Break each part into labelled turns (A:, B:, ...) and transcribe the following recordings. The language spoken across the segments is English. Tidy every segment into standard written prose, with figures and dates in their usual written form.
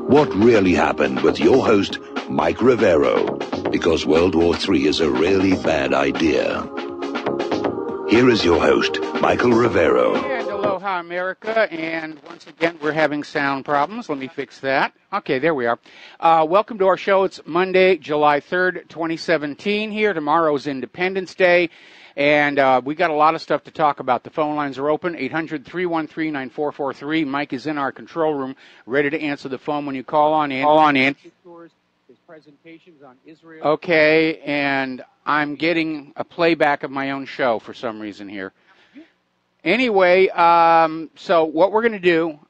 A: What really happened with your host, Mike Rivero, because World War III is a really bad idea. Here is your host, Michael Rivero.
B: And aloha, America, and once again, we're having sound problems. Let me fix that. Okay, there we are. Welcome to our show. It's Monday, July 3rd, 2017 here. Tomorrow's Independence Day, and we got a lot of stuff to talk about. The phone lines are open, 800-313-9443. Mike is in our control room, ready to answer the phone when you call on in. His presentations on Israel. Okay, and I'm getting a playback of my own show for some reason here. Anyway, so what we're going to do,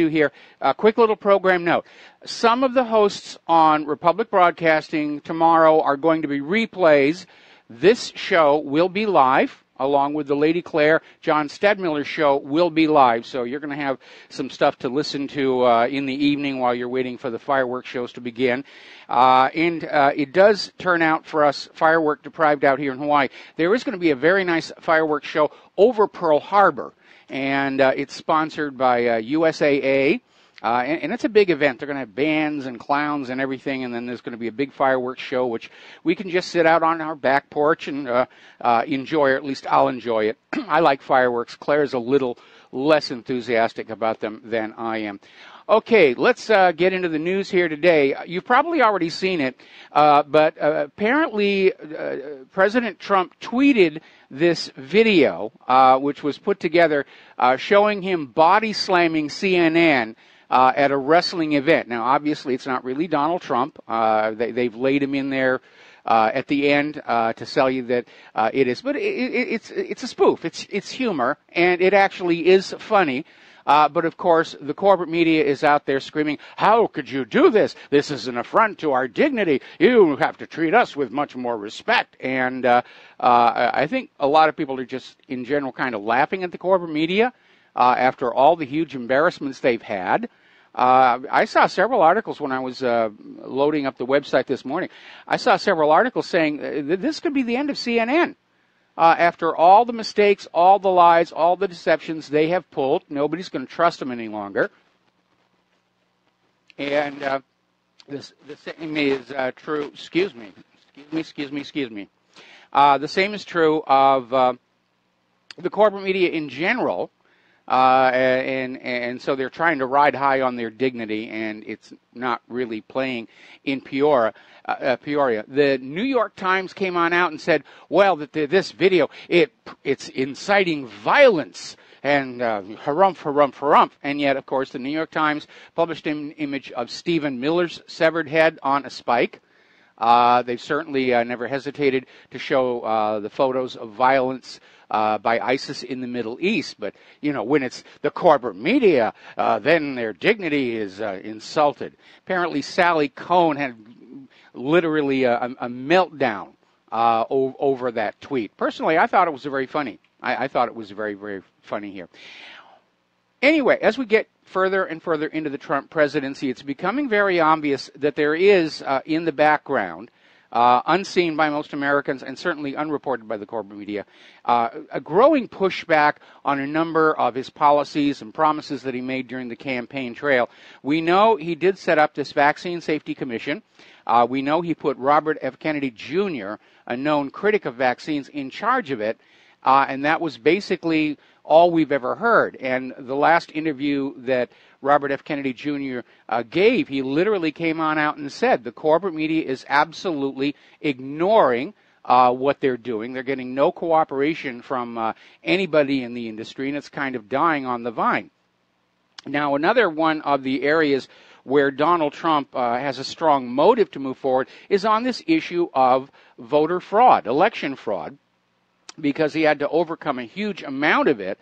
B: here, a quick little program note. Some of the hosts on Republic Broadcasting tomorrow are going to be replays. This show will be live, along with the Lady Claire. John Stedmiller's show will be live, so you're going to have some stuff to listen to in the evening while you're waiting for the fireworks shows to begin. It does turn out for us firework deprived out here in Hawaii. There is going to be a very nice fireworks show over Pearl Harbor, and it's sponsored by USAA. And it's a big event. They're going to have bands and clowns and everything, and then there's going to be a big fireworks show, which we can just sit out on our back porch and enjoy, or at least I'll enjoy it. I like fireworks. Claire's a little less enthusiastic about them than I am. Okay, let's get into the news here today. You've probably already seen it, but apparently President Trump tweeted this video, which was put together showing him body slamming CNN at a wrestling event. Now, obviously, it's not really Donald Trump. They've laid him in there at the end to sell you that it is. But it's a spoof. It's humor, and it actually is funny. But, of course, the corporate media is out there screaming, how could you do this? This is an affront to our dignity. You have to treat us with much more respect. And I think a lot of people are just, in general, kind of laughing at the corporate media after all the huge embarrassments they've had. I saw several articles when I was loading up the website this morning. I saw several articles saying this could be the end of CNN. After all the mistakes, all the lies, all the deceptions they have pulled, nobody's going to trust them any longer. And the same is true. Excuse me. The same is true of the corporate media in general. And so they're trying to ride high on their dignity, and it's not really playing in Peoria. The New York Times came on out and said, well, that this video, it's inciting violence, and harumph. And yet, of course, the New York Times published an image of Stephen Miller's severed head on a spike. They've certainly never hesitated to show the photos of violence by ISIS in the Middle East. But, you know, when it's the corporate media, then their dignity is insulted. Apparently, Sally Cohn had literally a meltdown over that tweet. Personally, I thought it was very funny. I thought it was very, very funny here. Anyway, as we get further and further into the Trump presidency, it's becoming very obvious that there is, in the background, unseen by most Americans and certainly unreported by the corporate media, a growing pushback on a number of his policies and promises that he made during the campaign trail. We know he did set up this Vaccine Safety Commission. We know he put Robert F. Kennedy Jr., a known critic of vaccines, in charge of it, and that was basically all we've ever heard. And the last interview that Robert F. Kennedy Jr. Gave, he literally came on out and said the corporate media is absolutely ignoring what they're doing. They're getting no cooperation from anybody in the industry, and it's kind of dying on the vine. Now, another one of the areas where Donald Trump has a strong motive to move forward is on this issue of voter fraud, election fraud, because he had to overcome a huge amount of it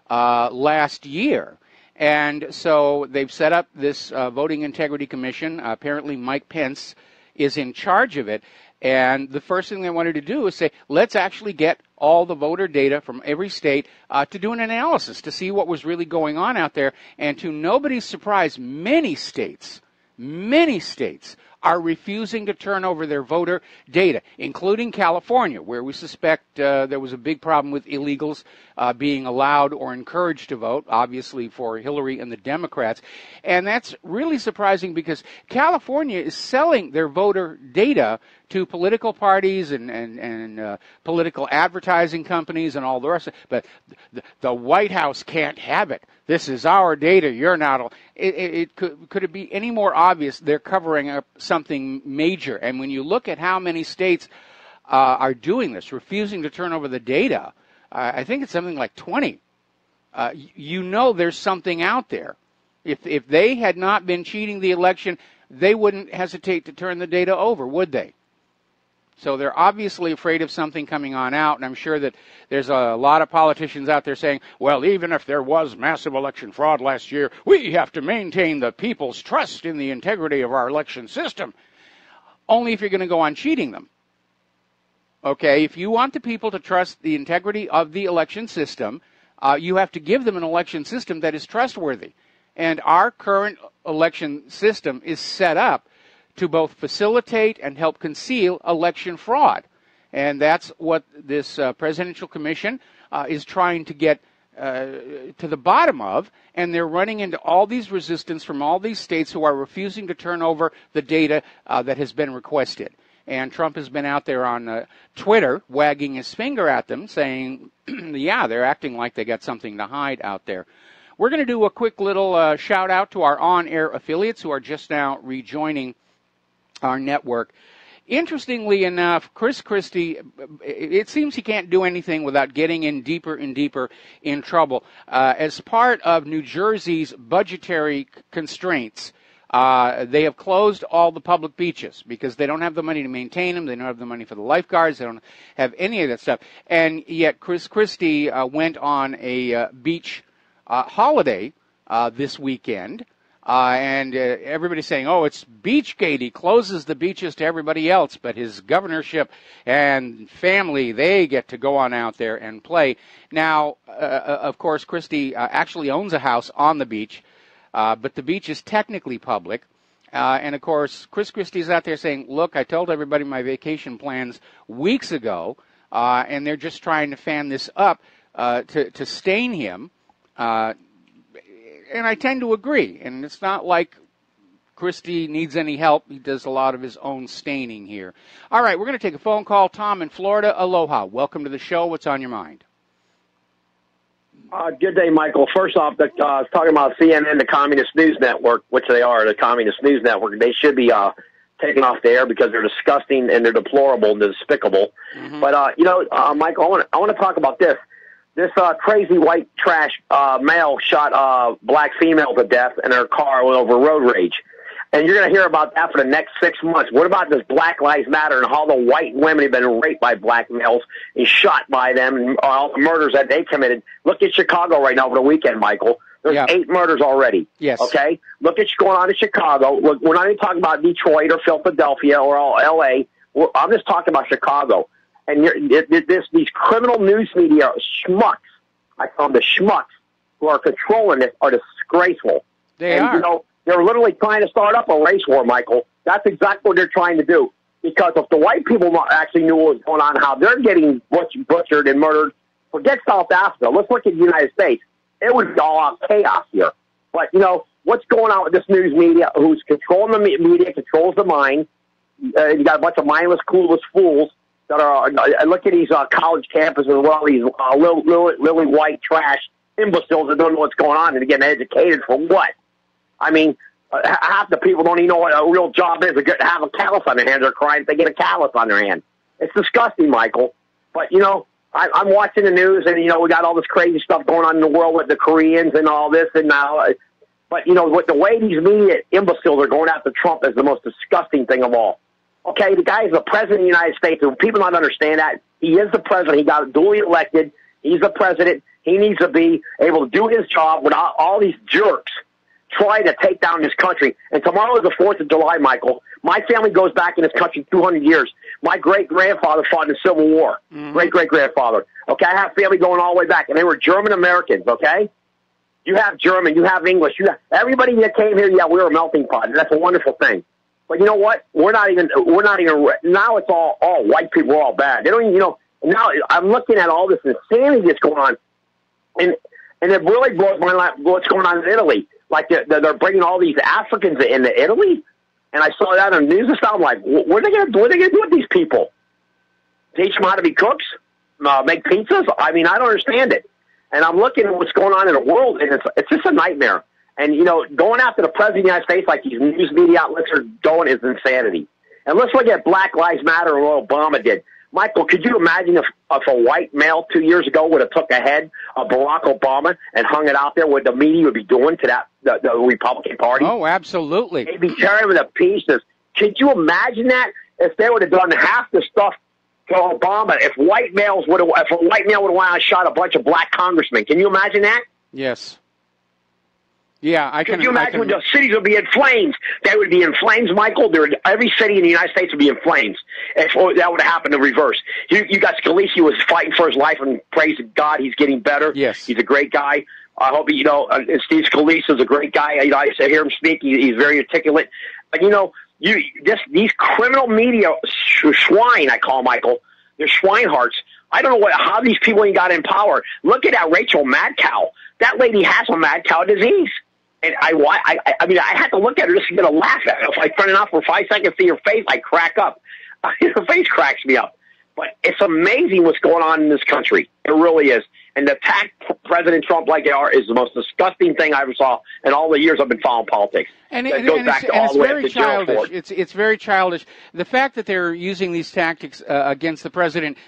B: last year. And so they've set up this Voting Integrity Commission. Apparently Mike Pence is in charge of it. And the first thing they wanted to do is say, let's actually get all the voter data from every state to do an analysis to see what was really going on out there. And to nobody's surprise, many states are refusing to turn over their voter data, including California, where we suspect there was a big problem with illegals being allowed or encouraged to vote, obviously for Hillary and the Democrats. And that's really surprising because California is selling their voter data to political parties and political advertising companies and all the rest of it. But the White House can't have it. This is our data. You're not. Could it be any more obvious they're covering up something major? And when you look at how many states are doing this, refusing to turn over the data, I think it's something like 20. You know there's something out there. If they had not been cheating the election, they wouldn't hesitate to turn the data over, would they? So they're obviously afraid of something coming on out, and I'm sure that there's a lot of politicians out there saying, well, even if there was massive election fraud last year, we have to maintain the people's trust in the integrity of our election system. Only if you're going to go on cheating them. Okay, if you want the people to trust the integrity of the election system, you have to give them an election system that is trustworthy. And our current election system is set up to both facilitate and help conceal election fraud. And that's what this presidential commission is trying to get to the bottom of, and they're running into all these resistance from all these states who are refusing to turn over the data that has been requested. And Trump has been out there on Twitter wagging his finger at them, saying, yeah, they're acting like they got something to hide out there. We're going to do a quick little shout out to our on-air affiliates who are just now rejoining our network. Interestingly enough, Chris Christie, it seems he can't do anything without getting in deeper and deeper in trouble. As part of New Jersey's budgetary constraints, they have closed all the public beaches because they don't have the money to maintain them. They don't have the money for the lifeguards. They don't have any of that stuff. And yet Chris Christie went on a beach holiday this weekend. And everybody's saying, oh, it's Beachgate. He closes the beaches to everybody else, but his governorship and family, they get to go on out there and play. Now, of course, Christie actually owns a house on the beach, but the beach is technically public. And, of course, Chris Christie's out there saying, look, I told everybody my vacation plans weeks ago, and they're just trying to fan this up to stain him. And I tend to agree. And it's not like Christie needs any help. He does a lot of his own staining here. All right, we're going to take a phone call. Tom in Florida, aloha. Welcome to the show. What's on your mind?
C: Good day, Michael. First off, talking about CNN, the Communist News Network, which they are, the Communist News Network. They should be taken off the air because they're disgusting and they're deplorable and despicable. Mm-hmm. But, Michael, I want to talk about this. This crazy white trash male shot black female to death in her car over road rage. And you're going to hear about that for the next 6 months. What about this Black Lives Matter and all the white women have been raped by black males and shot by them and all the murders that they committed? Look at Chicago right now over the weekend, Michael. There's 8 murders already. Yes. Okay? Look at what's going on in Chicago. Look, we're not even talking about Detroit or Philadelphia or L.A. I'm just talking about Chicago. And these criminal news media schmucks, I call them the schmucks, who are controlling this are disgraceful.
B: They are.
C: You know, they're literally trying to start up a race war, Michael. That's exactly what they're trying to do. Because if the white people actually knew what was going on, how they're getting butchered and murdered, forget South Africa. Let's look at the United States. It would be all out chaos here. But, you know, what's going on with this news media who's controlling the media, controls the mind. You got a bunch of mindless, clueless fools that are, look at these college campuses with all these lily white trash imbeciles that don't know what's going on and getting educated for what? I mean, half the people don't even know what a real job is. They have a callus on their hand. They're crying if they get a callus on their hand. It's disgusting, Michael. But, you know, I'm watching the news, and, you know, we got all this crazy stuff going on in the world with the Koreans and all this. And now, but, you know, with the way these media imbeciles are going after Trump is the most disgusting thing of all. Okay, the guy is the president of the United States, and people don't understand that. He is the president. He got duly elected. He's the president. He needs to be able to do his job without all these jerks trying to take down this country. And tomorrow is the 4th of July, Michael. My family goes back in this country 200 years. My great-grandfather fought in the Civil War. Mm-hmm. Great-great-grandfather. Okay, I have family going all the way back, and they were German-Americans, okay? You have German, you have English, you have everybody that came here, yeah, we were a melting pot, and that's a wonderful thing. But you know what? We're not even, now it's all white people are all bad. They don't even, now I'm looking at all this insanity that's going on. And it really blows my mind what's going on in Italy. Like they're bringing all these Africans into Italy. And I saw that on the news and stuff. I'm like, what are they going to do? What are they going to do with these people? Teach them how to be cooks? Make pizzas? I mean, I don't understand it. And I'm looking at what's going on in the world, and it's just a nightmare. And, going after the President of the United States like these news media outlets are doing is insanity. And let's look at Black Lives Matter and what Obama did. Michael, could you imagine if a white male 2 years ago would have took a head of Barack Obama and hung it out there, what the media would be doing to the Republican Party?
B: Oh, absolutely.
C: They'd be tearing them to pieces. Could you imagine that if they would have done half the stuff to Obama? If a white male would have went out and shot a bunch of black congressmen, can you imagine that?
B: Yes. Yeah, I can.
C: Could you imagine when the cities would be in flames? They would be in flames, Michael. Every city in the United States would be in flames. If that would have happened in reverse. You got Scalise, who was fighting for his life, and praise God, he's getting better.
B: Yes.
C: He's a great guy. I hope, and Steve Scalise is a great guy. I hear him speak. He's very articulate. But, these criminal media swine, I call Michael, they're swinehearts. I don't know how these people ain't got in power. Look at that Rachel Mad Cow. That lady has a mad cow disease. And I mean, I had to look at her just to get a laugh at her. If I turn it off for 5 seconds, see her face, I crack up. Her face cracks me up. But it's amazing what's going on in this country. It really is. And to attack President Trump like they are is the most disgusting thing I ever saw in all the years I've been following politics.
B: And it's very childish. It's very childish. The fact that they're using these tactics against the president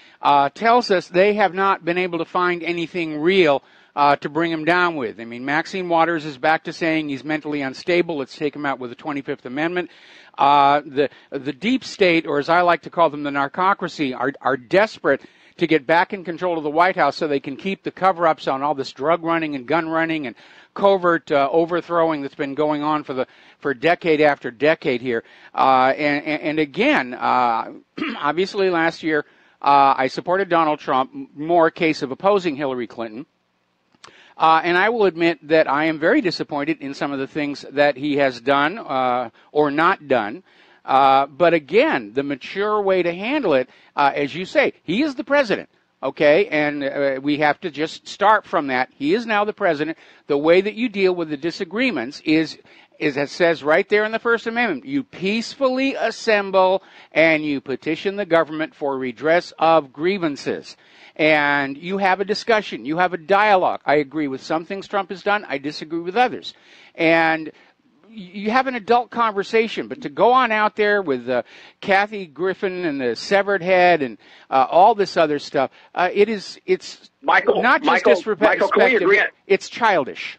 B: tells us they have not been able to find anything real to bring him down with. I mean, Maxine Waters is back to saying he's mentally unstable. Let's take him out with the 25th Amendment. The deep state, or as I like to call them, the narcocracy, are desperate to get back in control of the White House so they can keep the cover-ups on all this drug running and gun running and covert overthrowing that's been going on for decade after decade here. And again, obviously last year I supported Donald Trump, more a case of opposing Hillary Clinton. And I will admit that I am very disappointed in some of the things that he has done or not done. But again, the mature way to handle it, as you say, he is the president, okay? And we have to just start from that. He is now the president. The way that you deal with the disagreements is it says right there in the First Amendment, you peacefully assemble and you petition the government for redress of grievances. And you have a discussion. You have a dialogue. I agree with some things Trump has done. I disagree with others. And you have an adult conversation. But to go on out there with Kathy Griffin and the severed head and all this other stuff, it's
C: Michael,
B: not just disrespectful. It's childish.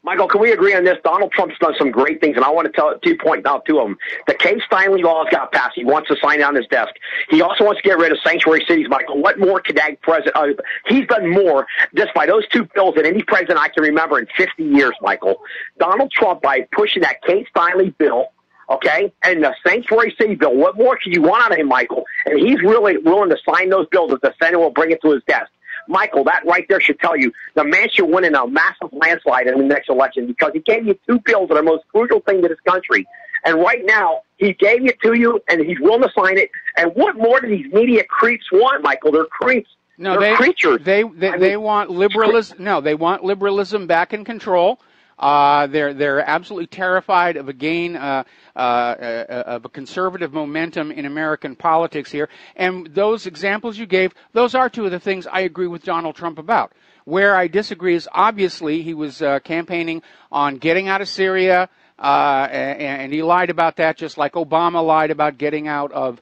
C: Michael, can we agree on this? Donald Trump's done some great things, and I want to point out two of them. The Kate Steinle laws got passed. He wants to sign it on his desk. He also wants to get rid of sanctuary cities, Michael. What more could that president he's done more just by those two bills than any president I can remember in 50 years, Michael. Donald Trump, by pushing that Kate Steinle bill, okay, and the sanctuary city bill, what more could you want out of him, Michael? And he's really willing to sign those bills if the Senate will bring it to his desk. Michael, that right there should tell you the man should win in a massive landslide in the next election because he gave you two bills that are the most crucial thing to this country. And right now, he gave it to you, and he's willing to sign it. And what more do these media creeps want, Michael? They're creeps.
B: No,
C: they're creatures.
B: They want liberalism. No, they want liberalism back in control. They're absolutely terrified of of a conservative momentum in American politics here. And those examples you gave, those are two of the things I agree with Donald Trump about. Where I disagree is obviously he was campaigning on getting out of Syria, and he lied about that just like Obama lied about getting out of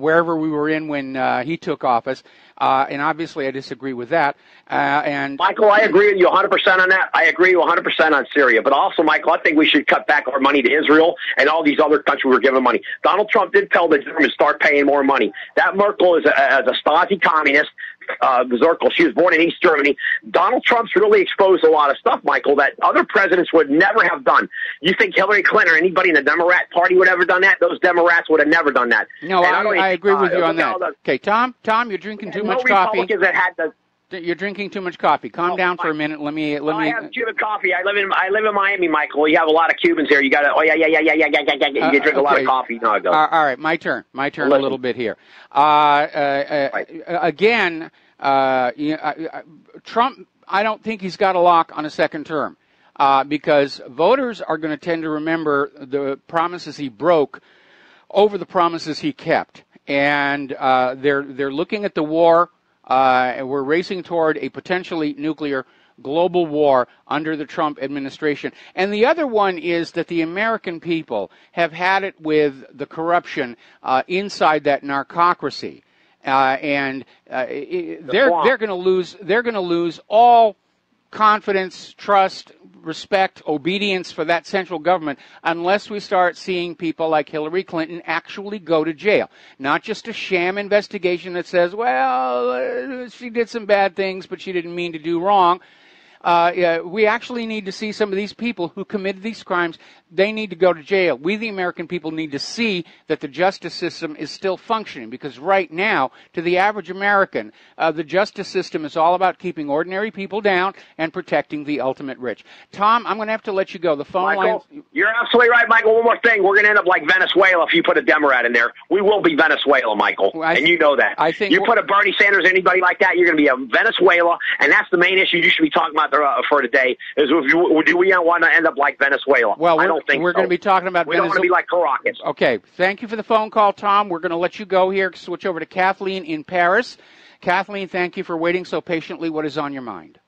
B: wherever we were in when he took office. And obviously I disagree with that. And
C: Michael, I agree with you 100% on that. I agree 100% on Syria. But also, Michael, I think we should cut back our money to Israel and all these other countries we're giving money. Donald Trump did tell the Germans to start paying more money. That Merkel is a Stasi communist. Merkel, she was born in East Germany. Donald Trump's really exposed a lot of stuff, Michael, that other presidents would never have done. You think Hillary Clinton or anybody in the Democrat Party would have ever done that? Those Democrats would have never done that.
B: No, I agree with you on that. Okay, Tom, you're drinking too much coffee. You're drinking too much coffee. Calm down for a minute. Let me.
C: I have Cuban coffee. I live in Miami, Michael. You have a lot of Cubans here. You got to. Oh yeah. You drink a lot of coffee. No, I don't.
B: All right, my turn. My turn. A little bit here. Again, Trump. I don't think he's got a lock on a second term because voters are going to tend to remember the promises he broke over the promises he kept, and they're looking at the war. We're racing toward a potentially nuclear global war under the Trump administration. And the other one is that the American people have had it with the corruption inside that narcocracy. They're going to lose all confidence, trust, respect, obedience for that central government unless we start seeing people like Hillary Clinton actually go to jail. Not just a sham investigation that says, well, she did some bad things, but she didn't mean to do wrong. We actually need to see some of these people who committed these crimes. They need to go to jail. We, the American people, need to see that the justice system is still functioning because right now, to the average American, the justice system is all about keeping ordinary people down and protecting the ultimate rich. Tom, I'm going to have to let you go. The phone
C: Michael,
B: line...
C: You're absolutely right, Michael. One more thing. We're going to end up like Venezuela if you put a Democrat in there. We will be Venezuela, Michael, and you know that.
B: I think
C: you put a Bernie Sanders or anybody like that, you're going to be a Venezuela, and that's the main issue you should be talking about for today, is do we want to end up like Venezuela?
B: Well,
C: I don't think
B: we're
C: so.
B: going to be talking about
C: We don't want to be like Caracas.
B: Okay, thank you for the phone call, Tom. We're going to let you go here, switch over to Kathleen in Paris. Kathleen, thank you for waiting so patiently. What is on your mind?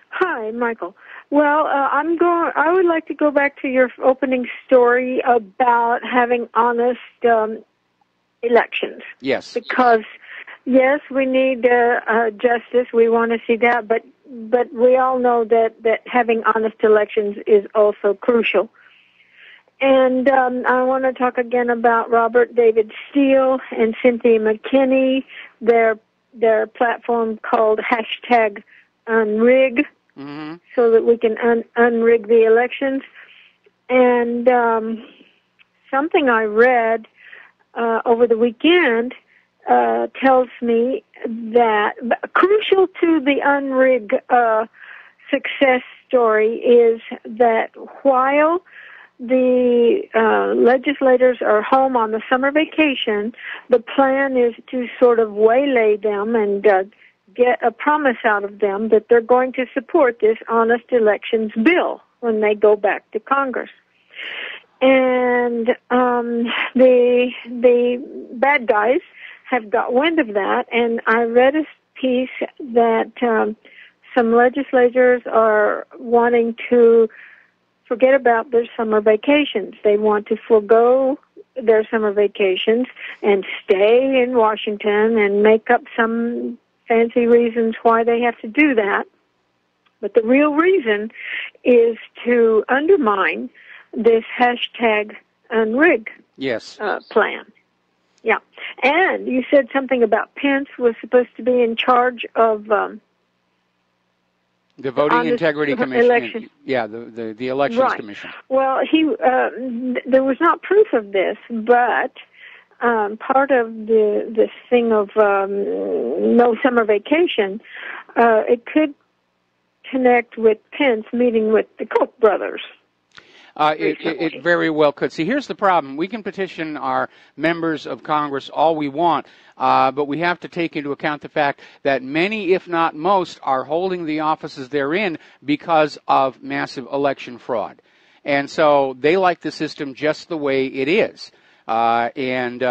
D: Hi, Michael. Well, I would like to go back to your opening story about having honest elections.
B: Yes.
D: Because, yes, we need justice. We want to see that, but we all know that having honest elections is also crucial. And I want to talk again about Robert David Steele and Cynthia McKinney, their platform called #Unrig, so that we can unrig the elections. And something I read over the weekend tells me that crucial to the unrig success story is that while the legislators are home on the summer vacation, the plan is to sort of waylay them and get a promise out of them that they're going to support this honest elections bill when they go back to Congress. And the bad guys have got wind of that, and I read a piece that some legislators are wanting to forget about their summer vacations. They want to forego their summer vacations and stay in Washington and make up some fancy reasons why they have to do that. But the real reason is to undermine this #unrig plan. Yeah. And you said something about Pence was supposed to be in charge of
B: the Voting Integrity Commission.
D: Election.
B: Yeah, the Elections Commission.
D: Well, there was not proof of this, but part of this thing of no summer vacation, it could connect with Pence meeting with the Koch brothers.
B: It very well could. See, here's the problem. We can petition our members of Congress all we want, but we have to take into account the fact that many, if not most, are holding the offices they're in because of massive election fraud. And so they like the system just the way it is. Again,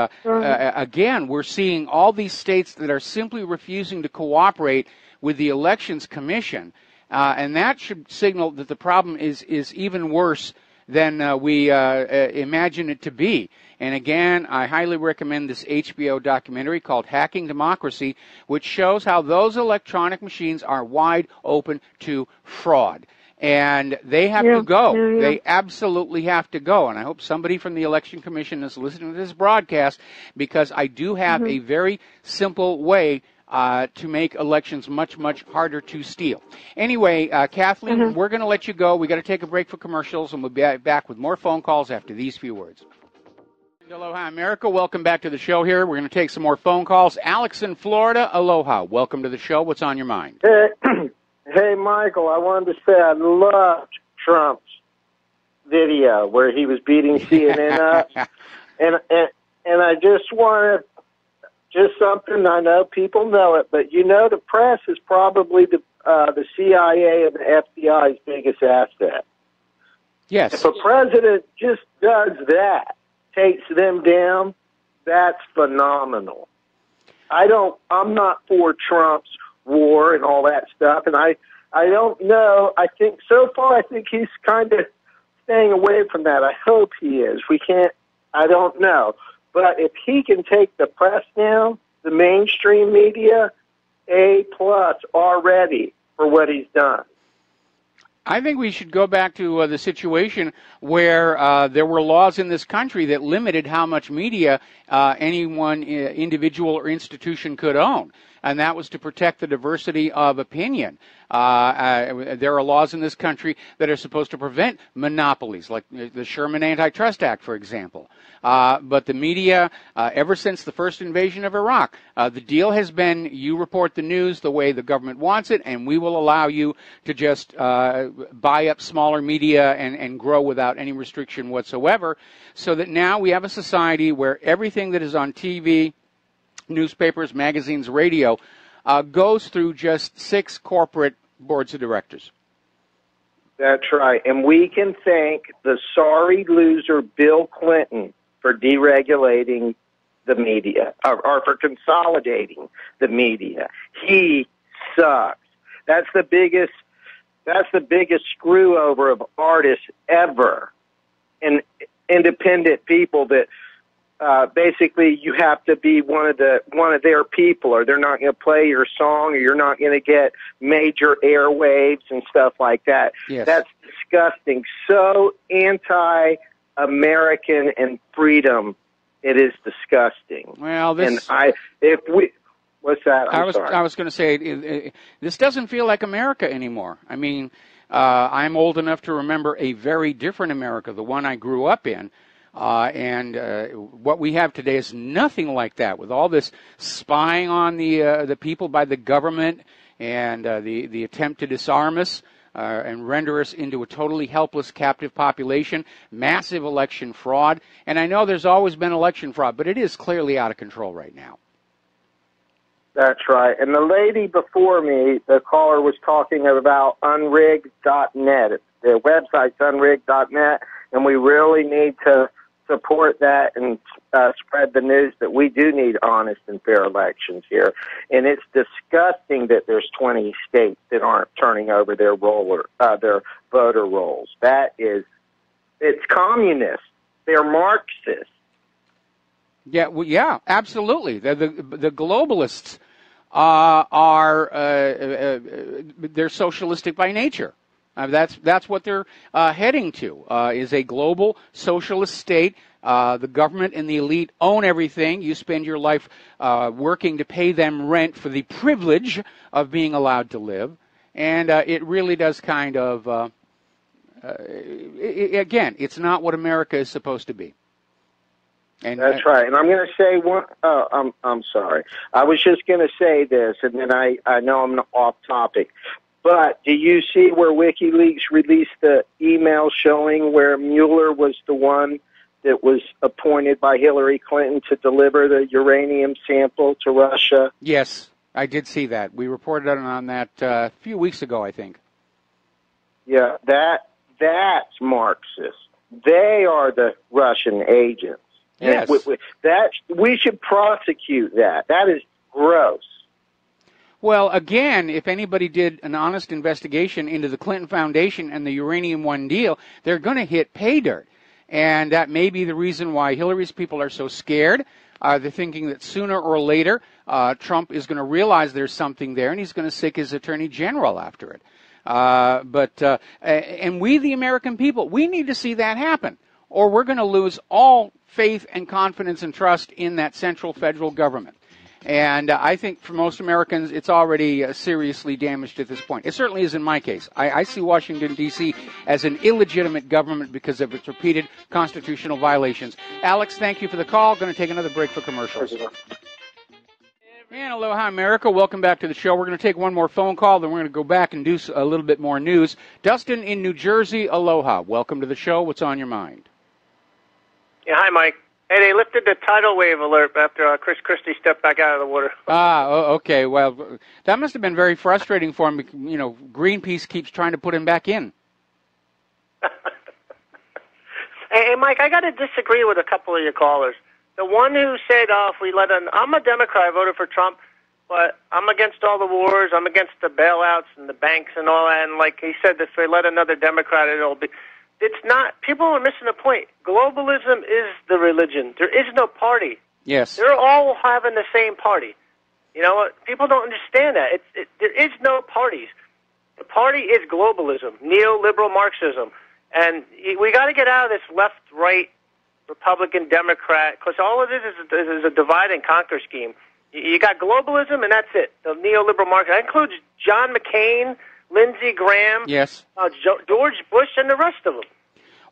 B: we're seeing all these states that are simply refusing to cooperate with the Elections Commission, and that should signal that the problem is even worse than we imagine it to be. And again, I highly recommend this HBO documentary called Hacking Democracy, which shows how those electronic machines are wide open to fraud. And they have to go. They absolutely have to go. And I hope somebody from the Election Commission is listening to this broadcast, because I do have a very simple way to make elections much, much harder to steal. Anyway, Kathleen, we're going to let you go. We've got to take a break for commercials, and we'll be back with more phone calls after these few words. Aloha, America. Welcome back to the show here. We're going to take some more phone calls. Alex in Florida, aloha. Welcome to the show. What's on your mind?
E: Hey, Michael, I wanted to say I loved Trump's video where he was beating CNN up. And I just want to, just something, I know people know it, but you know the press is probably the CIA and the FBI's biggest asset.
B: Yes.
E: If a president just does that, takes them down, that's phenomenal. I'm not for Trump's war and all that stuff, and I don't know. I think he's kind of staying away from that. I hope he is. I don't know. But if he can take the press down, the mainstream media, A+ already for what he's done.
B: I think we should go back to the situation where there were laws in this country that limited how much media any one individual or institution could own, and that was to protect the diversity of opinion. There are laws in this country that are supposed to prevent monopolies, like the Sherman Antitrust Act, for example. But the media, ever since the first invasion of Iraq, the deal has been you report the news the way the government wants it, and we will allow you to just buy up smaller media and grow without any restriction whatsoever, so that now we have a society where everything that is on TV, newspapers, magazines, radio, goes through just 6 corporate boards of directors.
E: That's right. And we can thank the sorry loser Bill Clinton for deregulating the media, or for consolidating the media. He sucks. That's the biggest screw over of artists ever. And independent people that basically you have to be one of their people, or they're not going to play your song, or you're not going to get major airwaves and stuff like that.
B: Yes.
E: That's disgusting. So anti-American and freedom, it is disgusting.
B: Well, this.
E: What's that?
B: I was going to say this doesn't feel like America anymore. I mean, I'm old enough to remember a very different America, the one I grew up in. And what we have today is nothing like that, with all this spying on the people by the government, and the attempt to disarm us and render us into a totally helpless captive population, massive election fraud. And I know there's always been election fraud, but it is clearly out of control right now.
E: That's right. And the lady before me, the caller, was talking about unrigged.net. The website's unrigged.net, and we really need to support that and spread the news that we do need honest and fair elections here. And it's disgusting that there's 20 states that aren't turning over their voter rolls. It's communist. They're Marxist.
B: Yeah, well, yeah, absolutely. The globalists they're socialistic by nature. That's what they're heading to, is a global socialist state. The government and the elite own everything. You spend your life working to pay them rent for the privilege of being allowed to live. And it really does kind of, again, it's not what America is supposed to be. And
E: that's right. And I'm going to say one. I'm sorry. I was just going to say this, and then I know I'm off topic. But do you see where WikiLeaks released the email showing where Mueller was the one that was appointed by Hillary Clinton to deliver the uranium sample to Russia?
B: Yes, I did see that. We reported on that a few weeks ago, I think.
E: Yeah, that's Marxist. They are the Russian agents.
B: Yes.
E: We should prosecute that. That is gross.
B: Well, again, if anybody did an honest investigation into the Clinton Foundation and the Uranium One deal, they're going to hit pay dirt. And that may be the reason why Hillary's people are so scared. They're thinking that sooner or later Trump is going to realize there's something there, and he's going to sic his attorney general after it. And we, the American people, we need to see that happen, or we're going to lose all faith and confidence and trust in that central federal government. And I think for most Americans, it's already seriously damaged at this point. It certainly is in my case. I see Washington, D.C. as an illegitimate government because of its repeated constitutional violations. Alex, thank you for the call. Going to take another break for commercials. And aloha, America. Welcome back to the show. We're going to take one more phone call, then we're going to go back and do a little bit more news. Dustin in New Jersey, aloha. Welcome to the show. What's on your mind?
F: Yeah, hi, Mike. Hey, they lifted the tidal wave alert after Chris Christie stepped back out of the water.
B: Okay. Well, that must have been very frustrating for him. You know, Greenpeace keeps trying to put him back in.
F: Hey, Mike, I got to disagree with a couple of your callers. The one who said, if we let I'm a Democrat, I voted for Trump, but I'm against all the wars, I'm against the bailouts and the banks and all that, and like he said, if they let another Democrat, it's not, people are missing the point. Globalism is the religion. There is no party.
B: Yes.
F: They're all having the same party. You know what? People don't understand that. There is no parties. The party is globalism, neoliberal Marxism. And we got to get out of this left-right Republican, Democrat, because all it is a divide and conquer scheme. You got globalism, and that's it. The neoliberal market. That includes John McCain, Lindsey Graham,
B: yes,
F: George Bush, and the rest of them.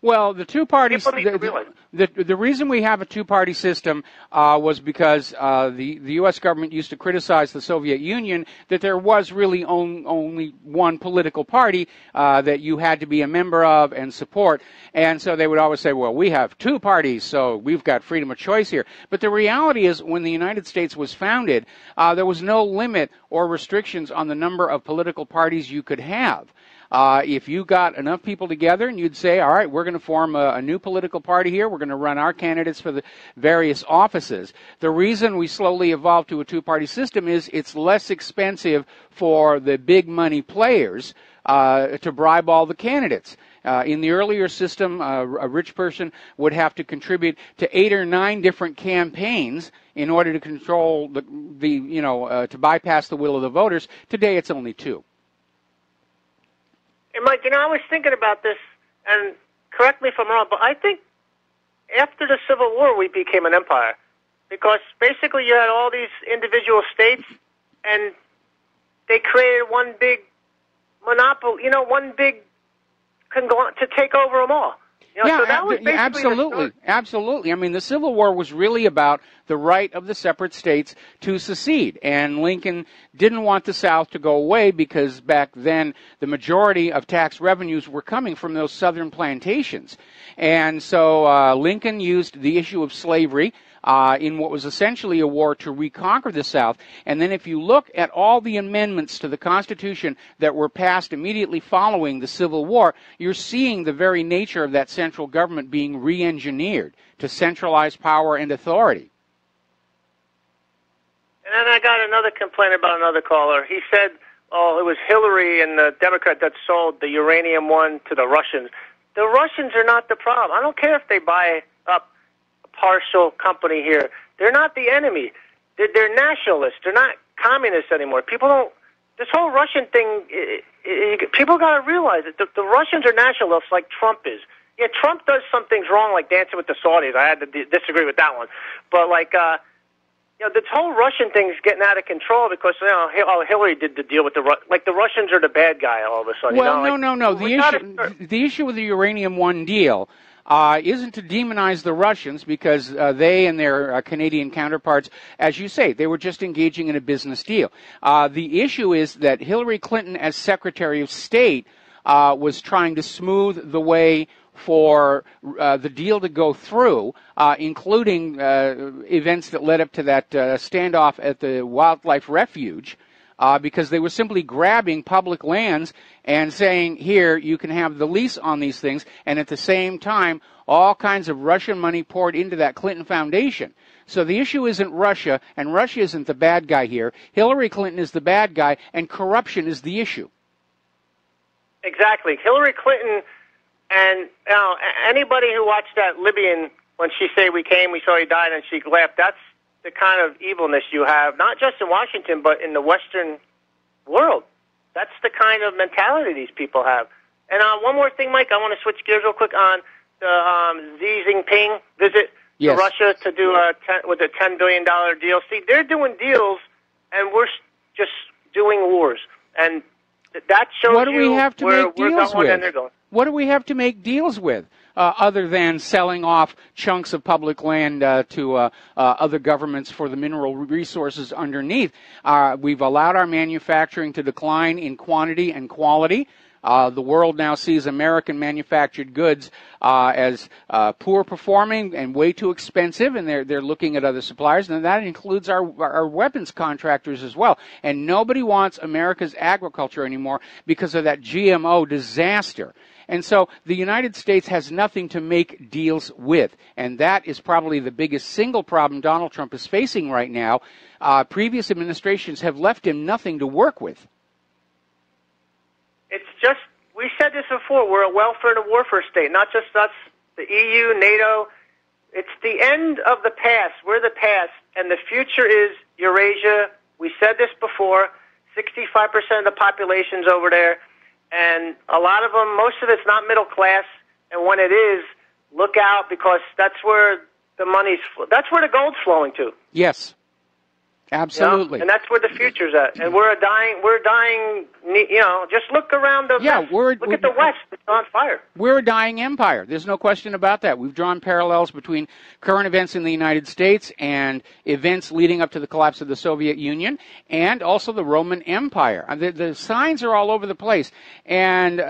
B: Well, the two-party, the reason we have a two-party system was because the U.S. government used to criticize the Soviet Union that there was really only one political party that you had to be a member of and support. And so they would always say, well, we have two parties, so we've got freedom of choice here. But the reality is when the United States was founded, there was no limit or restrictions on the number of political parties you could have. If you got enough people together and you'd say, all right, we're going to form a new political party here, we're going to run our candidates for the various offices. The reason we slowly evolved to a two-party system is it's less expensive for the big money players to bribe all the candidates. In the earlier system, a rich person would have to contribute to 8 or 9 different campaigns in order to control to bypass the will of the voters. Today, it's only 2.
F: And Mike, I was thinking about this, and correct me if I'm wrong, but I think after the Civil War we became an empire, because basically you had all these individual states, and they created one big monopoly, one big conglomerate to take over them all.
B: Yeah,
F: so that was
B: absolutely. I mean, the Civil War was really about the right of the separate states to secede, and Lincoln didn't want the South to go away because back then the majority of tax revenues were coming from those southern plantations. And so Lincoln used the issue of slavery in what was essentially a war to reconquer the South. And then if you look at all the amendments to the Constitution that were passed immediately following the Civil War, you're seeing the very nature of that central government being re-engineered to centralize power and authority.
F: And then I got another complaint about another caller. He said, it was Hillary and the Democrat that sold the uranium one to the Russians. The Russians are not the problem. I don't care if they buy up partial company here. They're not the enemy. They're nationalists. They're not communists anymore. People don't. This whole Russian thing. People got to realize it. The Russians are nationalists, like Trump is. Yeah, Trump does some things wrong, like dancing with the Saudis. I had to disagree with that one. But this whole Russian thing is getting out of control because Hillary did the deal with the Russians are the bad guy all of a sudden.
B: Well, no. The issue with the Uranium One deal isn't to demonize the Russians because they and their Canadian counterparts, as you say, they were just engaging in a business deal. The issue is that Hillary Clinton, as Secretary of State, was trying to smooth the way for the deal to go through, including events that led up to that standoff at the wildlife refuge, because they were simply grabbing public lands and saying, here, you can have the lease on these things, and at the same time, all kinds of Russian money poured into that Clinton Foundation. So the issue isn't Russia, and Russia isn't the bad guy here. Hillary Clinton is the bad guy, and corruption is the issue.
F: Exactly. Hillary Clinton, and anybody who watched that Libyan, when she said, we came, we saw he died, and she laughed, that's the kind of evilness you have, not just in Washington, but in the Western world. That's the kind of mentality these people have. And one more thing, Mike, I want to switch gears real quick on the Xi Jinping visit.
B: Yes.
F: to Russia to do with a $10 billion deal. See, they're doing deals, and we're just doing wars. And that shows
B: what do we have to
F: where
B: make
F: we're
B: deals
F: going
B: with?
F: and they're going.
B: What do we have to make deals with? Other than selling off chunks of public land to other governments for the mineral resources underneath. We've allowed our manufacturing to decline in quantity and quality. The world now sees American manufactured goods as poor performing and way too expensive, and they're looking at other suppliers, and that includes our weapons contractors as well. And nobody wants America's agriculture anymore because of that GMO disaster. And so the United States has nothing to make deals with, and that is probably the biggest single problem Donald Trump is facing right now. Previous administrations have left him nothing to work with.
F: It's just, we said this before, we're a welfare and a warfare state, not just us, the EU, NATO. It's the end of the past. We're the past, and the future is Eurasia. We said this before, 65% of the population's over there. And a lot of them, most of it's not middle class. And when it is, look out, because that's where the that's where the gold's flowing to.
B: Yes, absolutely.
F: You know? And that's where the future's at. And we're dying, just look around look at the West. It's on fire.
B: We're a dying empire. There's no question about that. We've drawn parallels between current events in the United States and events leading up to the collapse of the Soviet Union and also the Roman Empire. The signs are all over the place. And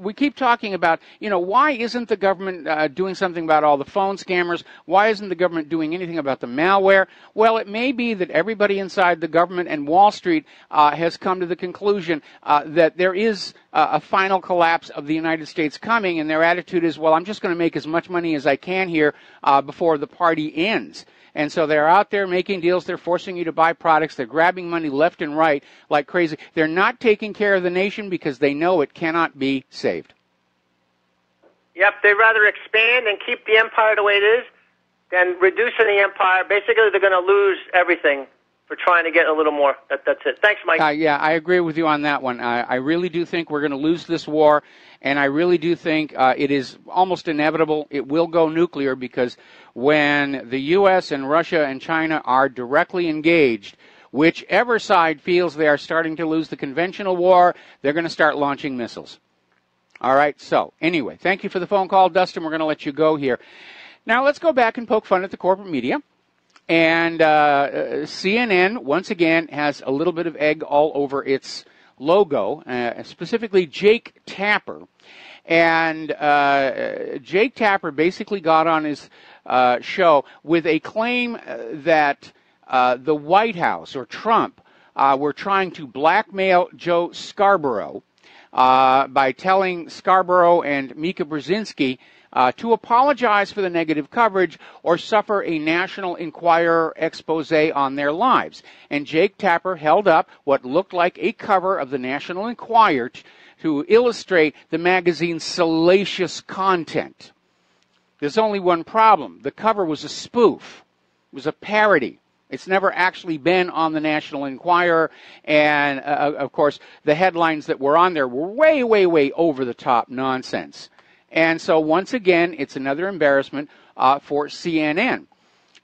B: we keep talking about, why isn't the government doing something about all the phone scammers? Why isn't the government doing anything about the malware? Well, it may be that everybody inside the government and Wall Street has come to the conclusion that there is a final collapse of the United States coming, and their attitude is, well, I'm just going to make as much money as I can here before the party ends. And so they're out there making deals. They're forcing you to buy products. They're grabbing money left and right like crazy. They're not taking care of the nation because they know it cannot be saved.
F: Yep, they'd rather expand and keep the empire the way it is than reducing the empire. Basically, they're going to lose everything for trying to get a little more. That's it. Thanks, Mike.
B: Yeah, I agree with you on that one. I really do think we're going to lose this war, and I really do think it is almost inevitable it will go nuclear, because when the U.S. and Russia and China are directly engaged, whichever side feels they are starting to lose the conventional war, they're going to start launching missiles. All right, so anyway, thank you for the phone call, Dustin. We're going to let you go here. Now let's go back and poke fun at the corporate media. And CNN, once again, has a little bit of egg all over its logo, specifically Jake Tapper. And Jake Tapper basically got on his show with a claim that the White House, or Trump, were trying to blackmail Joe Scarborough by telling Scarborough and Mika Brzezinski to apologize for the negative coverage or suffer a National Enquirer expose on their lives. And Jake Tapper held up what looked like a cover of the National Enquirer to illustrate the magazine's salacious content. There's only one problem. The cover was a spoof. It was a parody. It's never actually been on the National Enquirer, and of course, the headlines that were on there were way, way, way over-the-top nonsense. And so, once again, it's another embarrassment for CNN.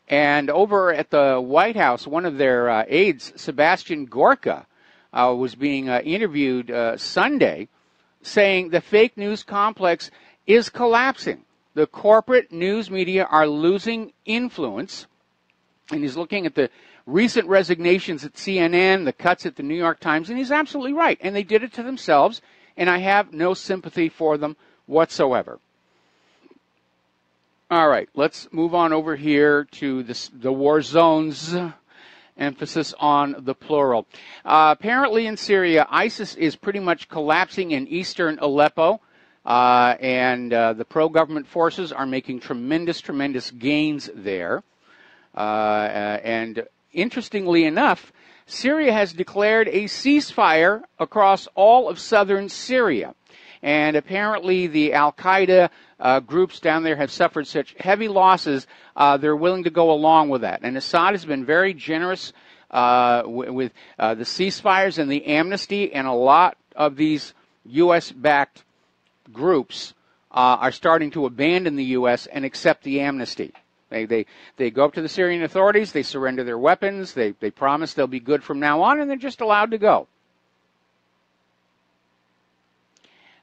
B: And over at the White House, one of their aides, Sebastian Gorka, was being interviewed Sunday, saying the fake news complex is collapsing. The corporate news media are losing influence. And he's looking at the recent resignations at CNN, the cuts at the New York Times, and he's absolutely right. And they did it to themselves, and I have no sympathy for them whatsoever. All right, let's move on over here to the war zones, emphasis on the plural. Apparently in Syria, ISIS is pretty much collapsing in eastern Aleppo, and the pro-government forces are making tremendous, tremendous gains there. And interestingly enough, Syria has declared a ceasefire across all of southern Syria. And apparently the Al-Qaeda groups down there have suffered such heavy losses, they're willing to go along with that. And Assad has been very generous with the ceasefires and the amnesty, and a lot of these U.S.-backed groups are starting to abandon the U.S. and accept the amnesty. They go up to the Syrian authorities, they surrender their weapons, they promise they'll be good from now on, and they're just allowed to go.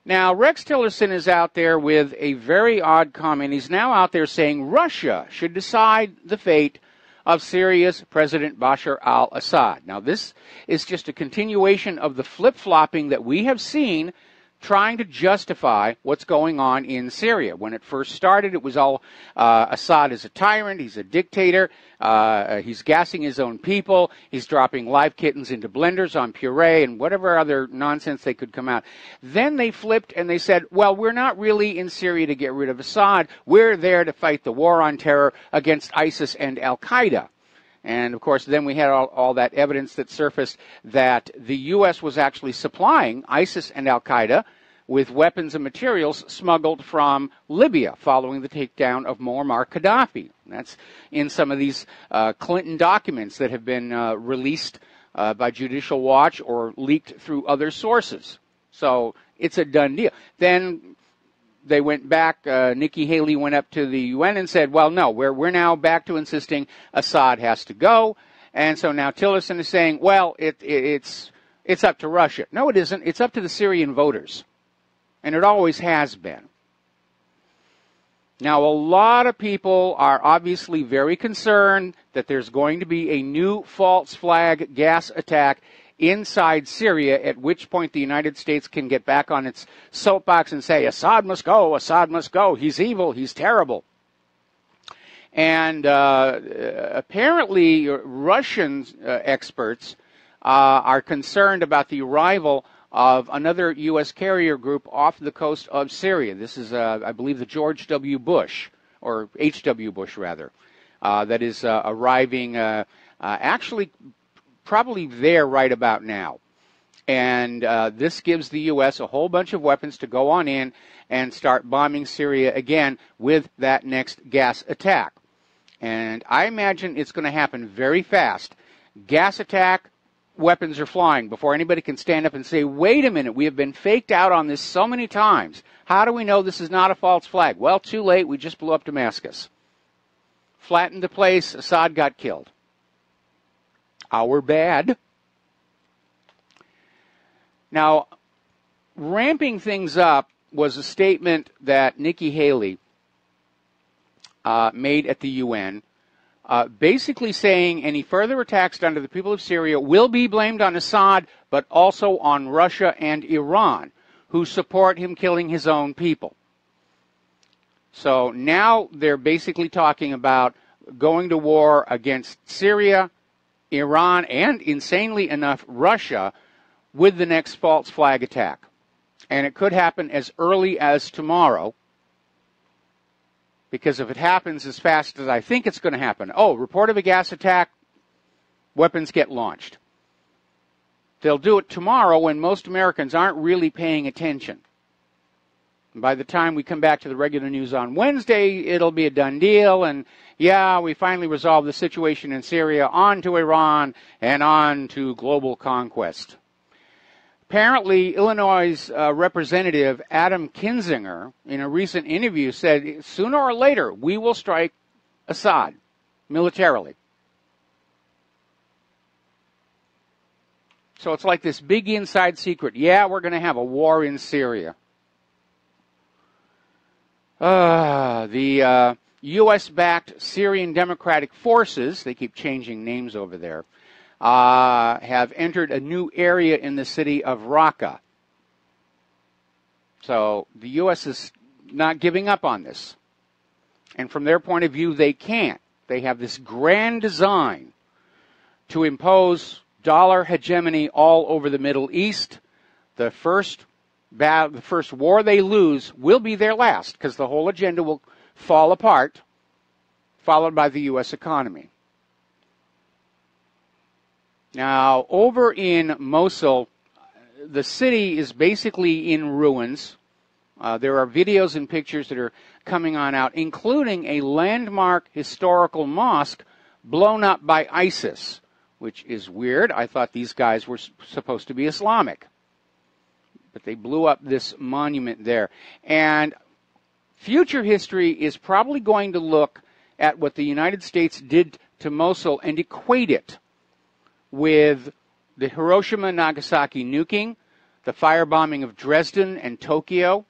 B: Now, Rex Tillerson is out there with a very odd comment. He's now out there saying Russia should decide the fate of Syria's President Bashar al-Assad. Now, this is just a continuation of the flip-flopping that we have seen trying to justify what's going on in Syria. When it first started, it was all Assad is a tyrant, he's a dictator, he's gassing his own people, he's dropping live kittens into blenders on puree and whatever other nonsense they could come out. Then they flipped and they said, well, we're not really in Syria to get rid of Assad, we're there to fight the war on terror against ISIS and Al-Qaeda. And, of course, then we had all that evidence that surfaced that the U.S. was actually supplying ISIS and Al-Qaeda with weapons and materials smuggled from Libya following the takedown of Muammar Gaddafi. That's in some of these Clinton documents that have been released by Judicial Watch or leaked through other sources. So it's a done deal. Then they went back, Nikki Haley went up to the UN and said, well, no, we're now back to insisting Assad has to go. And so now Tillerson is saying, well, it's up to Russia. No, it isn't. It's up to the Syrian voters. And it always has been. Now, a lot of people are obviously very concerned that there's going to be a new false flag gas attack inside Syria, at which point the United States can get back on its soapbox and say, Assad must go, he's evil, he's terrible. And apparently Russian experts are concerned about the arrival of another U.S. carrier group off the coast of Syria. This is, I believe, the George W. Bush, or H.W. Bush, rather, that is arriving actually probably there right about now. And this gives the U.S. a whole bunch of weapons to go on in and start bombing Syria again with that next gas attack. And I imagine it's going to happen very fast. Gas attack, weapons are flying before anybody can stand up and say, wait a minute, we have been faked out on this so many times. How do we know this is not a false flag? Well, too late, we just blew up Damascus. Flattened the place, Assad got killed. Our bad. Now, ramping things up was a statement that Nikki Haley made at the UN, basically saying any further attacks done to the people of Syria will be blamed on Assad, but also on Russia and Iran, who support him killing his own people. So now they're basically talking about going to war against Syria, Iran, and, insanely enough, Russia, with the next false flag attack. And it could happen as early as tomorrow, because if it happens as fast as I think it's going to happen, report of a gas attack, weapons get launched. They'll do it tomorrow when most Americans aren't really paying attention. And by the time we come back to the regular news on Wednesday, it'll be a done deal, and yeah, we finally resolved the situation in Syria, on to Iran, and on to global conquest. Apparently, Illinois' Representative Adam Kinzinger, in a recent interview, said sooner or later we will strike Assad militarily. So it's like this big inside secret. Yeah, we're going to have a war in Syria. The U.S.-backed Syrian Democratic Forces, they keep changing names over there, have entered a new area in the city of Raqqa. So the U.S. is not giving up on this. And from their point of view, they can't. They have this grand design to impose dollar hegemony all over the Middle East. The first war they lose will be their last, because the whole agenda will fall apart, followed by the U.S. economy. Now, over in Mosul, the city is basically in ruins. There are videos and pictures that are coming on out, including a landmark historical mosque blown up by ISIS, which is weird. I thought these guys were supposed to be Islamic. But they blew up this monument there. And future history is probably going to look at what the United States did to Mosul and equate it with the Hiroshima-Nagasaki nuking, the firebombing of Dresden and Tokyo,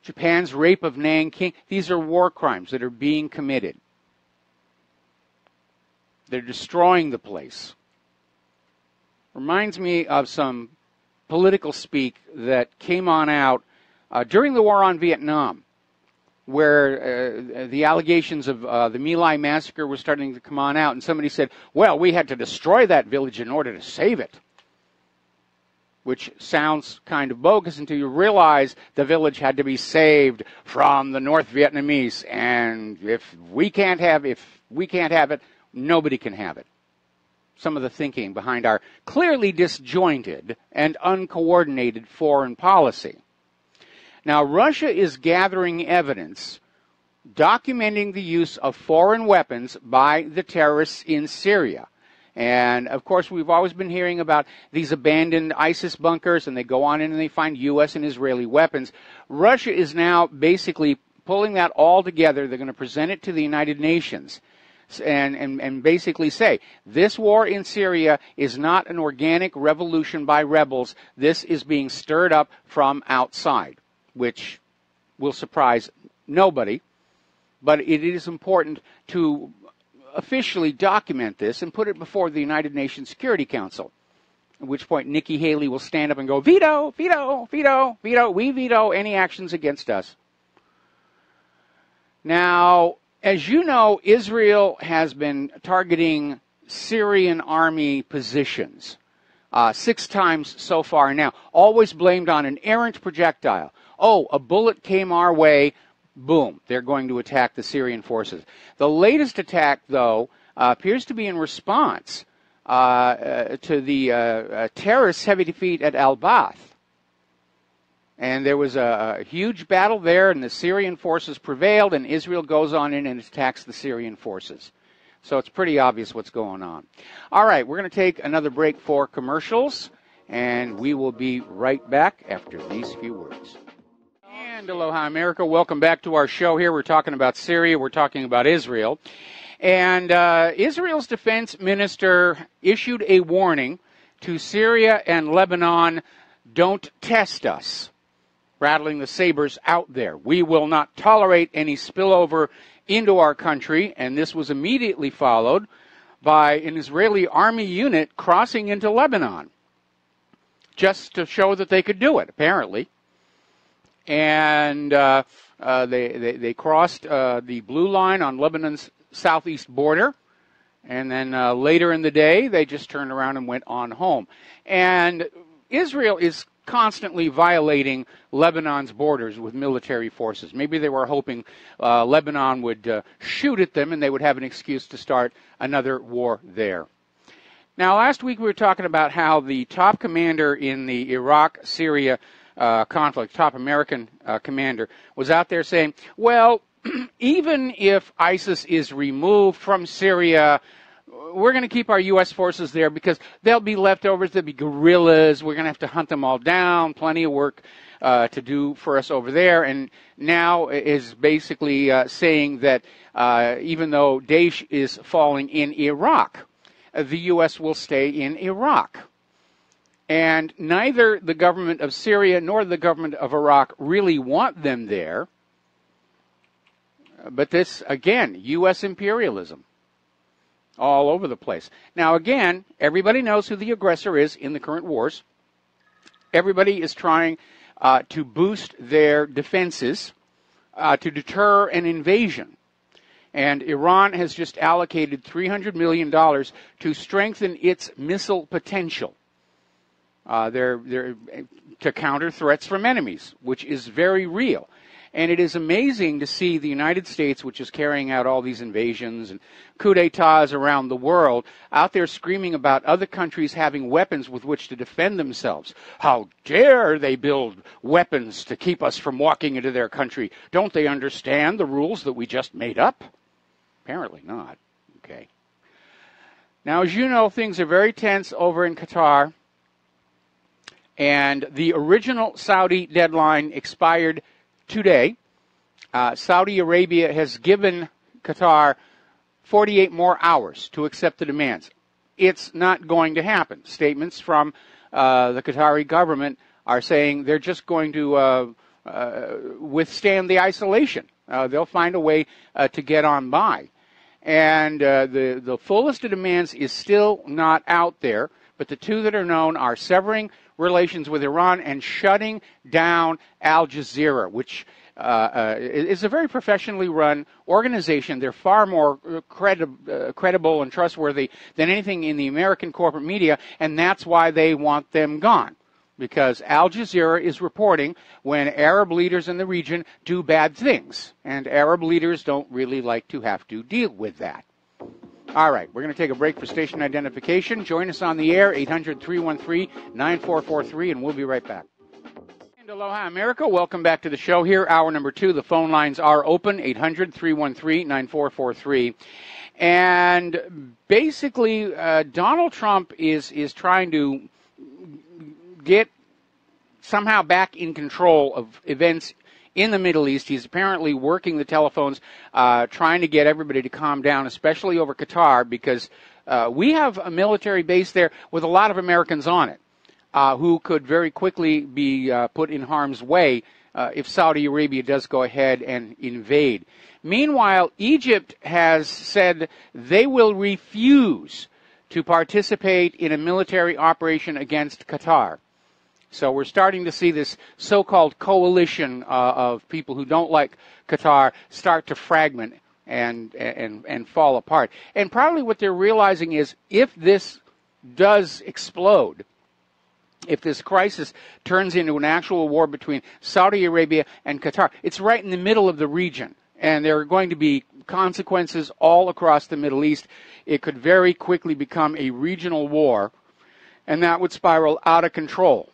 B: Japan's rape of Nanking. These are war crimes that are being committed. They're destroying the place. Reminds me of some political speak that came on out during the war on Vietnam, where the allegations of the My Lai massacre were starting to come on out, and somebody said, well, we had to destroy that village in order to save it, which sounds kind of bogus until you realize the village had to be saved from the North Vietnamese, and if we can't have it, nobody can have it. Some of the thinking behind our clearly disjointed and uncoordinated foreign policy. Now, Russia is gathering evidence documenting the use of foreign weapons by the terrorists in Syria. And, of course, we've always been hearing about these abandoned ISIS bunkers, and they go on in and they find U.S. and Israeli weapons. Russia is now basically pulling that all together. They're going to present it to the United Nations and basically say, this war in Syria is not an organic revolution by rebels. This is being stirred up from outside, which will surprise nobody. But it is important to officially document this and put it before the United Nations Security Council, at which point Nikki Haley will stand up and go, veto, veto, veto, veto. We veto any actions against us. Now, as you know, Israel has been targeting Syrian army positions 6 times so far now, always blamed on an errant projectile. Oh, a bullet came our way, boom, they're going to attack the Syrian forces. The latest attack, though, appears to be in response to the terrorists' heavy defeat at Al-Baath. And there was a huge battle there, and the Syrian forces prevailed, and Israel goes on in and attacks the Syrian forces. So it's pretty obvious what's going on. All right, we're going to take another break for commercials, and we will be right back after these few words. And aloha, America. Welcome back to our show here. We're talking about Syria. We're talking about Israel. And Israel's defense minister issued a warning to Syria and Lebanon, don't test us, rattling the sabers out there. We will not tolerate any spillover into our country, and this was immediately followed by an Israeli army unit crossing into Lebanon, just to show that they could do it, apparently. And they crossed the blue line on Lebanon's southeast border, and then later in the day, they just turned around and went on home. And Israel is constantly violating Lebanon's borders with military forces. Maybe they were hoping Lebanon would shoot at them and they would have an excuse to start another war there. Now, last week we were talking about how the top commander in the Iraq-Syria conflict, top American commander, was out there saying, well, even if ISIS is removed from Syria, we're going to keep our U.S. forces there because they'll be leftovers, there'll be guerrillas, we're going to have to hunt them all down, plenty of work to do for us over there. And now is basically saying that even though Daesh is falling in Iraq, the U.S. will stay in Iraq. And neither the government of Syria nor the government of Iraq really want them there. But this, again, U.S. imperialism all over the place. Now, again, everybody knows who the aggressor is in the current wars. Everybody is trying to boost their defenses to deter an invasion. And Iran has just allocated $300 million to strengthen its missile potential. They're to counter threats from enemies, which is very real. And it is amazing to see the United States, which is carrying out all these invasions and coup d'etats around the world, out there screaming about other countries having weapons with which to defend themselves. How dare they build weapons to keep us from walking into their country? Don't they understand the rules that we just made up? Apparently not. Okay. Now, as you know, things are very tense over in Qatar. And the original Saudi deadline expired today, Saudi Arabia has given Qatar 48 more hours to accept the demands. It's not going to happen. Statements from the Qatari government are saying they're just going to withstand the isolation. They'll find a way to get on by. And the fullest of demands is still not out there, but the two that are known are severing relations with Iran and shutting down Al Jazeera, which is a very professionally run organization. They're far more credible and trustworthy than anything in the American corporate media, and that's why they want them gone. Because Al Jazeera is reporting when Arab leaders in the region do bad things, and Arab leaders don't really like to have to deal with that. All right, we're going to take a break for station identification. Join us on the air, 800-313-9443, and we'll be right back. And aloha, America. Welcome back to the show here. Hour number 2. The phone lines are open, 800-313-9443. And basically, Donald Trump is trying to get somehow back in control of events in the Middle East. He's apparently working the telephones, trying to get everybody to calm down, especially over Qatar, because we have a military base there with a lot of Americans on it, who could very quickly be put in harm's way if Saudi Arabia does go ahead and invade. Meanwhile, Egypt has said they will refuse to participate in a military operation against Qatar. So we're starting to see this so-called coalition of people who don't like Qatar start to fragment and fall apart. And probably what they're realizing is if this does explode, if this crisis turns into an actual war between Saudi Arabia and Qatar, it's right in the middle of the region. And there are going to be consequences all across the Middle East. It could very quickly become a regional war, and that would spiral out of control.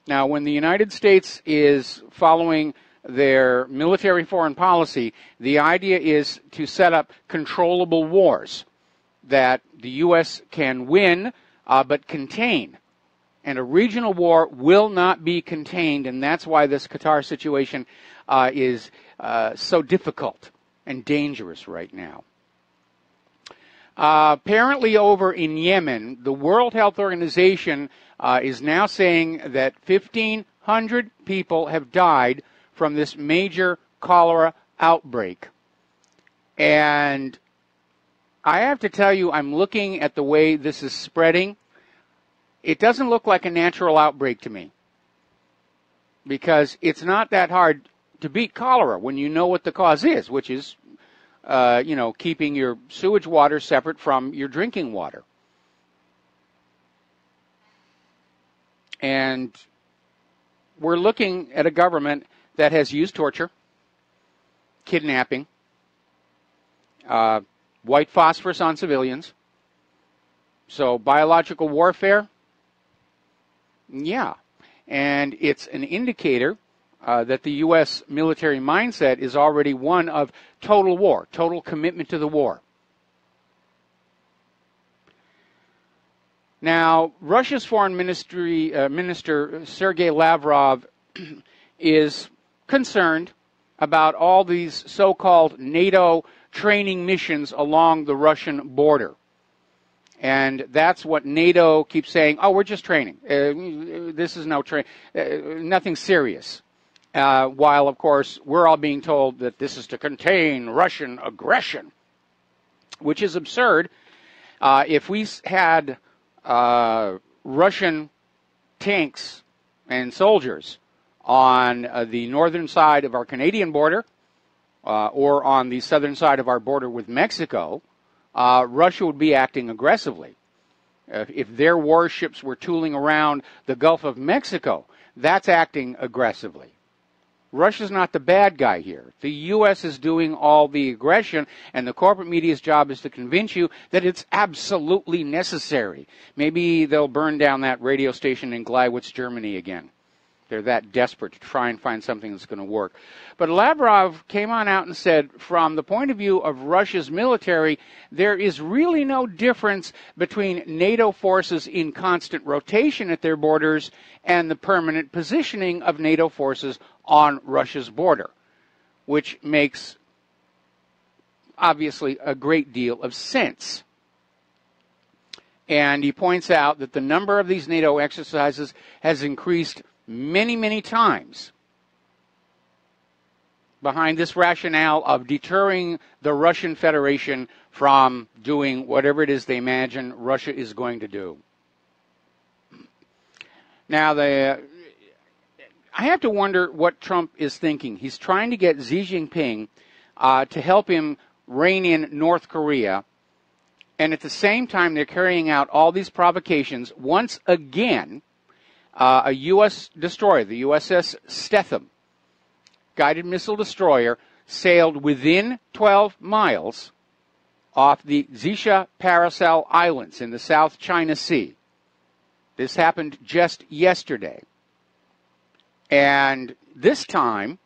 B: Now, when the United States is following their military foreign policy, the idea is to set up controllable wars that the U.S. can win but contain. And a regional war will not be contained, and that's why this Qatar situation is so difficult and dangerous right now. Apparently over in Yemen, the World Health Organization is now saying that 1,500 people have died from this major cholera outbreak. And I have to tell you, I'm looking at the way this is spreading. It doesn't look like a natural outbreak to me, because it's not that hard to beat cholera when you know what the cause is, which is, keeping your sewage water separate from your drinking water. And we're looking at a government that has used torture, kidnapping, white phosphorus on civilians. So biological warfare, yeah. And it's an indicator that the U.S. military mindset is already one of total war, total commitment to the war. Now, Russia's foreign minister Sergei Lavrov is concerned about all these so-called NATO training missions along the Russian border. And that's what NATO keeps saying, oh, we're just training. This is nothing serious. While, of course, we're all being told that this is to contain Russian aggression, which is absurd. If we had Russian tanks and soldiers on the northern side of our Canadian border or on the southern side of our border with Mexico, Russia would be acting aggressively. If their warships were tooling around the Gulf of Mexico, that's acting aggressively. Russia's not the bad guy here. The U.S. is doing all the aggression, and the corporate media's job is to convince you that it's absolutely necessary. Maybe they'll burn down that radio station in Gleiwitz, Germany again. They're that desperate to try and find something that's going to work. But Lavrov came on out and said, from the point of view of Russia's military, there is really no difference between NATO forces in constant rotation at their borders and the permanent positioning of NATO forces on Russia's border. which makes obviously a great deal of sense. And he points out that the number of these NATO exercises has increased many, many times behind this rationale of deterring the Russian Federation from doing whatever it is they imagine Russia is going to do. Now, I have to wonder what Trump is thinking. He's trying to get Xi Jinping to help him rein in North Korea, and at the same time they're carrying out all these provocations. Once again, a U.S. destroyer, the USS Stetham, guided missile destroyer, sailed within 12 miles off the Xisha Paracel Islands in the South China Sea. This happened just yesterday. And this time,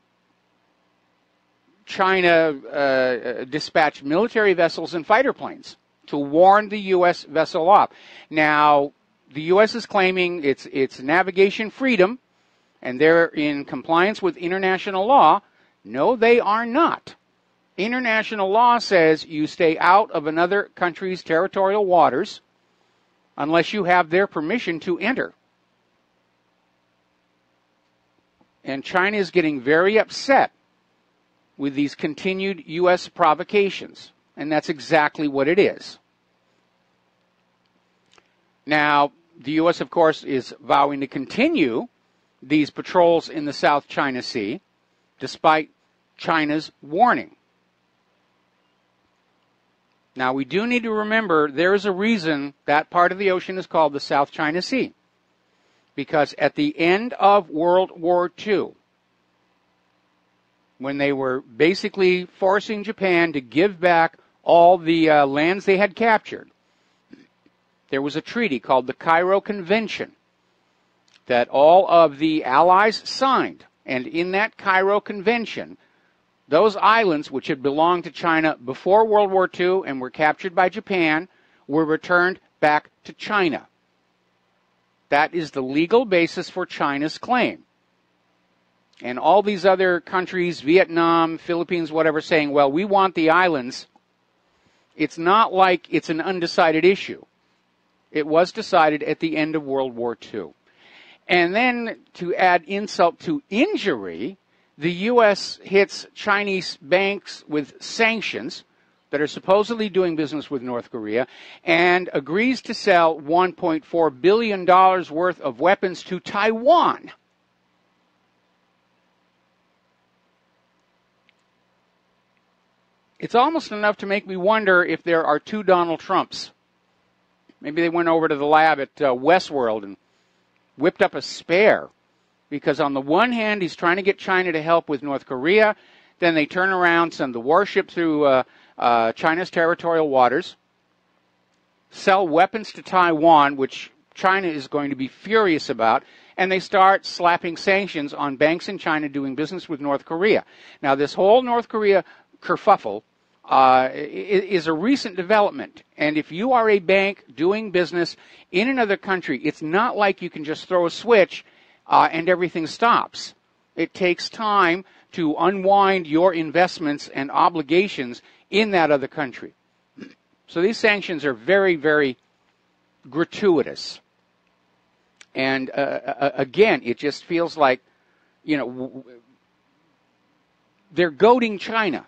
B: China dispatched military vessels and fighter planes to warn the U.S. vessel off. Now, the U.S. is claiming it's navigation freedom, and they're in compliance with international law. No, they are not. International law says you stay out of another country's territorial waters unless you have their permission to enter. And China is getting very upset with these continued U.S. provocations, and that's exactly what it is. Now, the U.S., of course, is vowing to continue these patrols in the South China Sea, despite China's warning. Now, we do need to remember there is a reason that part of the ocean is called the South China Sea. Because at the end of World War II, when they were basically forcing Japan to give back all the lands they had captured, there was a treaty called the Cairo Convention that all of the Allies signed. And in that Cairo Convention, those islands, which had belonged to China before World War II and were captured by Japan, were returned back to China. That is the legal basis for China's claim. And all these other countries, Vietnam, Philippines, whatever, saying, well, we want the islands. It's not like it's an undecided issue. It was decided at the end of World War II. And then to add insult to injury, the U.S. hits Chinese banks with sanctions that are supposedly doing business with North Korea and agrees to sell $1.4 billion worth of weapons to Taiwan. It's almost enough to make me wonder if there are two Donald Trumps. Maybe they went over to the lab at Westworld and whipped up a spare. Because on the one hand, he's trying to get China to help with North Korea. Then they turn around, send the warship through China's territorial waters, sell weapons to Taiwan, which China is going to be furious about, and they start slapping sanctions on banks in China doing business with North Korea. Now, this whole North Korea kerfuffle is a recent development. And if you are a bank doing business in another country, it's not like you can just throw a switch and everything stops. It takes time to unwind your investments and obligations in that other country. So these sanctions are very, very gratuitous. And again, it just feels like, they're goading China.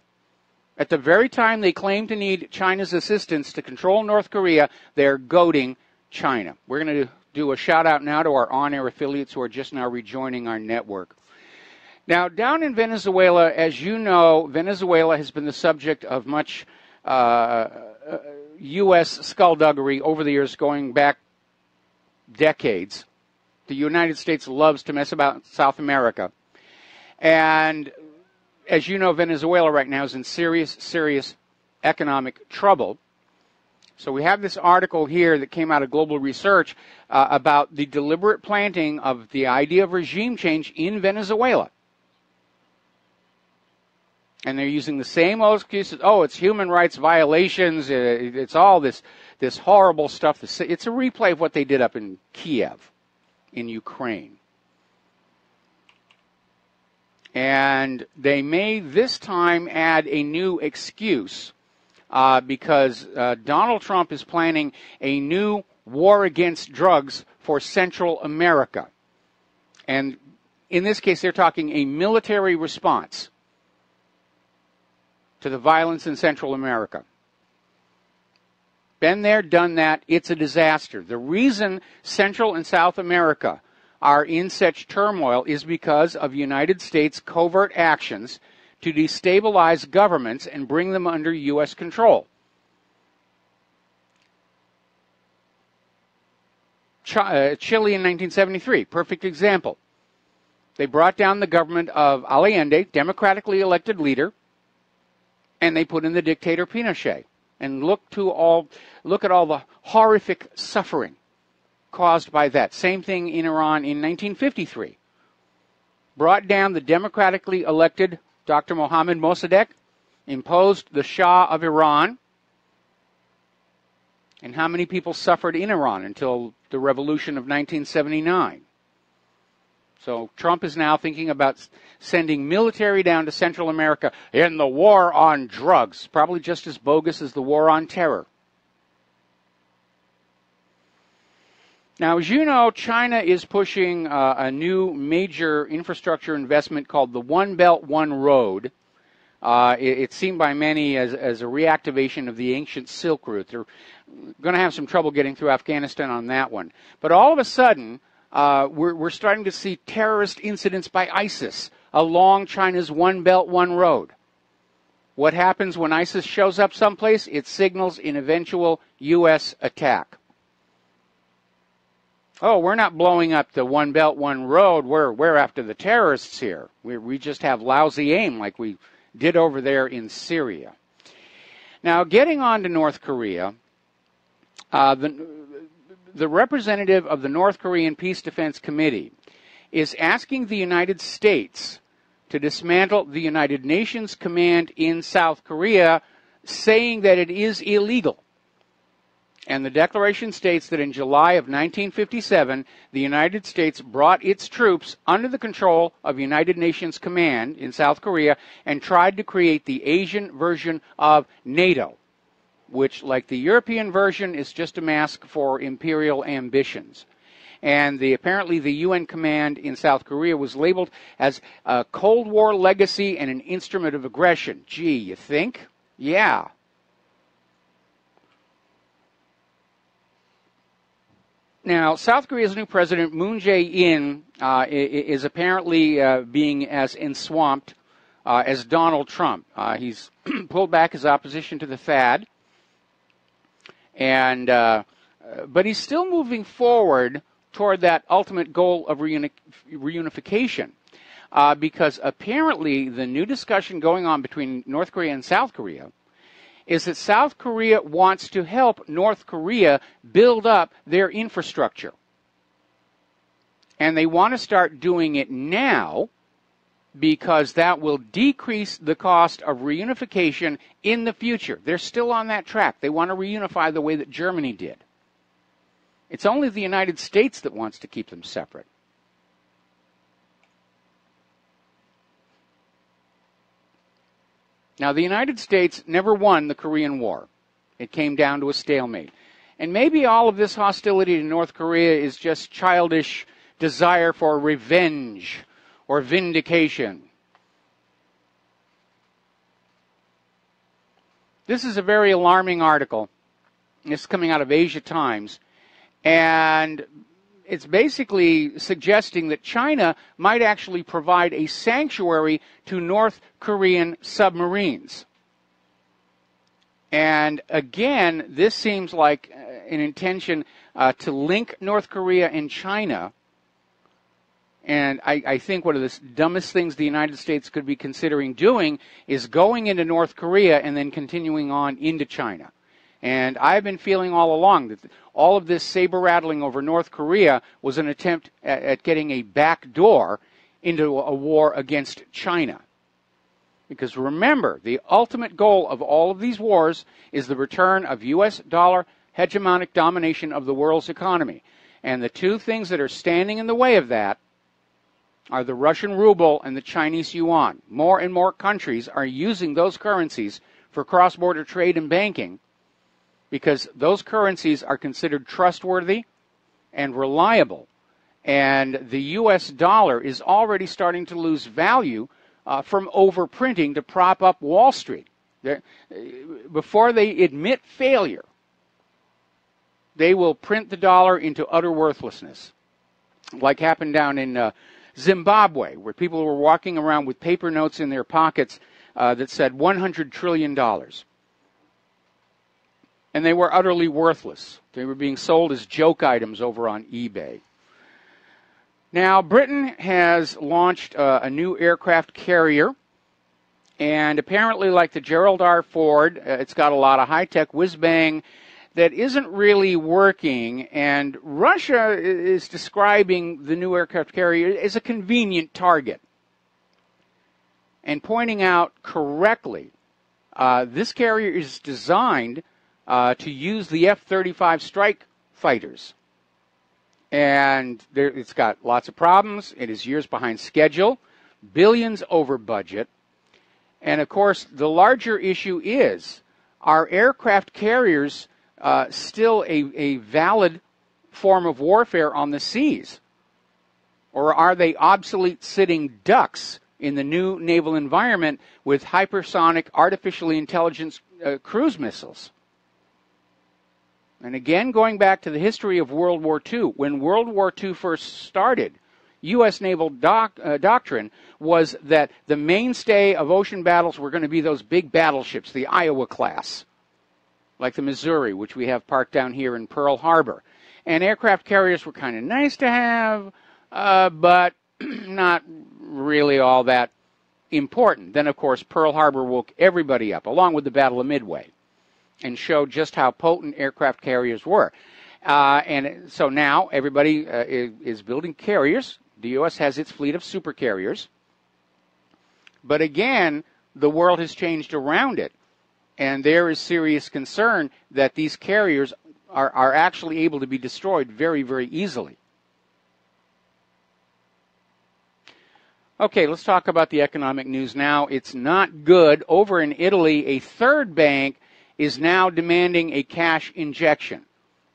B: At the very time they claim to need China's assistance to control North Korea, they're goading China. We're going to do a shout-out now to our on-air affiliates who are just now rejoining our network. Now, down in Venezuela, as you know, Venezuela has been the subject of much U.S. skullduggery over the years, going back decades. The United States loves to mess about South America. And as you know, Venezuela right now is in serious, serious economic trouble. So we have this article here that came out of Global Research about the deliberate planting of the idea of regime change in Venezuela. And they're using the same old excuses. Oh, it's human rights violations. It's all this horrible stuff. It's a replay of what they did up in Kiev, in Ukraine. And they may this time add a new excuse because Donald Trump is planning a new war against drugs for Central America. And in this case, they're talking a military response to the violence in Central America. Been there, done that. It's a disaster. The reason Central and South America are in such turmoil is because of United States covert actions to destabilize governments and bring them under U.S. control. Chile in 1973, perfect example. They brought down the government of Allende, democratically elected leader, and they put in the dictator Pinochet. And look at all the horrific suffering caused by that. Same thing in Iran in 1953. Brought down the democratically elected Dr. Mohammad Mossadegh, imposed the Shah of Iran. And how many people suffered in Iran until the revolution of 1979? So Trump is now thinking about sending military down to Central America in the war on drugs, probably just as bogus as the war on terror. Now, as you know, China is pushing a new major infrastructure investment called the One Belt, One Road. It's seen by many as a reactivation of the ancient Silk Route. They're going to have some trouble getting through Afghanistan on that one. But all of a sudden, we're starting to see terrorist incidents by ISIS along China's One Belt, One Road. What happens when ISIS shows up someplace? It signals an eventual U.S. attack. Oh, we're not blowing up the One Belt, One Road. We're after the terrorists here. We just have lousy aim like we did over there in Syria. Now, getting on to North Korea, the representative of the North Korean Peace Defense Committee is asking the United States to dismantle the United Nations command in South Korea, saying that it is illegal. And the declaration states that in July of 1957, the United States brought its troops under the control of United Nations Command in South Korea and tried to create the Asian version of NATO, which, like the European version, is just a mask for imperial ambitions. And apparently the UN command in South Korea was labeled as a Cold War legacy and an instrument of aggression. Gee, you think? Yeah. Now, South Korea's new president, Moon Jae-in, is apparently being as enswamped as Donald Trump. He's pulled back his opposition to the THAAD, but he's still moving forward toward that ultimate goal of reunification, because apparently the new discussion going on between North Korea and South Korea is that South Korea wants to help North Korea build up their infrastructure. And they want to start doing it now because that will decrease the cost of reunification in the future. They're still on that track. They want to reunify the way that Germany did. It's only the United States that wants to keep them separate. Now, the United States never won the Korean War. It came down to a stalemate. And maybe all of this hostility to North Korea is just childish desire for revenge or vindication. This is a very alarming article. It's coming out of Asia Times. And it's basically suggesting that China might actually provide a sanctuary to North Korean submarines. And again, this seems like an intention to link North Korea and China. And I think one of the dumbest things the United States could be considering doing is going into North Korea and then continuing on into China. And I've been feeling all along that all of this saber-rattling over North Korea was an attempt at getting a back door into a war against China. Because remember, the ultimate goal of all of these wars is the return of U.S. dollar hegemonic domination of the world's economy. And the two things that are standing in the way of that are the Russian ruble and the Chinese yuan. More and more countries are using those currencies for cross-border trade and banking because those currencies are considered trustworthy and reliable. And the U.S. dollar is already starting to lose value from overprinting to prop up Wall Street. Before they admit failure, they will print the dollar into utter worthlessness, like happened down in Zimbabwe, where people were walking around with paper notes in their pockets that said $100 trillion. And they were utterly worthless. They were being sold as joke items over on eBay. Now, Britain has launched a new aircraft carrier, and apparently, like the Gerald R. Ford, it's got a lot of high-tech whiz-bang that isn't really working, and Russia is describing the new aircraft carrier as a convenient target and pointing out correctly this carrier is designed to use the F-35 strike fighters. And it's got lots of problems. It is years behind schedule, billions over budget. And, of course, the larger issue is, are aircraft carriers still a valid form of warfare on the seas? Or are they obsolete sitting ducks in the new naval environment with hypersonic, artificially intelligent cruise missiles? And again, going back to the history of World War II, when World War II first started, U.S. naval doctrine was that the mainstay of ocean battles were going to be those big battleships, the Iowa class, like the Missouri, which we have parked down here in Pearl Harbor. And aircraft carriers were kind of nice to have, but not really all that important. Then, of course, Pearl Harbor woke everybody up, along with the Battle of Midway, and showed just how potent aircraft carriers were. And so now everybody is building carriers. The U.S. has its fleet of super carriers. But again, the world has changed around it. And there is serious concern that these carriers are actually able to be destroyed very, very easily. Okay, let's talk about the economic news now. It's not good. Over in Italy, a third bank is now demanding a cash injection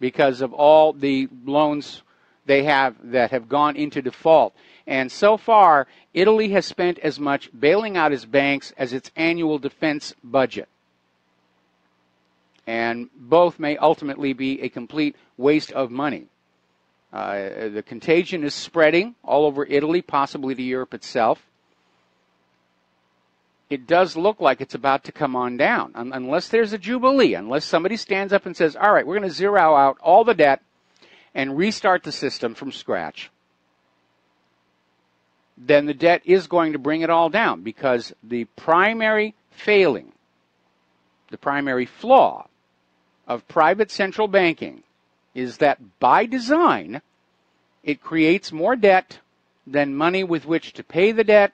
B: because of all the loans they have that have gone into default. And so far, Italy has spent as much bailing out its banks as its annual defense budget. And both may ultimately be a complete waste of money. The contagion is spreading all over Italy, possibly to Europe itself. It does look like it's about to come on down, unless there's a jubilee, unless somebody stands up and says, all right, we're going to zero out all the debt and restart the system from scratch. Then the debt is going to bring it all down, because the primary failing, the primary flaw of private central banking is that by design, it creates more debt than money with which to pay the debt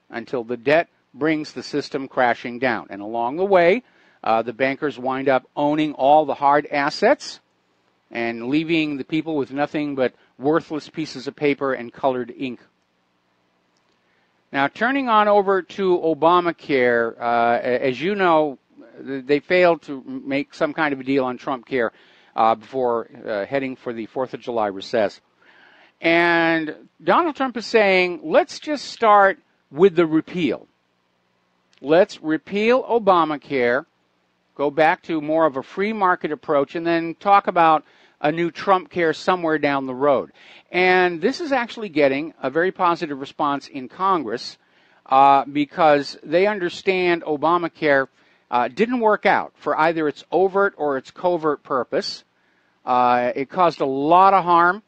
B: until the debt brings the system crashing down. And along the way, the bankers wind up owning all the hard assets and leaving the people with nothing but worthless pieces of paper and colored ink. Now, turning on over to Obamacare, as you know, they failed to make some kind of a deal on Trumpcare before heading for the 4th of July recess. And Donald Trump is saying, let's just start with the repeal. Let's repeal Obamacare, go back to more of a free market approach, and then talk about a new Trumpcare somewhere down the road. And this is actually getting a very positive response in Congress because they understand Obamacare didn't work out for either its overt or its covert purpose. It caused a lot of harm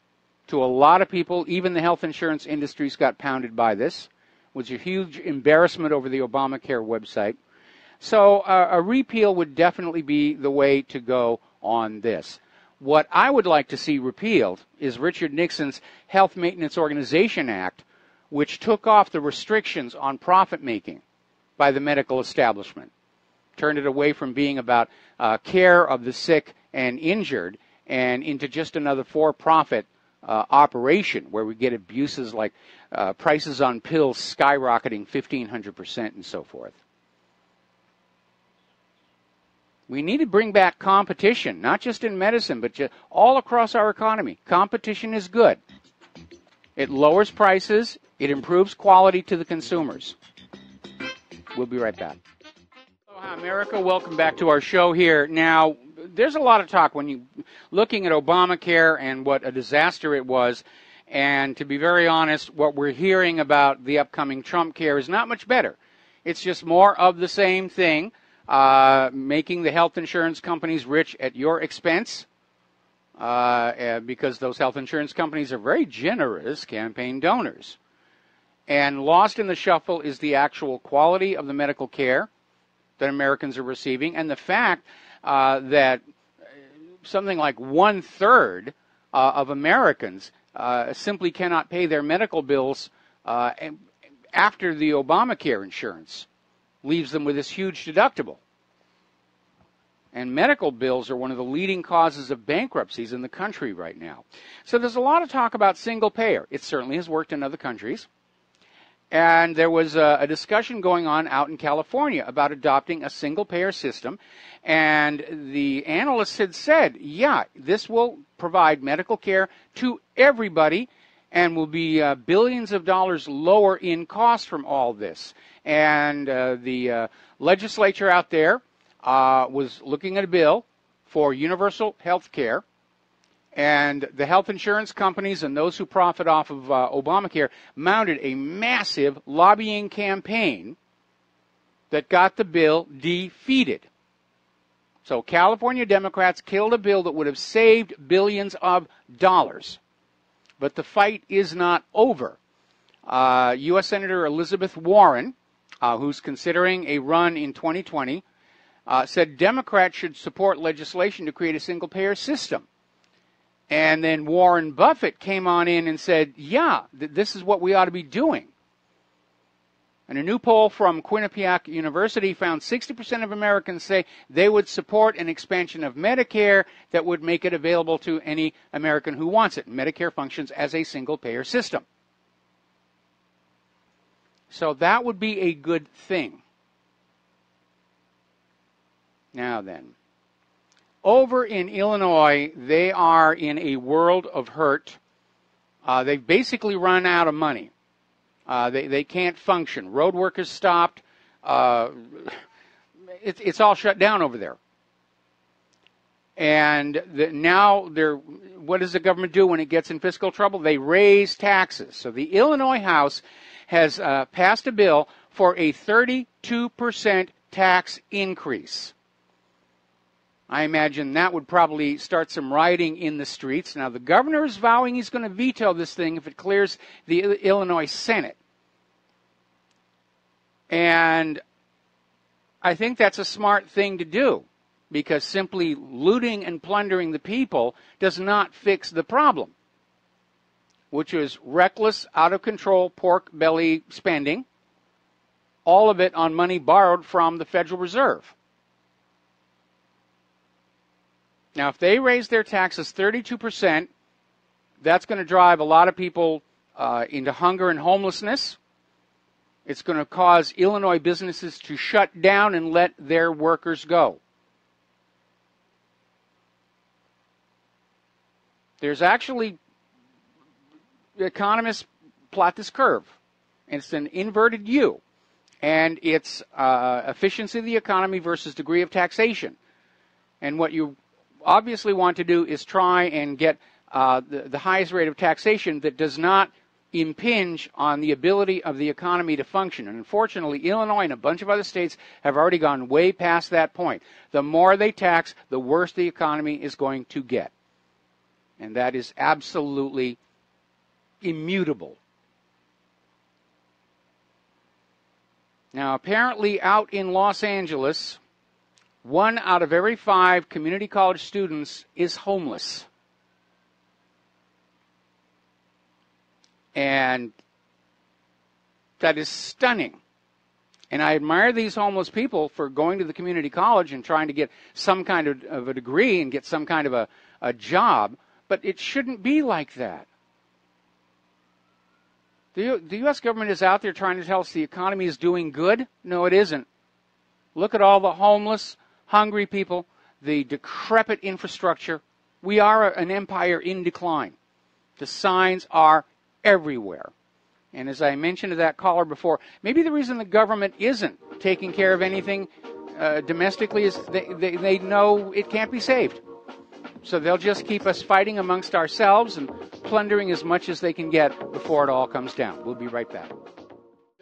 B: to a lot of people. Even the health insurance industries got pounded by this. It was a huge embarrassment over the Obamacare website. So a repeal would definitely be the way to go on this. What I would like to see repealed is Richard Nixon's Health Maintenance Organization Act, which took off the restrictions on profit-making by the medical establishment, turned it away from being about care of the sick and injured and into just another for-profit operation where we get abuses like prices on pills skyrocketing 1,500% and so forth. We need to bring back competition, not just in medicine, but just all across our economy. Competition is good. It lowers prices. It improves quality to the consumers. We'll be right back. Aloha, America. Welcome back to our show here. Now, there's a lot of talk when you looking at Obamacare and what a disaster it was. And to be very honest, what we're hearing about the upcoming Trump care is not much better. It's just more of the same thing. Making the health insurance companies rich at your expense, because those health insurance companies are very generous campaign donors. And lost in the shuffle is the actual quality of the medical care that Americans are receiving, and the fact that something like 1/3 of Americans simply cannot pay their medical bills after the Obamacare insurance leaves them with this huge deductible. And medical bills are one of the leading causes of bankruptcies in the country right now. So there's a lot of talk about single payer. It certainly has worked in other countries. And there was a discussion going on out in California about adopting a single payer system. And the analysts had said, yeah, this will provide medical care to everybody and will be billions of dollars lower in cost from all this. And the legislature out there was looking at a bill for universal health care, and the health insurance companies and those who profit off of Obamacare mounted a massive lobbying campaign that got the bill defeated. So California Democrats killed a bill that would have saved billions of dollars. But the fight is not over. U.S. Senator Elizabeth Warren, who's considering a run in 2020, said Democrats should support legislation to create a single-payer system. And then Warren Buffett came on in and said, yeah, this is what we ought to be doing. And a new poll from Quinnipiac University found 60% of Americans say they would support an expansion of Medicare that would make it available to any American who wants it. Medicare functions as a single-payer system. So that would be a good thing. Now then, over in Illinois, they are in a world of hurt. They've basically run out of money. They can't function. Road work is stopped. It's all shut down over there. And now what does the government do when it gets in fiscal trouble? They raise taxes. So the Illinois House has passed a bill for a 32% tax increase. I imagine that would probably start some rioting in the streets. Now, the governor is vowing he's going to veto this thing if it clears the Illinois Senate. And I think that's a smart thing to do, because simply looting and plundering the people does not fix the problem, which is reckless, out-of-control pork belly spending, all of it on money borrowed from the Federal Reserve. Now, if they raise their taxes 32%, that's going to drive a lot of people into hunger and homelessness. It's going to cause Illinois businesses to shut down and let their workers go. There's actually, economists plot this curve. It's an inverted U, and it's efficiency of the economy versus degree of taxation. And what you obviously want to do is try and get the highest rate of taxation that does not impinge on the ability of the economy to function. And unfortunately, Illinois and a bunch of other states have already gone way past that point. The more they tax, the worse the economy is going to get. And that is absolutely immutable. Now, apparently out in Los Angeles, 1 out of every 5 community college students is homeless. And that is stunning. And I admire these homeless people for going to the community college and trying to get some kind of a degree and get some kind of a job. But it shouldn't be like that. The U.S. government is out there trying to tell us the economy is doing good. No, it isn't. Look at all the homeless, hungry people, the decrepit infrastructure. We are an empire in decline. The signs are everywhere. And as I mentioned to that caller before, maybe the reason the government isn't taking care of anything domestically is they know it can't be saved. So they'll just keep us fighting amongst ourselves and plundering as much as they can get before it all comes down. We'll be right back.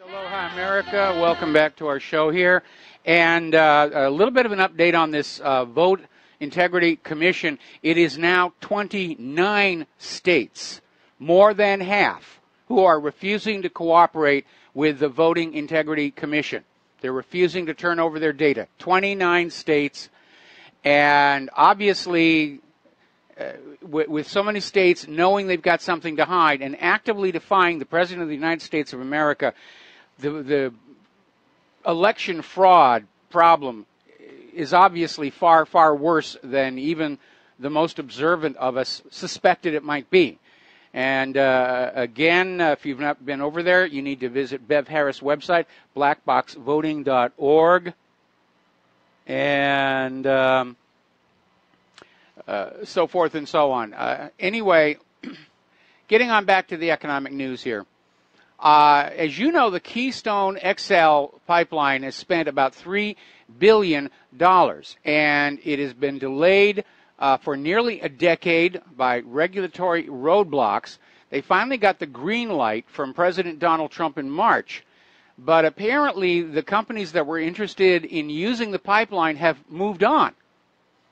B: Aloha, America. Welcome back to our show here. And a little bit of an update on this Vote Integrity Commission. It is now 29 states, more than half, who are refusing to cooperate with the Voting Integrity Commission. They're refusing to turn over their data. 29 states. And obviously, with so many states knowing they've got something to hide and actively defying the President of the United States of America, the election fraud problem is obviously far, far worse than even the most observant of us suspected it might be. And again, if you've not been over there, you need to visit Bev Harris' website, blackboxvoting.org. And so forth and so on. Anyway, getting on back to the economic news here. As you know, the Keystone XL pipeline has spent about $3 billion, and it has been delayed for nearly a decade by regulatory roadblocks. They finally got the green light from President Donald Trump in March, but apparently the companies that were interested in using the pipeline have moved on.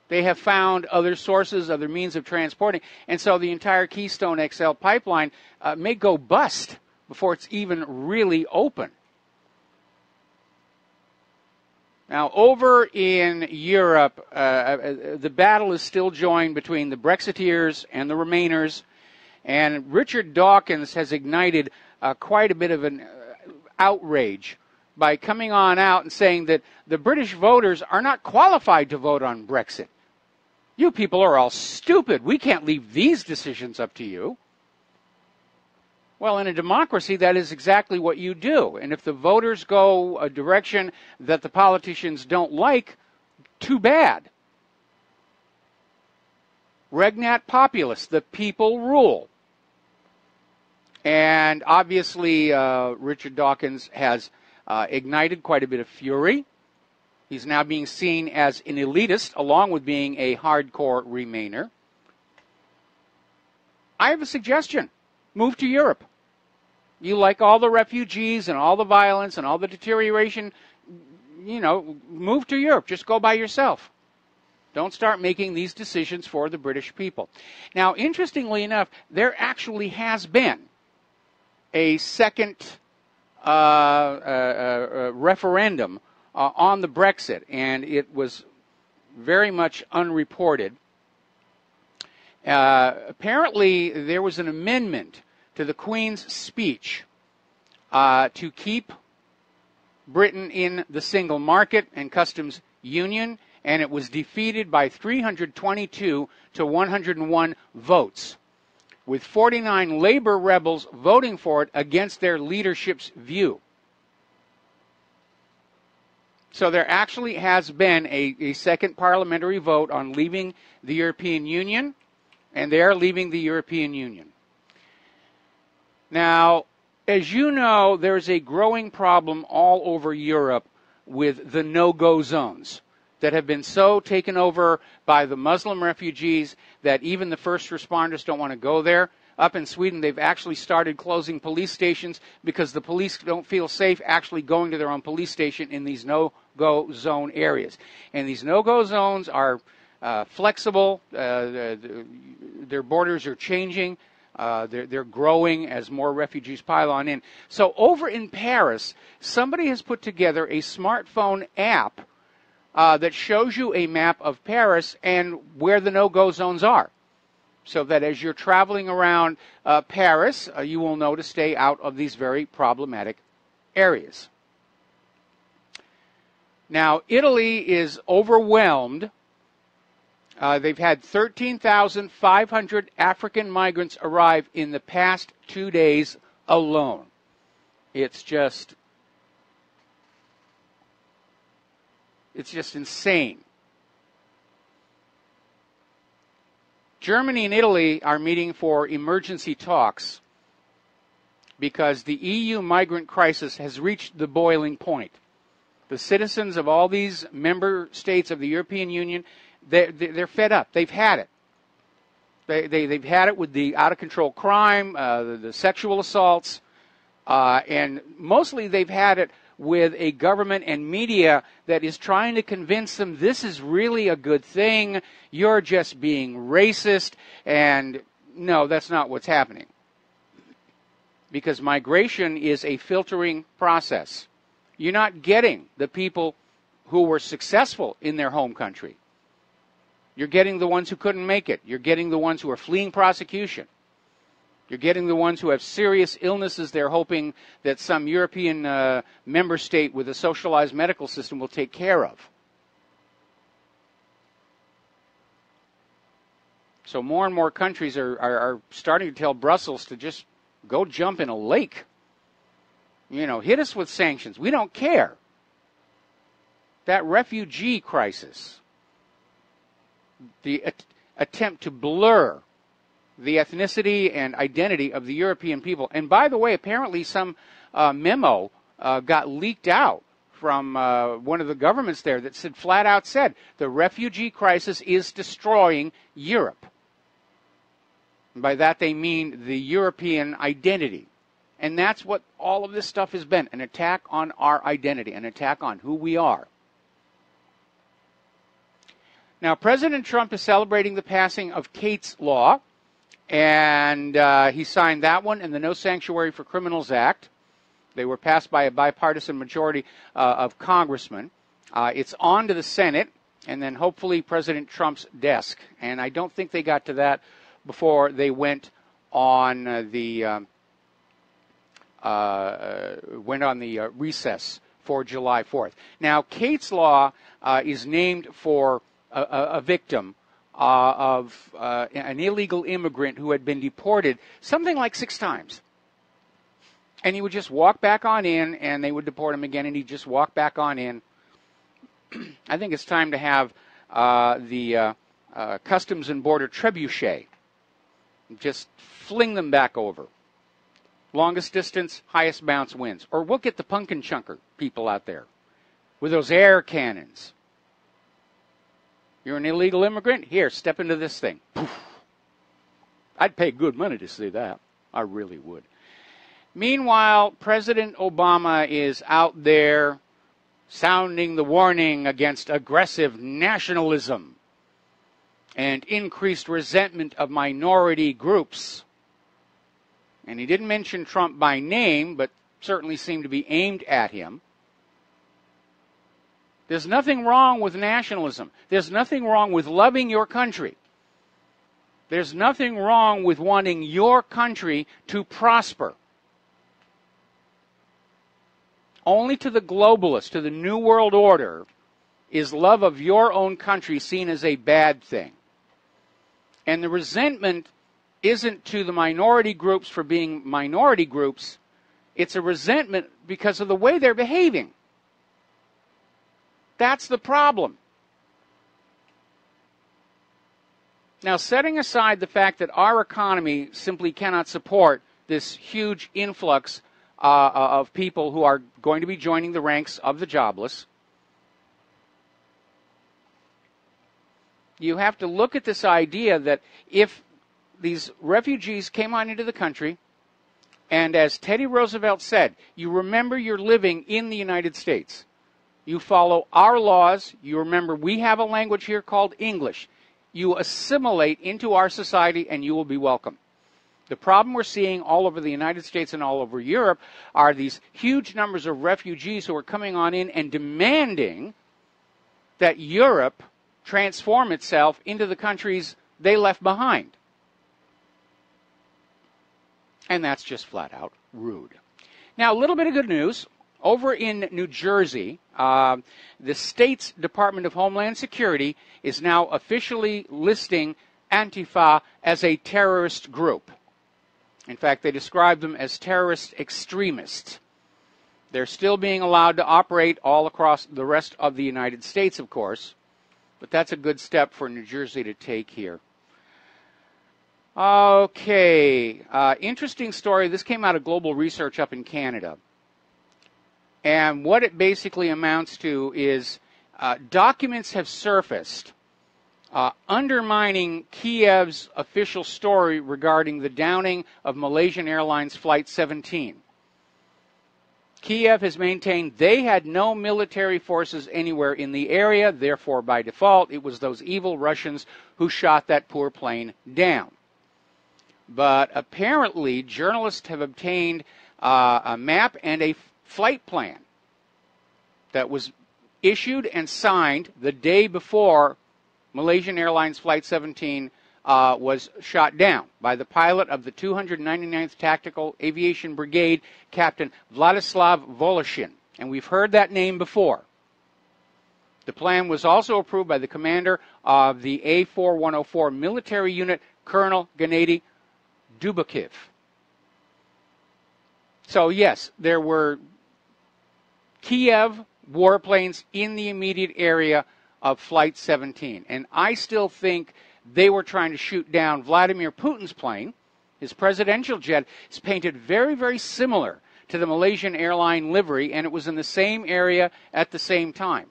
B: They have found other sources, other means of transporting, and so the entire Keystone XL pipeline may go bust before it's even really open. Now, over in Europe, the battle is still joined between the Brexiteers and the Remainers, and Richard Dawkins has ignited quite a bit of an outrage by coming on out and saying that the British voters are not qualified to vote on Brexit. You people are all stupid. We can't leave these decisions up to you. Well, in a democracy, that is exactly what you do. And if the voters go a direction that the politicians don't like, too bad. Regnat populus, the people rule. And obviously, Richard Dawkins has ignited quite a bit of fury. He's now being seen as an elitist, along with being a hardcore Remainer. I have a suggestion. Move to Europe. You like all the refugees and all the violence and all the deterioration, you know, move to Europe. Just go by yourself. Don't start making these decisions for the British people. Now, interestingly enough, there actually has been a second referendum on the Brexit, and it was very much unreported. Apparently, there was an amendment to the Queen's speech to keep Britain in the single market and customs union, and it was defeated by 322 to 101 votes, with 49 Labour rebels voting for it against their leadership's view. So there actually has been a second parliamentary vote on leaving the European Union, and they are leaving the European Union. Now, as you know, there's a growing problem all over Europe with the no-go zones that have been so taken over by the Muslim refugees that even the first responders don't want to go there. Up in Sweden, they've actually started closing police stations because the police don't feel safe actually going to their own police station in these no-go zone areas. And these no-go zones are flexible. Their borders are changing. They're growing as more refugees pile on in. So over in Paris, somebody has put together a smartphone app that shows you a map of Paris and where the no-go zones are, so that as you're traveling around Paris, you will know to stay out of these very problematic areas. Now, Italy is overwhelmed. They've had 13,500 African migrants arrive in the past 2 days alone. It's just insane. Germany and Italy are meeting for emergency talks because the EU migrant crisis has reached the boiling point. The citizens of all these member states of the European Union, they're fed up. They've had it. They've had it with the out-of-control crime, the sexual assaults, and mostly they've had it with a government and media that is trying to convince them this is really a good thing, you're just being racist, and no, that's not what's happening. Because migration is a filtering process. You're not getting the people who were successful in their home country. You're getting the ones who couldn't make it. You're getting the ones who are fleeing prosecution. You're getting the ones who have serious illnesses they're hoping that some European member state with a socialized medical system will take care of. So more and more countries are starting to tell Brussels to just go jump in a lake. You know, hit us with sanctions. We don't care. That refugee crisis, the attempt to blur the ethnicity and identity of the European people. And by the way, apparently some memo got leaked out from one of the governments there that said, flat out said, the refugee crisis is destroying Europe. And by that they mean the European identity. And that's what all of this stuff has been, an attack on our identity, an attack on who we are. Now, President Trump is celebrating the passing of Kate's Law, and he signed that one and the No Sanctuary for Criminals Act. They were passed by a bipartisan majority of congressmen. It's on to the Senate, and then hopefully President Trump's desk. And I don't think they got to that before they went on the recess for July 4th. Now, Kate's Law is named for a victim of an illegal immigrant who had been deported something like 6 times. And he would just walk back on in, and they would deport him again, and he'd just walk back on in. I think it's time to have the Customs and Border Trebuchet. Just fling them back over. Longest distance, highest bounce wins. Or we'll get the pumpkin chunker people out there with those air cannons. You're an illegal immigrant? Here, step into this thing. Poof. I'd pay good money to see that. I really would. Meanwhile, President Obama is out there sounding the warning against aggressive nationalism and increased resentment of minority groups. And he didn't mention Trump by name, but certainly seemed to be aimed at him. There's nothing wrong with nationalism. There's nothing wrong with loving your country. There's nothing wrong with wanting your country to prosper. Only to the globalists, to the New World Order, is love of your own country seen as a bad thing. And the resentment isn't to the minority groups for being minority groups. It's a resentment because of the way they're behaving. That's the problem. Now, setting aside the fact that our economy simply cannot support this huge influx of people who are going to be joining the ranks of the jobless, you have to look at this idea that if these refugees came on into the country, and as Teddy Roosevelt said, you remember you're living in the United States. You follow our laws. You remember we have a language here called English. You assimilate into our society and you will be welcome. The problem we're seeing all over the United States and all over Europe are these huge numbers of refugees who are coming on in and demanding that Europe transform itself into the countries they left behind. And that's just flat out rude. Now, a little bit of good news. Over in New Jersey, the state's Department of Homeland Security is now officially listing Antifa as a terrorist group. In fact, they describe them as terrorist extremists. They're still being allowed to operate all across the rest of the United States, of course. But that's a good step for New Jersey to take here. Okay, interesting story. This came out of Global Research up in Canada. And what it basically amounts to is documents have surfaced undermining Kiev's official story regarding the downing of Malaysian Airlines Flight 17. Kiev has maintained they had no military forces anywhere in the area, therefore by default it was those evil Russians who shot that poor plane down. But apparently journalists have obtained a map and a flight plan that was issued and signed the day before Malaysian Airlines Flight 17 was shot down by the pilot of the 299th Tactical Aviation Brigade, Captain Vladislav Voloshin. And we've heard that name before. The plan was also approved by the commander of the A4104 military unit, Colonel Gennady Dubakiv. So yes, there were Kiev warplanes in the immediate area of Flight 17. And I still think they were trying to shoot down Vladimir Putin's plane. His presidential jet is painted very, very similar to the Malaysian airline livery, and it was in the same area at the same time.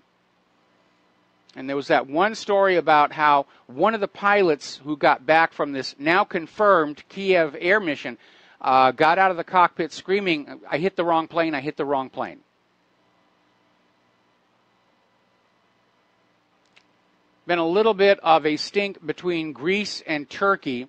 B: And there was that one story about how one of the pilots who got back from this now confirmed Kiev air mission got out of the cockpit screaming, "I hit the wrong plane, I hit the wrong plane." Been a little bit of a stink between Greece and Turkey.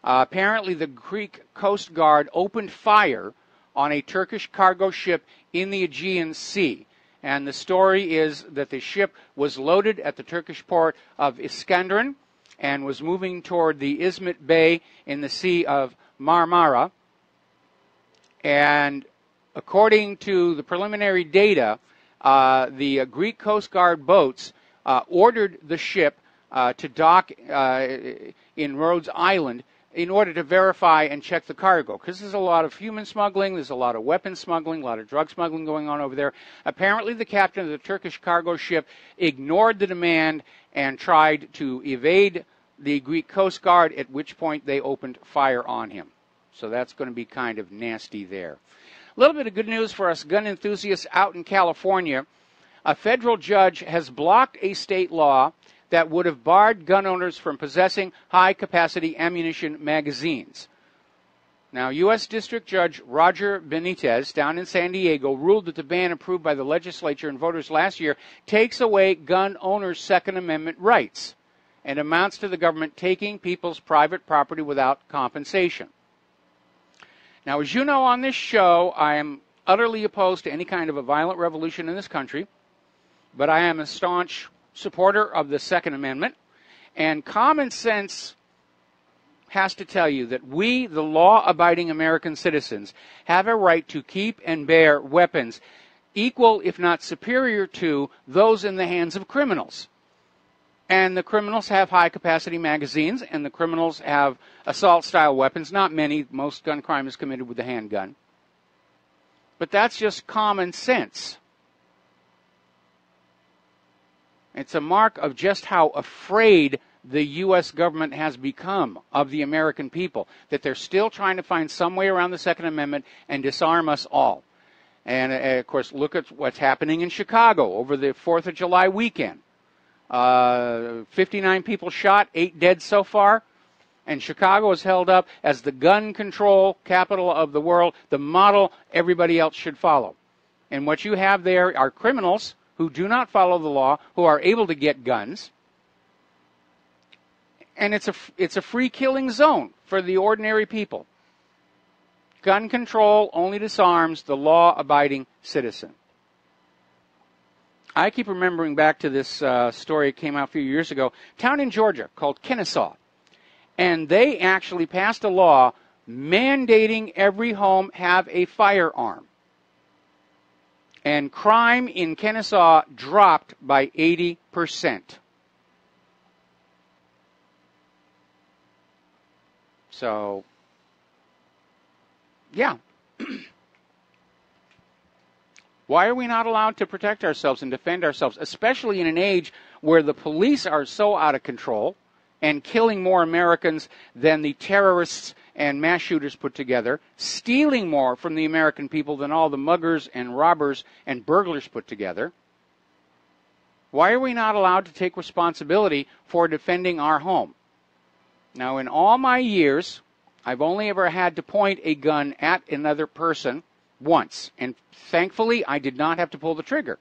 B: Apparently the Greek Coast Guard opened fire on a Turkish cargo ship in the Aegean Sea. And the story is that the ship was loaded at the Turkish port of Iskenderun and was moving toward the Izmit Bay in the Sea of Marmara. And according to the preliminary data, the Greek Coast Guard boats ordered the ship to dock in Rhodes Island in order to verify and check the cargo. Because there's a lot of human smuggling, there's a lot of weapon smuggling, a lot of drug smuggling going on over there. Apparently the captain of the Turkish cargo ship ignored the demand and tried to evade the Greek Coast Guard, at which point they opened fire on him. So that's going to be kind of nasty there. A little bit of good news for us gun enthusiasts out in California. A federal judge has blocked a state law that would have barred gun owners from possessing high-capacity ammunition magazines. Now, U.S. District Judge Roger Benitez down in San Diego ruled that the ban approved by the legislature and voters last year takes away gun owners' Second Amendment rights and amounts to the government taking people's private property without compensation. Now, as you know on this show, I am utterly opposed to any kind of a violent revolution in this country, but I am a staunch supporter of the Second Amendment, and common sense has to tell you that we, the law-abiding American citizens, have a right to keep and bear weapons equal, if not superior to, those in the hands of criminals. And the criminals have high-capacity magazines, and the criminals have assault-style weapons. Not many. Most gun crime is committed with a handgun. But that's just common sense. It's a mark of just how afraid the U.S. government has become of the American people, that they're still trying to find some way around the Second Amendment and disarm us all. And, of course, look at what's happening in Chicago over the 4th of July weekend. 59 people shot, 8 dead so far. And Chicago is held up as the gun control capital of the world, the model everybody else should follow. And what you have there are criminals who do not follow the law, who are able to get guns. And it's a free killing zone for the ordinary people. Gun control only disarms the law-abiding citizen. I keep remembering back to this story that came out a few years ago, a town in Georgia called Kennesaw. And they actually passed a law mandating every home have a firearm. And crime in Kennesaw dropped by 80%. So, yeah. Why are we not allowed to protect ourselves and defend ourselves, especially in an age where the police are so out of control and killing more Americans than the terrorists and mass shooters put together, stealing more from the American people than all the muggers and robbers and burglars put together? Why are we not allowed to take responsibility for defending our home? Now, in all my years, I've only ever had to point a gun at another person once, and thankfully I did not have to pull the trigger.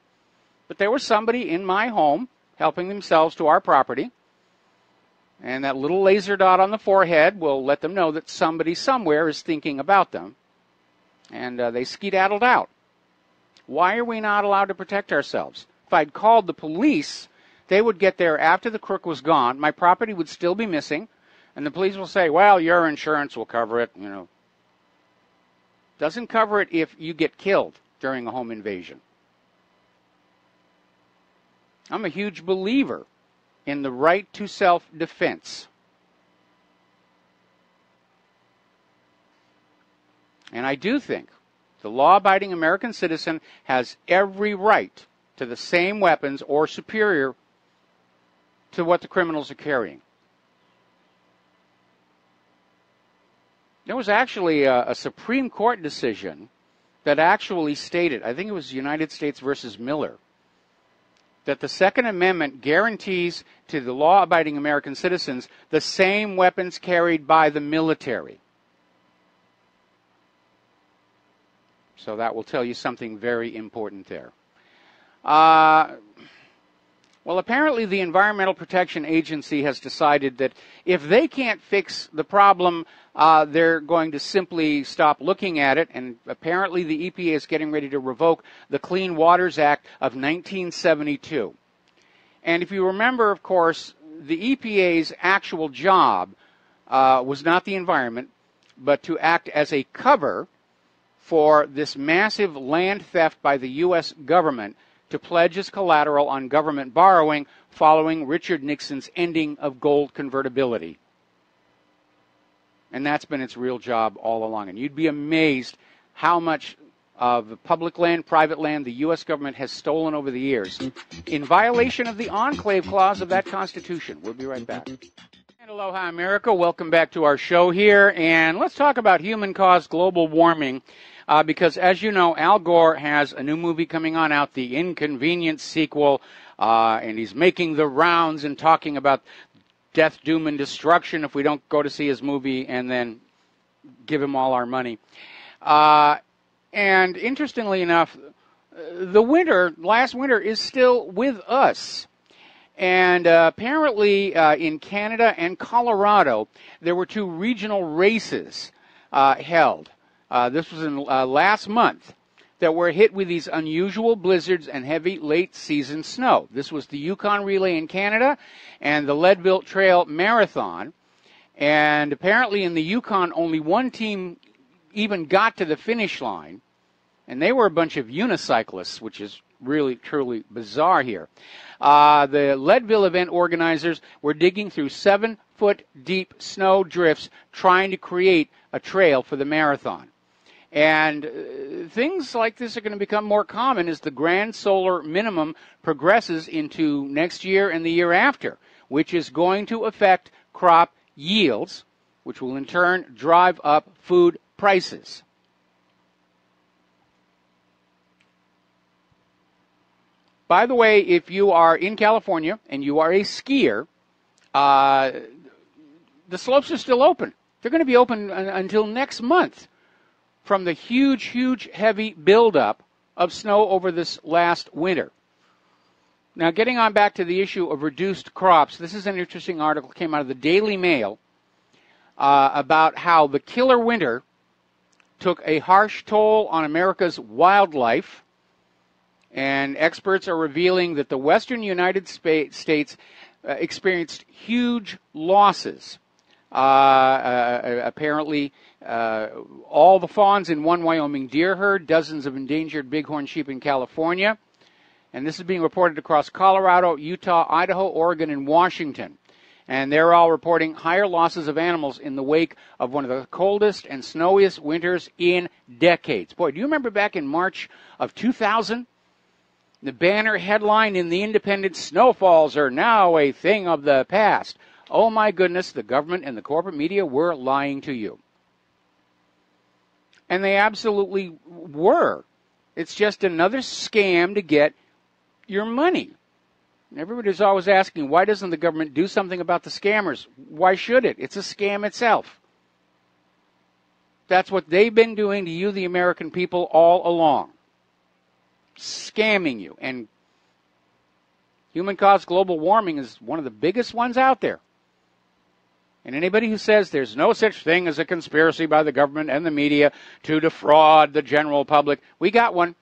B: But there was somebody in my home helping themselves to our property, and that little laser dot on the forehead will let them know that somebody somewhere is thinking about them, and they skedaddled out. Why are we not allowed to protect ourselves? If I'd called the police, they would get there after the crook was gone, my property would still be missing, and the police will say, well, your insurance will cover it, you know. Doesn't cover it if you get killed during a home invasion. I'm a huge believer in the right to self-defense. And I do think the law-abiding American citizen has every right to the same weapons or superior to what the criminals are carrying. There was actually a Supreme Court decision that actually stated, I think it was United States versus Miller, that the Second Amendment guarantees to the law-abiding American citizens the same weapons carried by the military. So that will tell you something very important there. Well, apparently the Environmental Protection Agency has decided that if they can't fix the problem, they're going to simply stop looking at it, and apparently the EPA is getting ready to revoke the Clean Waters Act of 1972. And if you remember, of course, the EPA's actual job was not the environment, but to act as a cover for this massive land theft by the U.S. government to pledge as collateral on government borrowing following Richard Nixon's ending of gold convertibility. And that's been its real job all along. And you'd be amazed how much of public land, private land, the U.S. government has stolen over the years in violation of the Enclave Clause of that Constitution. We'll be right back. And aloha, America. Welcome back to our show here. And let's talk about human-caused global warming. Because, as you know, Al Gore has a new movie coming on out, The Inconvenience sequel, and he's making the rounds and talking about death, doom, and destruction if we don't go to see his movie and then give him all our money. And interestingly enough, last winter is still with us. And apparently in Canada and Colorado, there were two regional races held. This was in last month, that were hit with these unusual blizzards and heavy late-season snow. This was the Yukon Relay in Canada and the Leadville Trail Marathon. And apparently in the Yukon, only one team even got to the finish line, and they were a bunch of unicyclists, which is really, truly bizarre here. The Leadville event organizers were digging through 7-foot-deep snow drifts trying to create a trail for the marathon. And things like this are going to become more common as the grand solar minimum progresses into next year and the year after, which is going to affect crop yields, which will in turn drive up food prices. By the way, if you are in California and you are a skier, the slopes are still open. They're going to be open until next month from the huge, huge, heavy buildup of snow over this last winter. Now, getting on back to the issue of reduced crops, this is an interesting article that came out of the Daily Mail about how the killer winter took a harsh toll on America's wildlife, and experts are revealing that the western United States experienced huge losses. Apparently, all the fawns in one Wyoming deer herd, dozens of endangered bighorn sheep in California, and this is being reported across Colorado, Utah, Idaho, Oregon, and Washington. And they're all reporting higher losses of animals in the wake of one of the coldest and snowiest winters in decades. Boy, do you remember back in March of 2000? The banner headline in the Independent, "Snowfalls are now a thing of the past." Oh my goodness, the government and the corporate media were lying to you. And they absolutely were. It's just another scam to get your money. Everybody's always asking, why doesn't the government do something about the scammers? Why should it? It's a scam itself. That's what they've been doing to you, the American people, all along. Scamming you. And human-caused global warming is one of the biggest ones out there. And anybody who says there's no such thing as a conspiracy by the government and the media to defraud the general public, we got one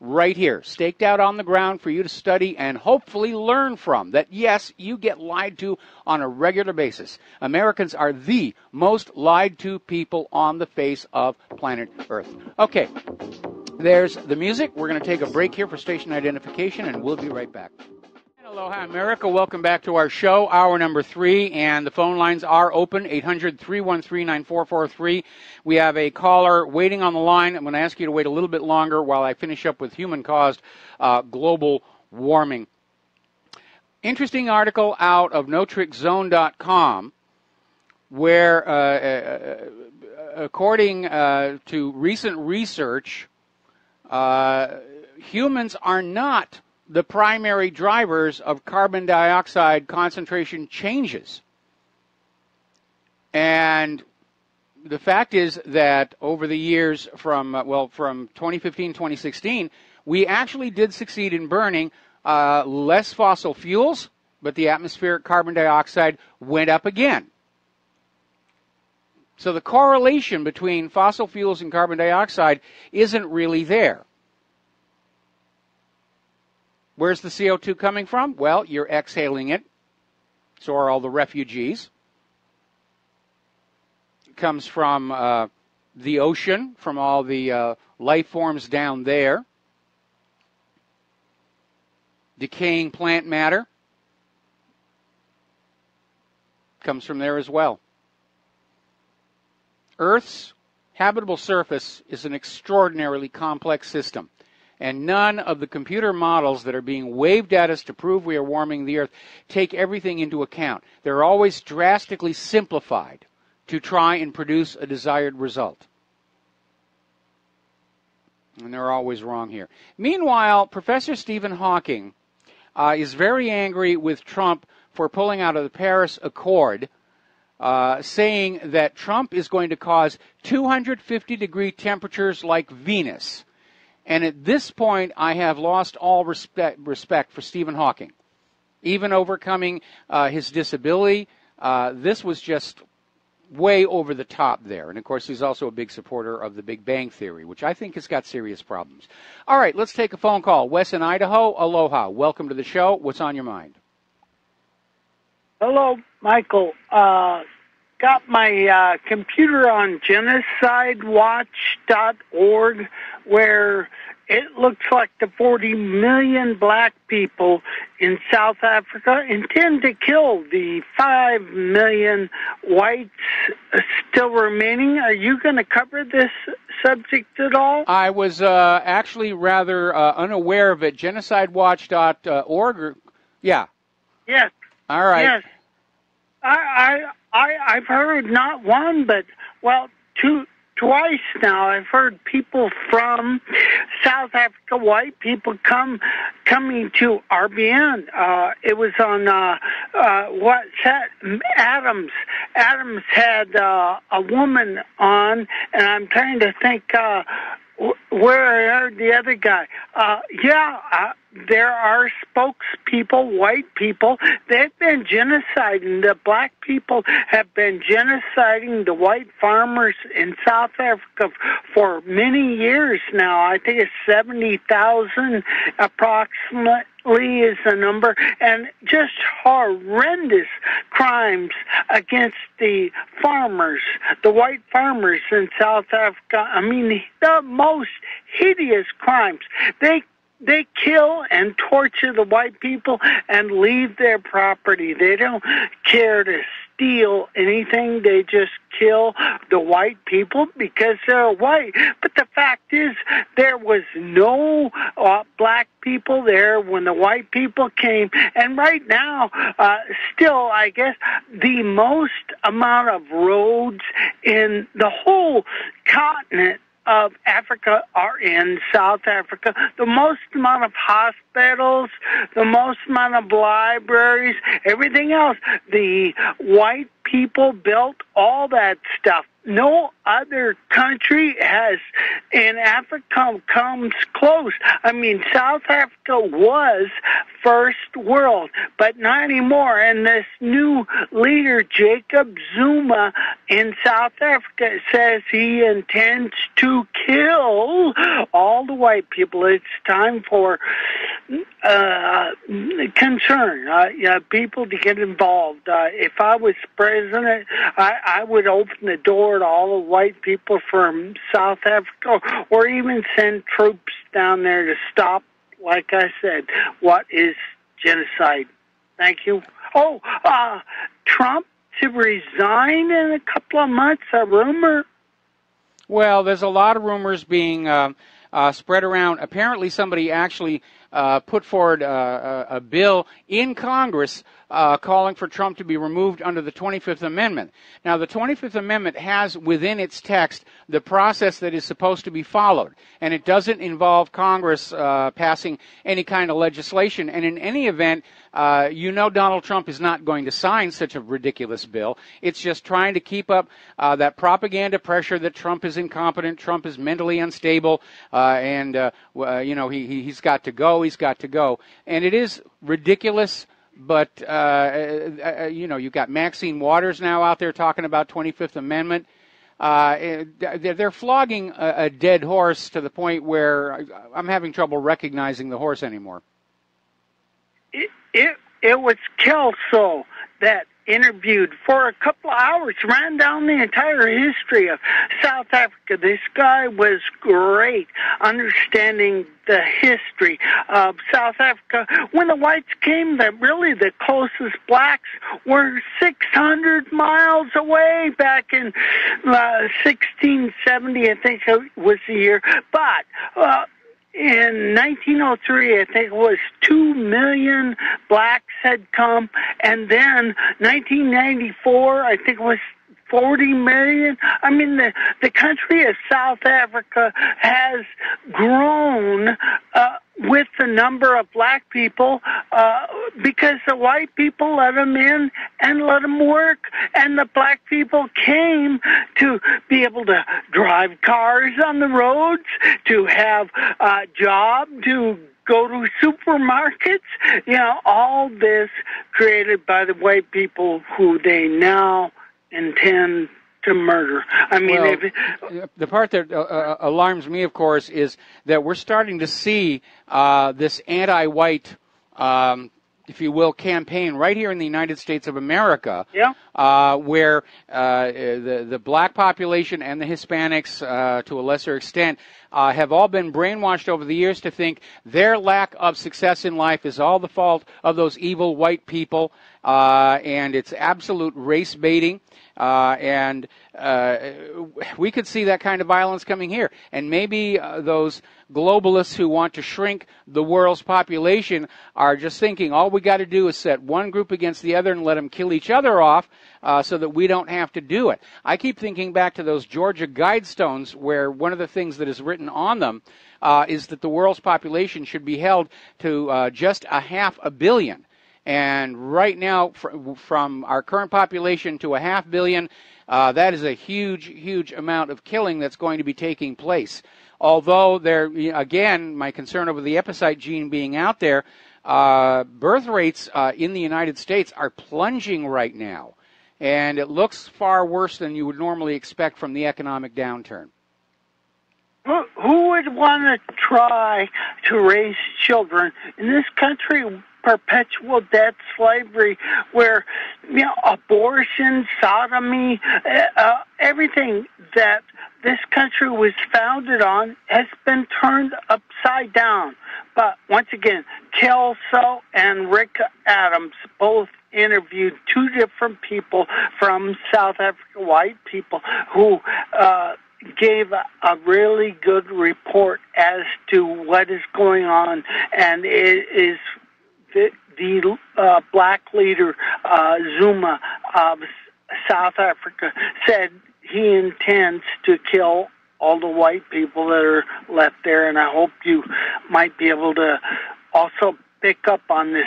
B: right here, staked out on the ground for you to study and hopefully learn from. That, yes, you get lied to on a regular basis. Americans are the most lied to people on the face of planet Earth. Okay, there's the music. We're going to take a break here for station identification, and we'll be right back. Aloha, America. Welcome back to our show, hour number 3, and the phone lines are open, 800-313-9443. We have a caller waiting on the line. I'm going to ask you to wait a little bit longer while I finish up with human-caused global warming. Interesting article out of NoTrickZone.com where, according to recent research, humans are not the primary drivers of carbon dioxide concentration changes. And the fact is that over the years from 2015, 2016, we actually did succeed in burning less fossil fuels, but the atmospheric carbon dioxide went up again. So the correlation between fossil fuels and carbon dioxide isn't really there. Where's the CO2 coming from? Well, you're exhaling it. So are all the refugees. It comes from the ocean, from all the life forms down there. Decaying plant matter comes from there as well. Earth's habitable surface is an extraordinarily complex system. And none of the computer models that are being waved at us to prove we are warming the Earth take everything into account. They're always drastically simplified to try and produce a desired result. And they're always wrong here. Meanwhile, Professor Stephen Hawking is very angry with Trump for pulling out of the Paris Accord, saying that Trump is going to cause 250-degree temperatures like Venus. And at this point, I have lost all respect for Stephen Hawking. Even overcoming his disability, this was just way over the top there. And, of course, he's also a big supporter of the Big Bang Theory, which I think has got serious problems. All right, let's take a phone call. Wes in Idaho, aloha. Welcome to the show. What's on your mind?
G: Hello, Michael. Got my computer on genocidewatch.org, where it looks like the 40 million black people in South Africa intend to kill the 5 million whites still remaining. Are you going to cover this subject at all?
B: I was actually rather unaware of it. Genocidewatch.org? Yeah.
G: Yes.
B: All right.
G: Yes. I've heard not one, but, well, twice now. I've heard people from South Africa, white people, coming to RBN. It was on Adams. Adams had a woman on, and I'm trying to think where I heard the other guy. There are spokespeople, white people. They've been genociding. The black people have been genociding the white farmers in South Africa for many years now. I think it's 70,000 approximately is the number, and just horrendous crimes against the farmers, the white farmers in South Africa. I mean, the most hideous crimes. They they kill and torture the white people and leave their property. They don't care to steal anything. They just kill the white people because they're white. But the fact is, there was no black people there when the white people came. And right now, still, I guess, the most amount of roads in the whole continent of Africa are in South Africa. The most amount of hospitals, the most amount of libraries, everything else. The white people built all that stuff. No other country has in Africa comes close. I mean, South Africa was first world, but not anymore. And this new leader, Jacob Zuma, in South Africa says he intends to kill all the white people. It's time for concern, people to get involved. If I was president, I would open the door to all the white people from South Africa, or even send troops down there to stop, like I said, what is genocide. Thank you. Oh, Trump to resign in a couple of months, a rumor?
B: Well, there's a lot of rumors being spread around. Apparently somebody actually put forward a bill in Congress calling for Trump to be removed under the 25th Amendment. Now, the 25th Amendment has within its text the process that is supposed to be followed, and it doesn't involve Congress passing any kind of legislation. And in any event, Donald Trump is not going to sign such a ridiculous bill. It's just trying to keep up that propaganda pressure that Trump is incompetent, Trump is mentally unstable, and he's got to go. He's got to go. And it is ridiculous, but, you've got Maxine Waters now out there talking about 25th Amendment. They're flogging a dead horse to the point where I'm having trouble recognizing the horse anymore.
G: It was Kelso that interviewed for a couple of hours, ran down the entire history of South Africa. This guy was great, understanding the history of South Africa. When the whites came, really the closest blacks were 600 miles away back in 1670, I think was the year. But in 1903, I think it was 2 million blacks had come, and then 1994, I think it was 40 million. I mean, the country of South Africa has grown with the number of black people because the white people let them in and let them work, and the black people came to be able to drive cars on the roads, to have a job, to go to supermarkets, all this created by the white people who they now intend to murder. I mean,
B: the part that alarms me, of course, is that we're starting to see this anti-white, if you will, campaign right here in the United States of America, where the black population and the Hispanics, to a lesser extent, have all been brainwashed over the years to think their lack of success in life is all the fault of those evil white people, and it's absolute race baiting. And we could see that kind of violence coming here. And maybe those globalists who want to shrink the world's population are just thinking all we got to do is set one group against the other and let them kill each other off so that we don't have to do it. I keep thinking back to those Georgia Guidestones where one of the things that is written on them is that the world's population should be held to just 500 million. And right now, from our current population to 500 million, that is a huge, huge amount of killing that's going to be taking place. Although again, my concern over the epicite gene being out there, birth rates in the United States are plunging right now. And it looks far worse than you would normally expect from the economic downturn.
G: Who would want to try to raise children in this country? Perpetual debt slavery, where abortion, sodomy, everything that this country was founded on has been turned upside down But once again, Kelso and Rick Adams both interviewed two different people from South Africa, white people, who gave a really good report as to what is going on, and it is the black leader, Zuma of South Africa, said he intends to kill all the white people that are left there, and I hope you might be able to also pick up on this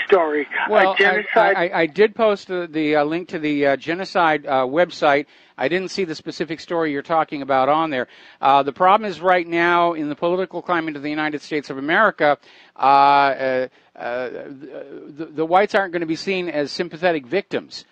G: story.
B: Well,
G: genocide.
B: I did post the link to the genocide website. I didn't see the specific story you're talking about on there. The problem is right now in the political climate of the United States of America, the whites aren't going to be seen as sympathetic victims.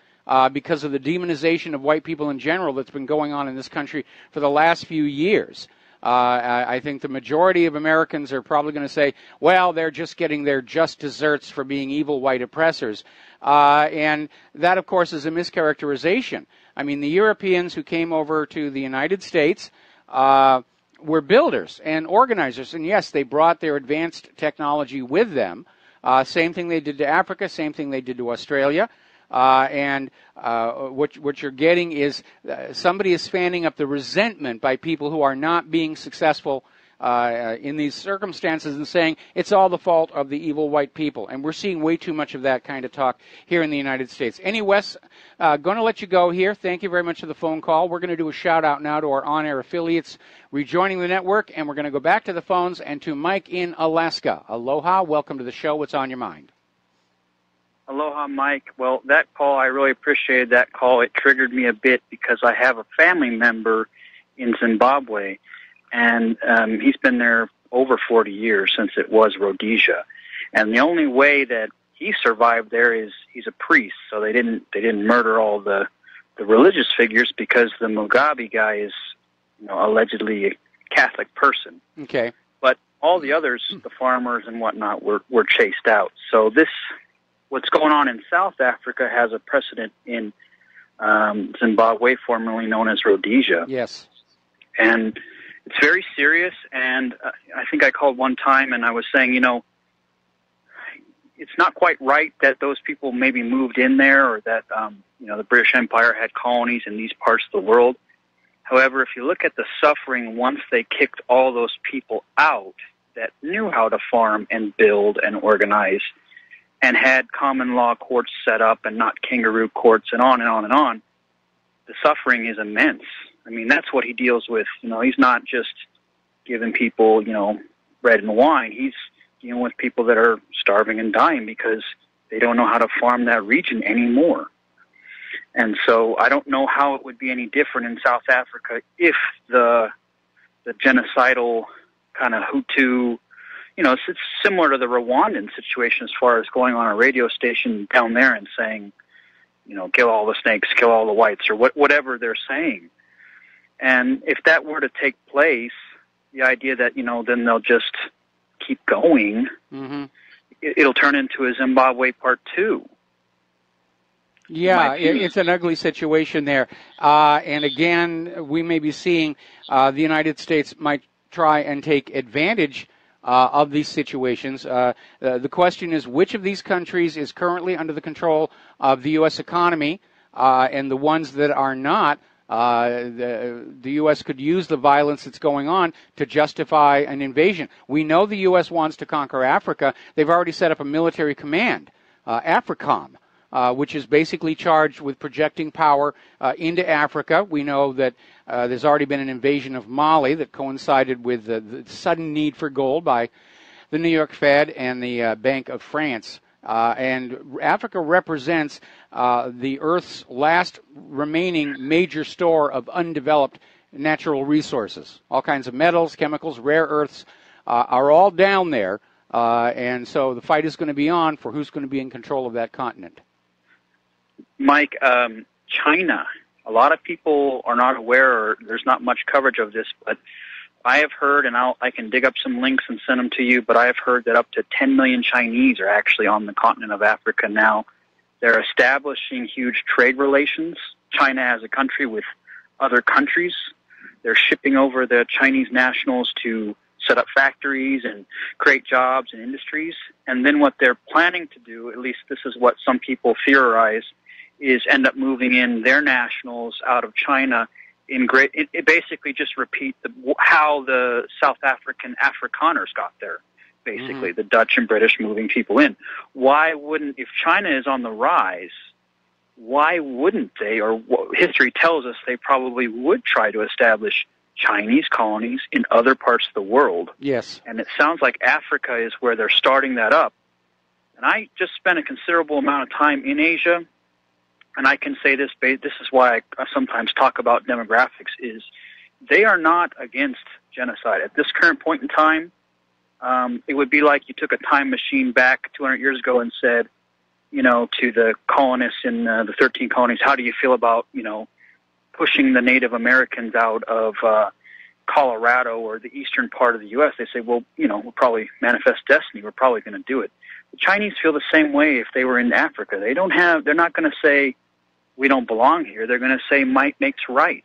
B: Because of the demonization of white people in general that's been going on in this country for the last few years. I think the majority of Americans are probably going to say, well, they're just getting their just desserts for being evil white oppressors. And that, of course, is a mischaracterization. I mean, the Europeans who came over to the United States were builders and organizers. And, yes, they brought their advanced technology with them. Same thing they did to Africa, same thing they did to Australia. And what you're getting is somebody is fanning up the resentment by people who are not being successful in these circumstances and saying it's all the fault of the evil white people. And we're seeing way too much of that kind of talk here in the United States. Anyway, Wes, going to let you go here. Thank you very much for the phone call. We're going to do a shout-out now to our on-air affiliates rejoining the network, and we're going to go back to the phones and to Mike in Alaska. Aloha. Welcome to the show. What's on your mind?
H: Aloha, Mike. Well, that call, I really appreciated that call. It triggered me a bit because I have a family member in Zimbabwe, and he's been there over 40 years since it was Rhodesia. And the only way that he survived there is he's a priest, so they didn't murder all the religious figures because the Mugabe guy is, allegedly a Catholic person.
B: Okay.
H: But all the others, the farmers and whatnot, were chased out. So what's going on in South Africa has a precedent in Zimbabwe, formerly known as Rhodesia.
B: Yes.
H: And it's very serious, and I think I called one time and I was saying, it's not quite right that those people maybe moved in there or that, the British Empire had colonies in these parts of the world. However, if you look at the suffering once they kicked all those people out that knew how to farm and build and organize and had common law courts set up and not kangaroo courts and on and on and on, the suffering is immense. I mean, that's what he deals with. He's not just giving people, bread and wine. He's dealing with people that are starving and dying because they don't know how to farm that region anymore. And so I don't know how it would be any different in South Africa if the genocidal kind of Hutu, it's similar to the Rwandan situation as far as going on a radio station down there and saying, kill all the snakes, kill all the whites, or whatever they're saying. And if that were to take place, the idea that, then they'll just keep going, it'll turn into a Zimbabwe Part 2.
B: Yeah, it's an ugly situation there. And again, we may be seeing the United States might try and take advantage of these situations. The question is, which of these countries is currently under the control of the U.S. economy, and the ones that are not, the U.S. could use the violence that's going on to justify an invasion. We know the U.S. wants to conquer Africa. They've already set up a military command, AFRICOM, which is basically charged with projecting power into Africa. We know that there's already been an invasion of Mali that coincided with the sudden need for gold by the New York Fed and the Bank of France. And Africa represents the Earth's last remaining major store of undeveloped natural resources. All kinds of metals, chemicals, rare earths are all down there. And so the fight is going to be on for who's going to be in control of that continent.
H: Mike, China, a lot of people are not aware, or there's not much coverage of this, but I have heard, and I can dig up some links and send them to you, but I have heard that up to 10 million Chinese are actually on the continent of Africa now. They're establishing huge trade relations, China as a country with other countries. They're shipping over the Chinese nationals to set up factories and create jobs and industries. And then what they're planning to do, at least this is what some people theorize, is end up moving in their nationals out of China. It basically just repeat how the South African Afrikaners got there. Basically, the Dutch and British moving people in. Why wouldn't, if China is on the rise, why wouldn't they, or history tells us they probably would try to establish Chinese colonies in other parts of the world.
B: Yes.
H: And it sounds like Africa is where they're starting that up. And I just spent a considerable amount of time in Asia, and I can say this is why I sometimes talk about demographics, is they are not against genocide. At this current point in time, it would be like you took a time machine back 200 years ago and said, to the colonists in the 13 colonies, how do you feel about, pushing the Native Americans out of Colorado or the eastern part of the U.S.? They say, well, we'll probably manifest destiny. We're probably going to do it. The Chinese feel the same way if they were in Africa. They're not going to say, we don't belong here. They're going to say, might makes right.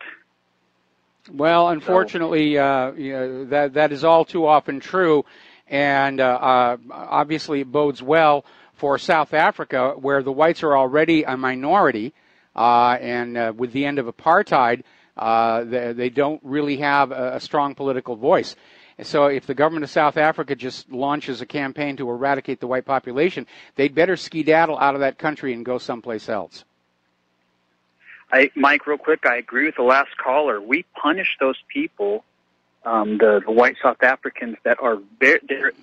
B: Well, unfortunately, that is all too often true, and obviously it bodes well for South Africa, where the whites are already a minority, and with the end of apartheid, they don't really have a strong political voice. So if the government of South Africa just launches a campaign to eradicate the white population, they'd better skedaddle out of that country and go someplace else.
H: Mike, real quick, I agree with the last caller. We punish those people, the white South Africans that are they're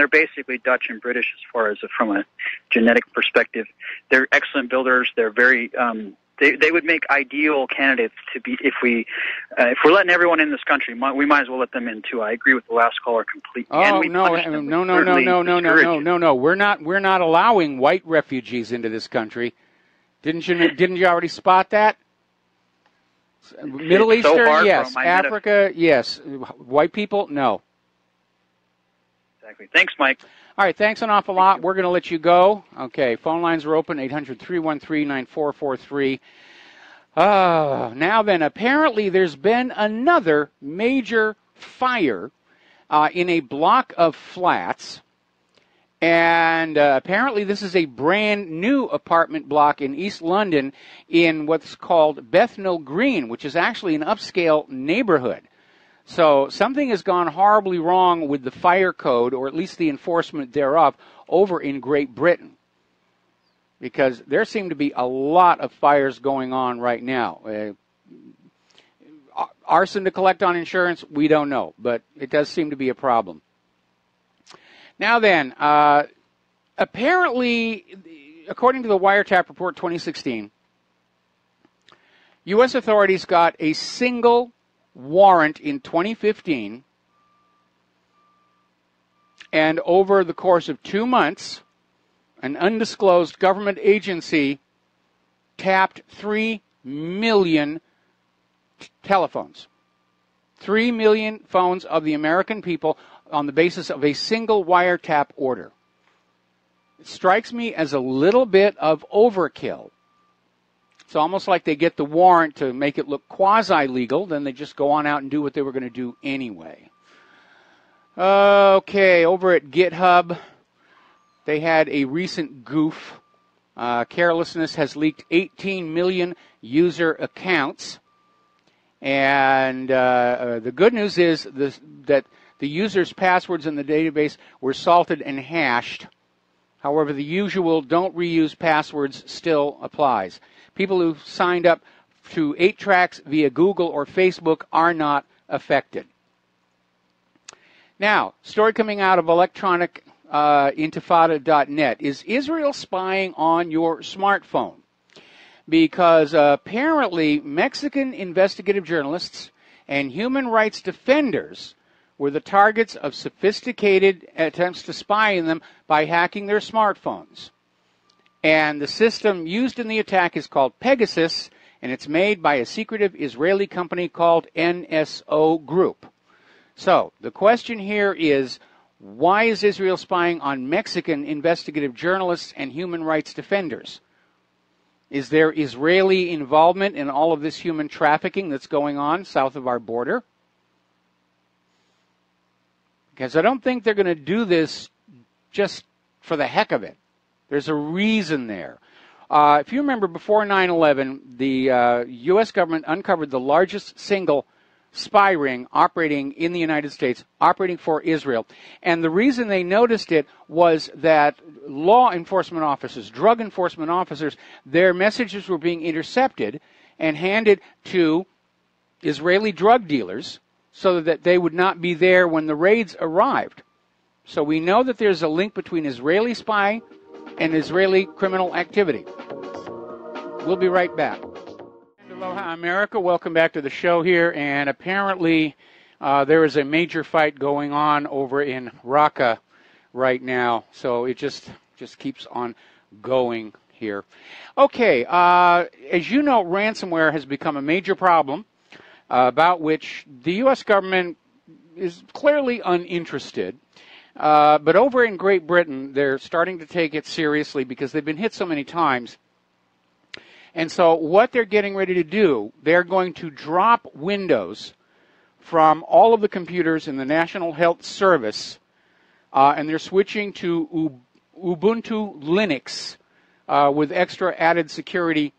H: basically Dutch and British as far as from a genetic perspective. They're excellent builders. They're very they would make ideal candidates to be if we're letting everyone in this country, we might as well let them in too. I agree with the last caller completely.
B: Oh, no. We're not allowing white refugees into this country. Didn't you already spot that? Middle Eastern, yes. Africa, yes. White people, no.
H: Exactly. Thanks, Mike.
B: All right, thanks an awful lot. We're going to let you go. Okay, phone lines are open, 800-313-9443. Now then, apparently there's been another major fire in a block of flats. And apparently this is a brand new apartment block in East London in what's called Bethnal Green, which is actually an upscale neighborhood. So something has gone horribly wrong with the fire code, or at least the enforcement thereof, over in Great Britain. Because there seem to be a lot of fires going on right now. Arson to collect on insurance, we don't know, but it does seem to be a problem. Now then, apparently, according to the Wiretap Report 2016, U.S. authorities got a single warrant in 2015, and over the course of 2 months, an undisclosed government agency tapped 3 million telephones. 3 million phones of the American people on the basis of a single wiretap order. It strikes me as a little bit of overkill. It's almost like they get the warrant to make it look quasi-legal, then they just go on out and do what they were going to do anyway. Okay, over at GitHub, they had a recent goof. Carelessness has leaked 18 million user accounts. And the good news is that the user's passwords in the database were salted and hashed. However, the usual don't reuse passwords still applies. People who signed up to 8tracks via Google or Facebook are not affected. Now, story coming out of electronicintifada.net. Is Israel spying on your smartphone? Because apparently Mexican investigative journalists and human rights defenders were the targets of sophisticated attempts to spy on them by hacking their smartphones. And the system used in the attack is called Pegasus, and it's made by a secretive Israeli company called NSO Group. So the question here is, why is Israel spying on Mexican investigative journalists and human rights defenders? Is there Israeli involvement in all of this human trafficking that's going on south of our border? because I don't think they're going to do this just for the heck of it. There's a reason there. If you remember, before 9/11, the U.S. government uncovered the largest single spy ring operating in the United States, operating for Israel. And the reason they noticed it was that law enforcement officers, drug enforcement officers, their messages were being intercepted and handed to Israeli drug dealers so that they would not be there when the raids arrived. So we know that there's a link between Israeli spy and Israeli criminal activity. We'll be right back. Aloha, America. Welcome back to the show here. And apparently there is a major fight going on over in Raqqa right now. So it just keeps on going here. Okay, as you know, ransomware has become a major problem about which the U.S. government is clearly uninterested. But over in Great Britain, they're starting to take it seriously because they've been hit so many times. And so what they're getting ready to do, they're going to drop Windows from all of the computers in the National Health Service, and they're switching to Ubuntu Linux with extra added security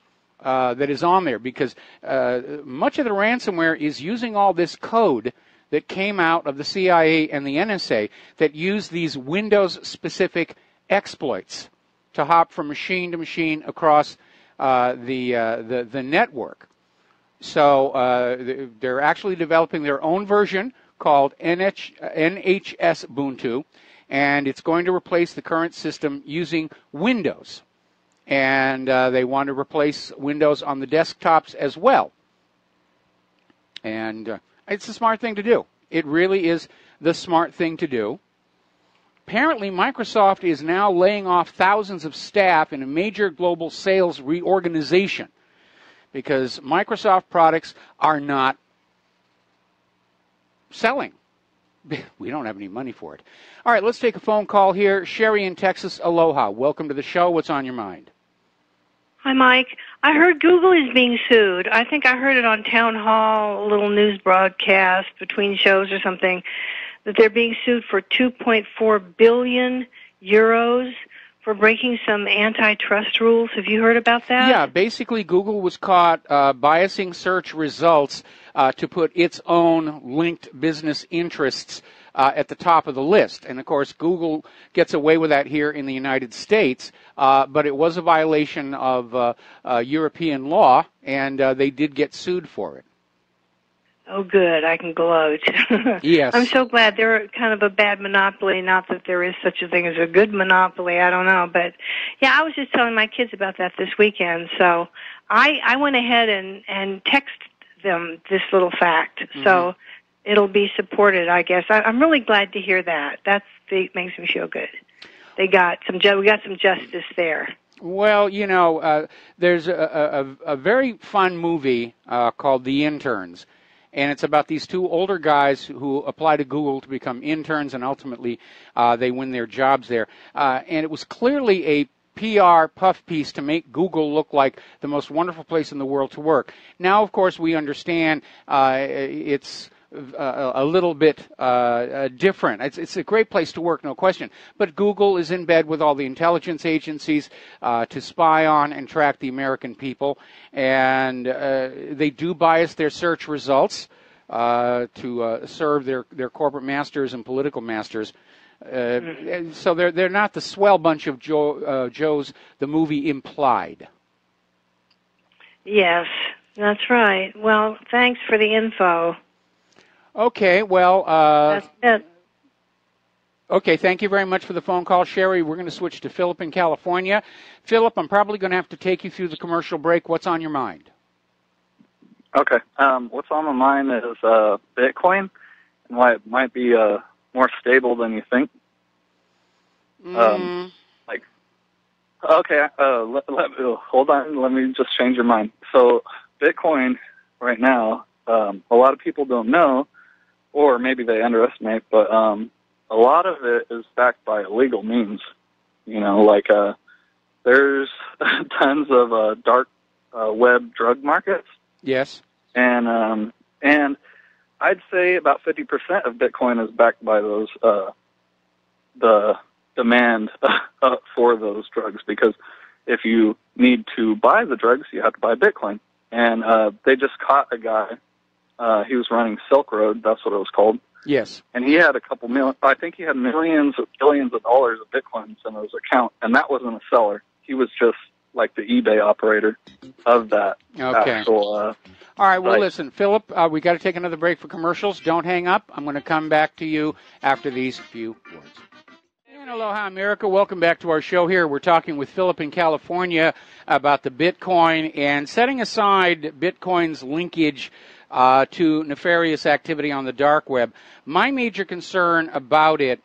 B: that is on there, because much of the ransomware is using all this code that came out of the CIA and the NSA that use these Windows-specific exploits to hop from machine to machine across the network. So they're actually developing their own version called NHS Ubuntu, and it's going to replace the current system using Windows. And they want to replace Windows on the desktops as well. And it's a smart thing to do. It really is the smart thing to do. Apparently, Microsoft is now laying off thousands of staff in a major global sales reorganization because Microsoft products are not selling. We don't have any money for it. All right, let's take a phone call here. Sherry in Texas, aloha. Welcome to the show. What's on your mind?
I: Hi, Mike. I heard Google is being sued. I think I heard it on Town Hall, a little news broadcast between shows or something, that they're being sued for 2.4 billion euros for breaking some antitrust rules. Have you heard about that?
B: Yeah, basically Google was caught biasing search results to put its own linked business interests at the top of the list. And, of course, Google gets away with that here in the United States, but it was a violation of European law, and they did get sued for it.
I: Oh, good. I can gloat.
B: Yes.
I: I'm so glad they're kind of a bad monopoly. Not that there is such a thing as a good monopoly. I don't know. But, yeah, I was just telling my kids about that this weekend. So I went ahead and texted them this little fact. Mm-hmm. So it'll be supported, I guess. I'm really glad to hear that. That makes me feel good. We got some justice there.
B: Well, you know, there's a very fun movie called The Interns. And it's about these two older guys who apply to Google to become interns, and ultimately they win their jobs there. And it was clearly a PR puff piece to make Google look like the most wonderful place in the world to work. Now, of course, we understand it's a little bit different. It's a great place to work, no question. But Google is in bed with all the intelligence agencies to spy on and track the American people. And they do bias their search results to serve their corporate masters and political masters. So they're not the swell bunch of Joes the movie implied.
I: Yes, that's right. Well, thanks for the info.
B: Okay, well,
I: that's it.
B: Okay, thank you very much for the phone call, Sherry. We're going to switch to Philip in California. Philip, I'm probably going to have to take you through the commercial break. What's on your mind?
J: Okay, what's on my mind is Bitcoin and why it might be more stable than you think. Hold on, let me just change your mind. So Bitcoin right now, a lot of people don't know, or maybe they underestimate, but a lot of it is backed by illegal means. You know, like there's tons of dark web drug markets.
B: Yes.
J: And I'd say about 50% of Bitcoin is backed by those the demand for those drugs, because if you need to buy the drugs, you have to buy Bitcoin. And they just caught a guy. He was running Silk Road. That's what it was called.
B: Yes.
J: And he had I think he had millions of billions of dollars of Bitcoins in his account, and that wasn't a seller. He was just like the eBay operator of that actual
B: All right, well,
J: site.
B: listen, Philip, we got to take another break for commercials. Don't hang up. I'm going to come back to you after these few words. And aloha, America. Welcome back to our show here. We're talking with Philip in California about the Bitcoin and setting aside Bitcoin's linkage to nefarious activity on the dark web. My major concern about it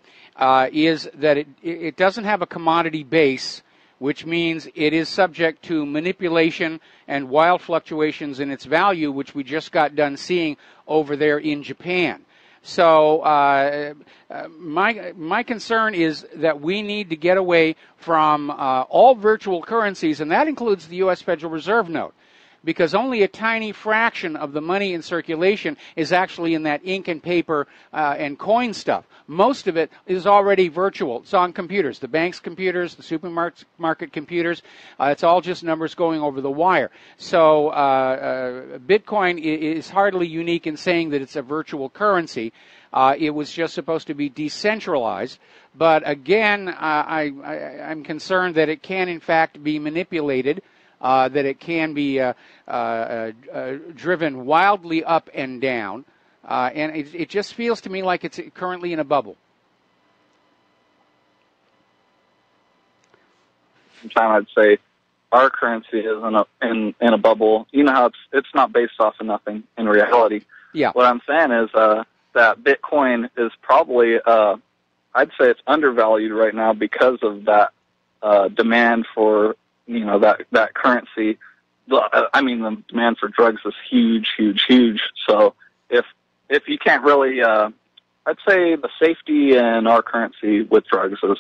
B: is that it doesn't have a commodity base, which means it is subject to manipulation and wild fluctuations in its value, which we just got done seeing over there in Japan. So my concern is that we need to get away from all virtual currencies, and that includes the U.S. Federal Reserve note, because only a tiny fraction of the money in circulation is actually in that ink and paper and coin stuff. Most of it is already virtual. It's on computers, the bank's computers, the supermarket computers. It's all just numbers going over the wire. So Bitcoin is hardly unique in saying that it's a virtual currency. It was just supposed to be decentralized. But again, I'm concerned that it can, in fact, be manipulated, that it can be driven wildly up and down. And it just feels to me like it's currently in a bubble.
J: Sometimes I'd say our currency is in a bubble. You know how it's not based off of nothing in reality.
B: Yeah.
J: What I'm saying is that Bitcoin is probably, I'd say it's undervalued right now because of that demand for, that currency. I mean, the demand for drugs is huge, huge, huge. So if you can't really, I'd say the safety in our currency with drugs is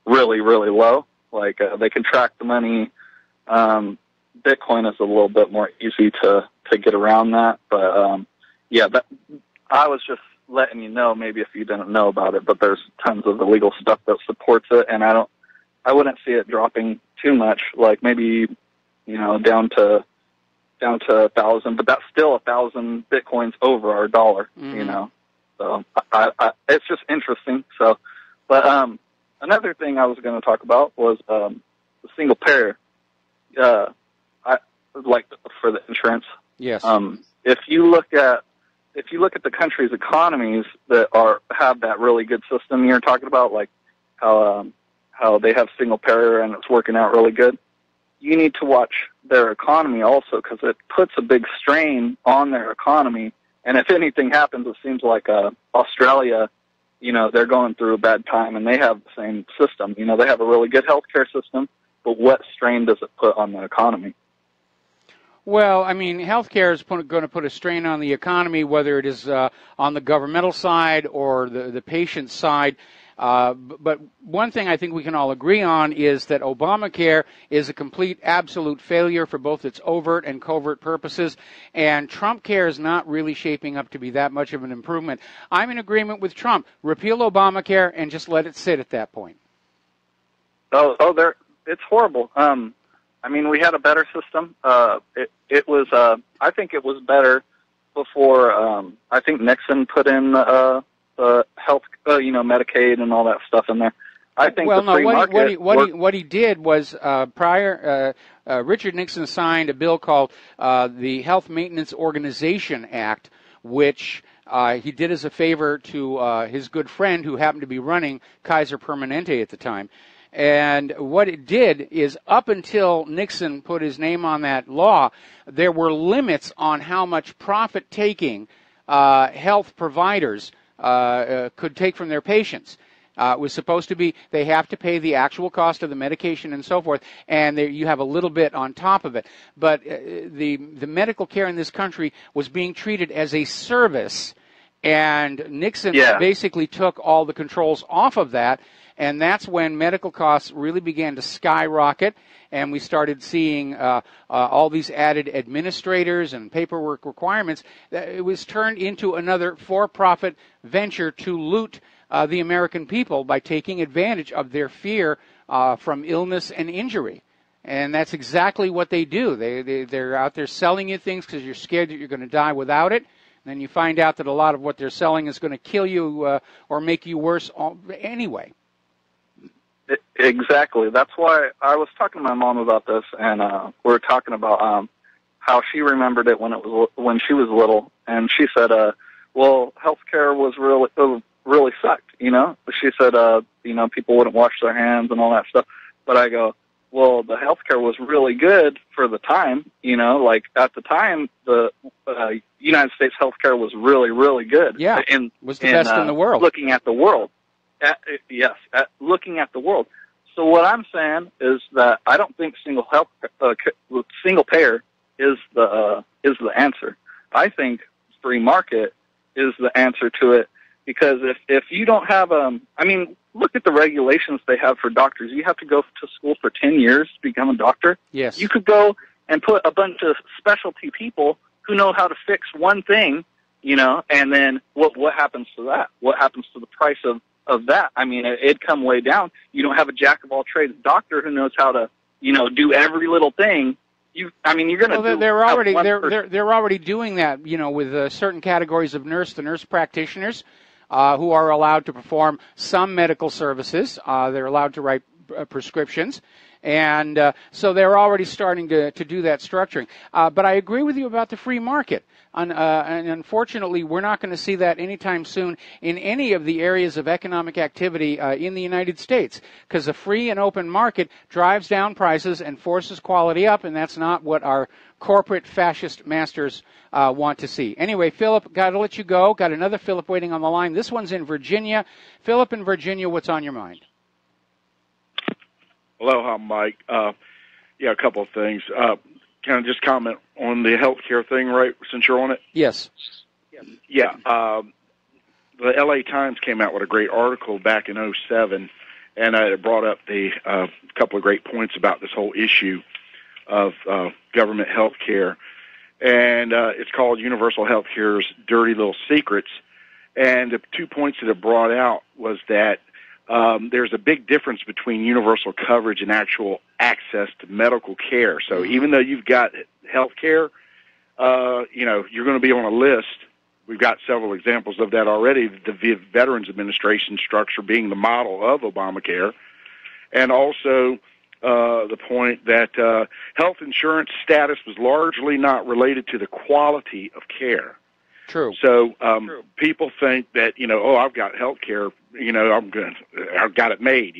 J: really, really low. Like, they can track the money. Bitcoin is a little bit more easy to get around that. But, I was just letting you know, maybe if you didn't know about it, but there's tons of illegal stuff that supports it, and I wouldn't see it dropping too much, like maybe, down to 1,000, but that's still 1,000 Bitcoins over our dollar, So it's just interesting. So, but another thing I was going to talk about was the single payer. I like for the insurance.
B: Yes.
J: If you look at the country's economies that have that really good system you're talking about, like how they have single payer and it's working out really good, you need to watch their economy also, because it puts a big strain on their economy. And if anything happens, it seems like Australia, they're going through a bad time, and they have the same system. They have a really good healthcare system, but what strain does it put on the economy?
B: Well, I mean, healthcare is going to put a strain on the economy, whether it is on the governmental side or the patient side. But one thing I think we can all agree on is that Obamacare is a complete, absolute failure for both its overt and covert purposes, and Trump care is not really shaping up to be that much of an improvement. I'm in agreement with Trump. Repeal Obamacare and just let it sit at that point.
J: It's horrible. I mean, we had a better system. It was, I think it was better before, I think Nixon put in health, Medicaid and all that stuff in there. I think
B: what he did was Richard Nixon signed a bill called the Health Maintenance Organization Act, which he did as a favor to his good friend who happened to be running Kaiser Permanente at the time. And what it did is, up until Nixon put his name on that law, there were limits on how much profit-taking health providers could take from their patients. It was supposed to be they have to pay the actual cost of the medication and so forth, and you have a little bit on top of it. But the medical care in this country was being treated as a service, and Nixon basically took all the controls off of that. And that's when medical costs really began to skyrocket, and we started seeing all these added administrators and paperwork requirements. It was turned into another for-profit venture to loot the American people by taking advantage of their fear from illness and injury. And that's exactly what they do. They're out there selling you things because you're scared that you're going to die without it. And then you find out that a lot of what they're selling is going to kill you or make you worse anyway.
J: Exactly. That's why I was talking to my mom about this, and we were talking about how she remembered it when she was little, and she said, "Well, healthcare was really sucked." You know, she said, people wouldn't wash their hands and all that stuff. But I go, well, the healthcare was really good for the time. You know, like at the time, the United States healthcare was really, really good.
B: Yeah, was the best in the world.
J: Looking at the world. Looking at the world. So what I'm saying is that I don't think single payer is the answer. I think free market is the answer to it, because if you don't have look at the regulations they have for doctors. You have to go to school for 10 years to become a doctor.
B: Yes.
J: You could go and put a bunch of specialty people who know how to fix one thing, and then what happens to that? What happens to the price of that? I mean, it'd come way down. You don't have a jack of all trades doctor who knows how to, do every little thing. You're going to.
B: Well, they're already doing that, with certain categories of the nurse practitioners, who are allowed to perform some medical services. They're allowed to write prescriptions. And so they're already starting to do that structuring. But I agree with you about the free market. And unfortunately, we're not going to see that anytime soon in any of the areas of economic activity in the United States, because a free and open market drives down prices and forces quality up, and that's not what our corporate fascist masters want to see. Anyway, Philip, got to let you go. Got another Philip waiting on the line. This one's in Virginia. Philip in Virginia, what's on your mind?
K: Aloha, Mike. A couple of things. Can I just comment on the healthcare thing, right, since you're on it?
B: Yes.
K: Yeah. The L.A. Times came out with a great article back in 2007, and it brought up the couple of great points about this whole issue of government health care. And it's called Universal Healthcare's Dirty Little Secrets. And the 2 points that it brought out was that there's a big difference between universal coverage and actual access to medical care. So even though you've got health care, you're going to be on a list. We've got several examples of that already, the Veterans Administration structure being the model of Obamacare, and also the point that health insurance status was largely not related to the quality of care.
B: True.
K: So people think that, I've got health care, I've got it made,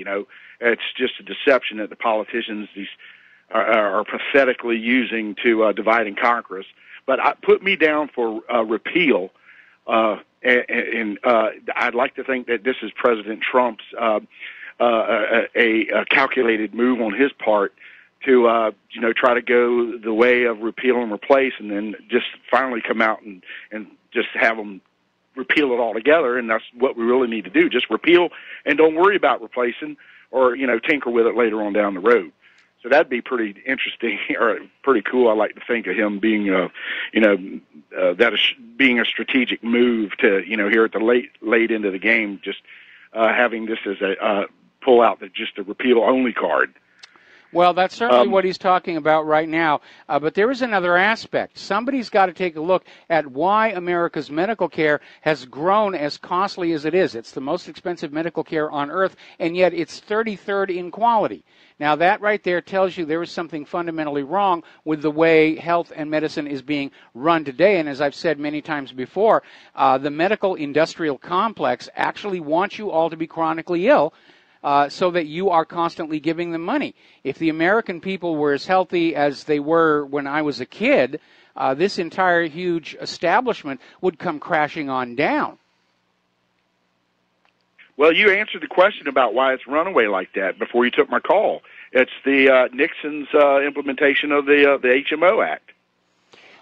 K: It's just a deception that the politicians are pathetically using to divide and conquer us. But put me down for repeal, and I'd like to think that this is President Trump's a calculated move on his part to try to go the way of repeal and replace, and then just finally come out and just have them repeal it all together. And that's what we really need to do: just repeal and don't worry about replacing or tinker with it later on down the road. So that'd be pretty interesting or pretty cool. I like to think of him being that is being a strategic move to here at the late end of the game, just having this as a pull out just a repeal only card.
B: Well, that's certainly what he's talking about right now. But there is another aspect. Somebody's got to take a look at why America's medical care has grown as costly as it is. It's the most expensive medical care on earth, and yet it's 33rd in quality. Now, that right there tells you there is something fundamentally wrong with the way health and medicine is being run today. And as I've said many times before, the medical industrial complex actually wants you all to be chronically ill, so that you are constantly giving them money. If the American people were as healthy as they were when I was a kid, this entire huge establishment would come crashing on down.
K: Well, you answered the question about why it's run away like that before you took my call. It's the Nixon's implementation of the HMO Act.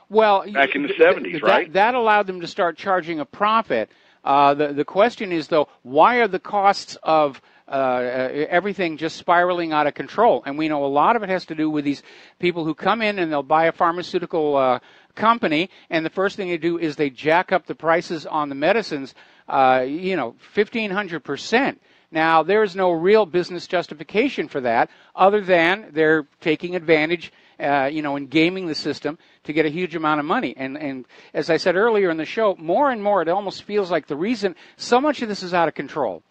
B: Well,
K: back in the 70s, right?
B: That allowed them to start charging a profit. The question is, though, why are the costs of everything just spiraling out of control. And we know a lot of it has to do with these people who come in and they'll buy a pharmaceutical company, and the first thing they do is they jack up the prices on the medicines, 1,500%. Now, there's no real business justification for that other than they're taking advantage, and gaming the system to get a huge amount of money. And as I said earlier in the show, more and more it almost feels like the reason so much of this is out of control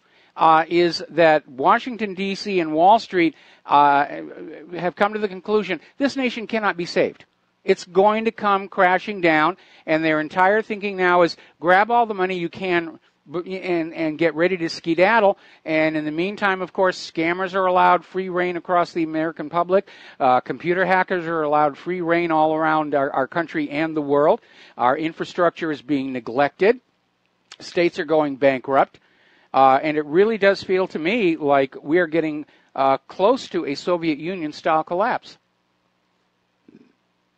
B: is that Washington, D.C. and Wall Street have come to the conclusion this nation cannot be saved. It's going to come crashing down, and their entire thinking now is grab all the money you can and get ready to skedaddle. And in the meantime, of course, scammers are allowed free reign across the American public. Computer hackers are allowed free reign all around our country and the world. Our infrastructure is being neglected. States are going bankrupt. And it really does feel to me like we're getting close to a Soviet Union-style collapse.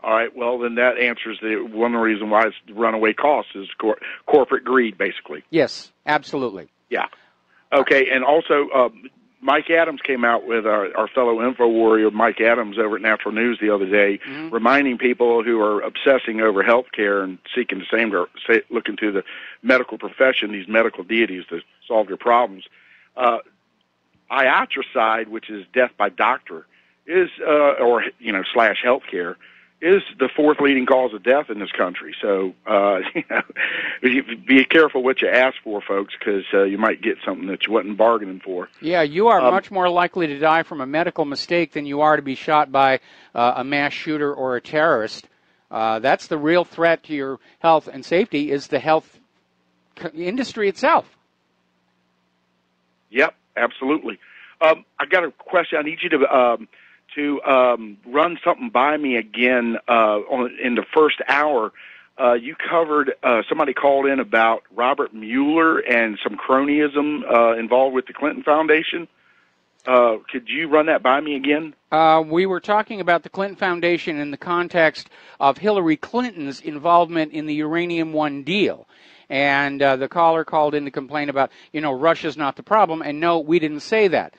K: All right, well, then that answers one of the reasons why it's runaway costs is corporate greed, basically.
B: Yes, absolutely.
K: Yeah. Okay, and also Mike Adams came out with our fellow info warrior, Mike Adams, over at Natural News the other day, reminding people who are obsessing over health care and seeking look into the medical profession, these medical deities to solve your problems. Iatricide, which is death by doctor, is, / health care, is the fourth leading cause of death in this country. So, be careful what you ask for, folks, because you might get something that you wasn't bargaining for.
B: Yeah, you are much more likely to die from a medical mistake than you are to be shot by a mass shooter or a terrorist. That's the real threat to your health and safety is the health industry itself.
K: Yep, absolutely. I got a question. I need you to run something by me again in the first hour. You covered, somebody called in about Robert Mueller and some cronyism involved with the Clinton Foundation. Could you run that by me again?
B: We were talking about the Clinton Foundation in the context of Hillary Clinton's involvement in the Uranium One deal. And the caller called in to complain about, Russia's not the problem. And no, we didn't say that.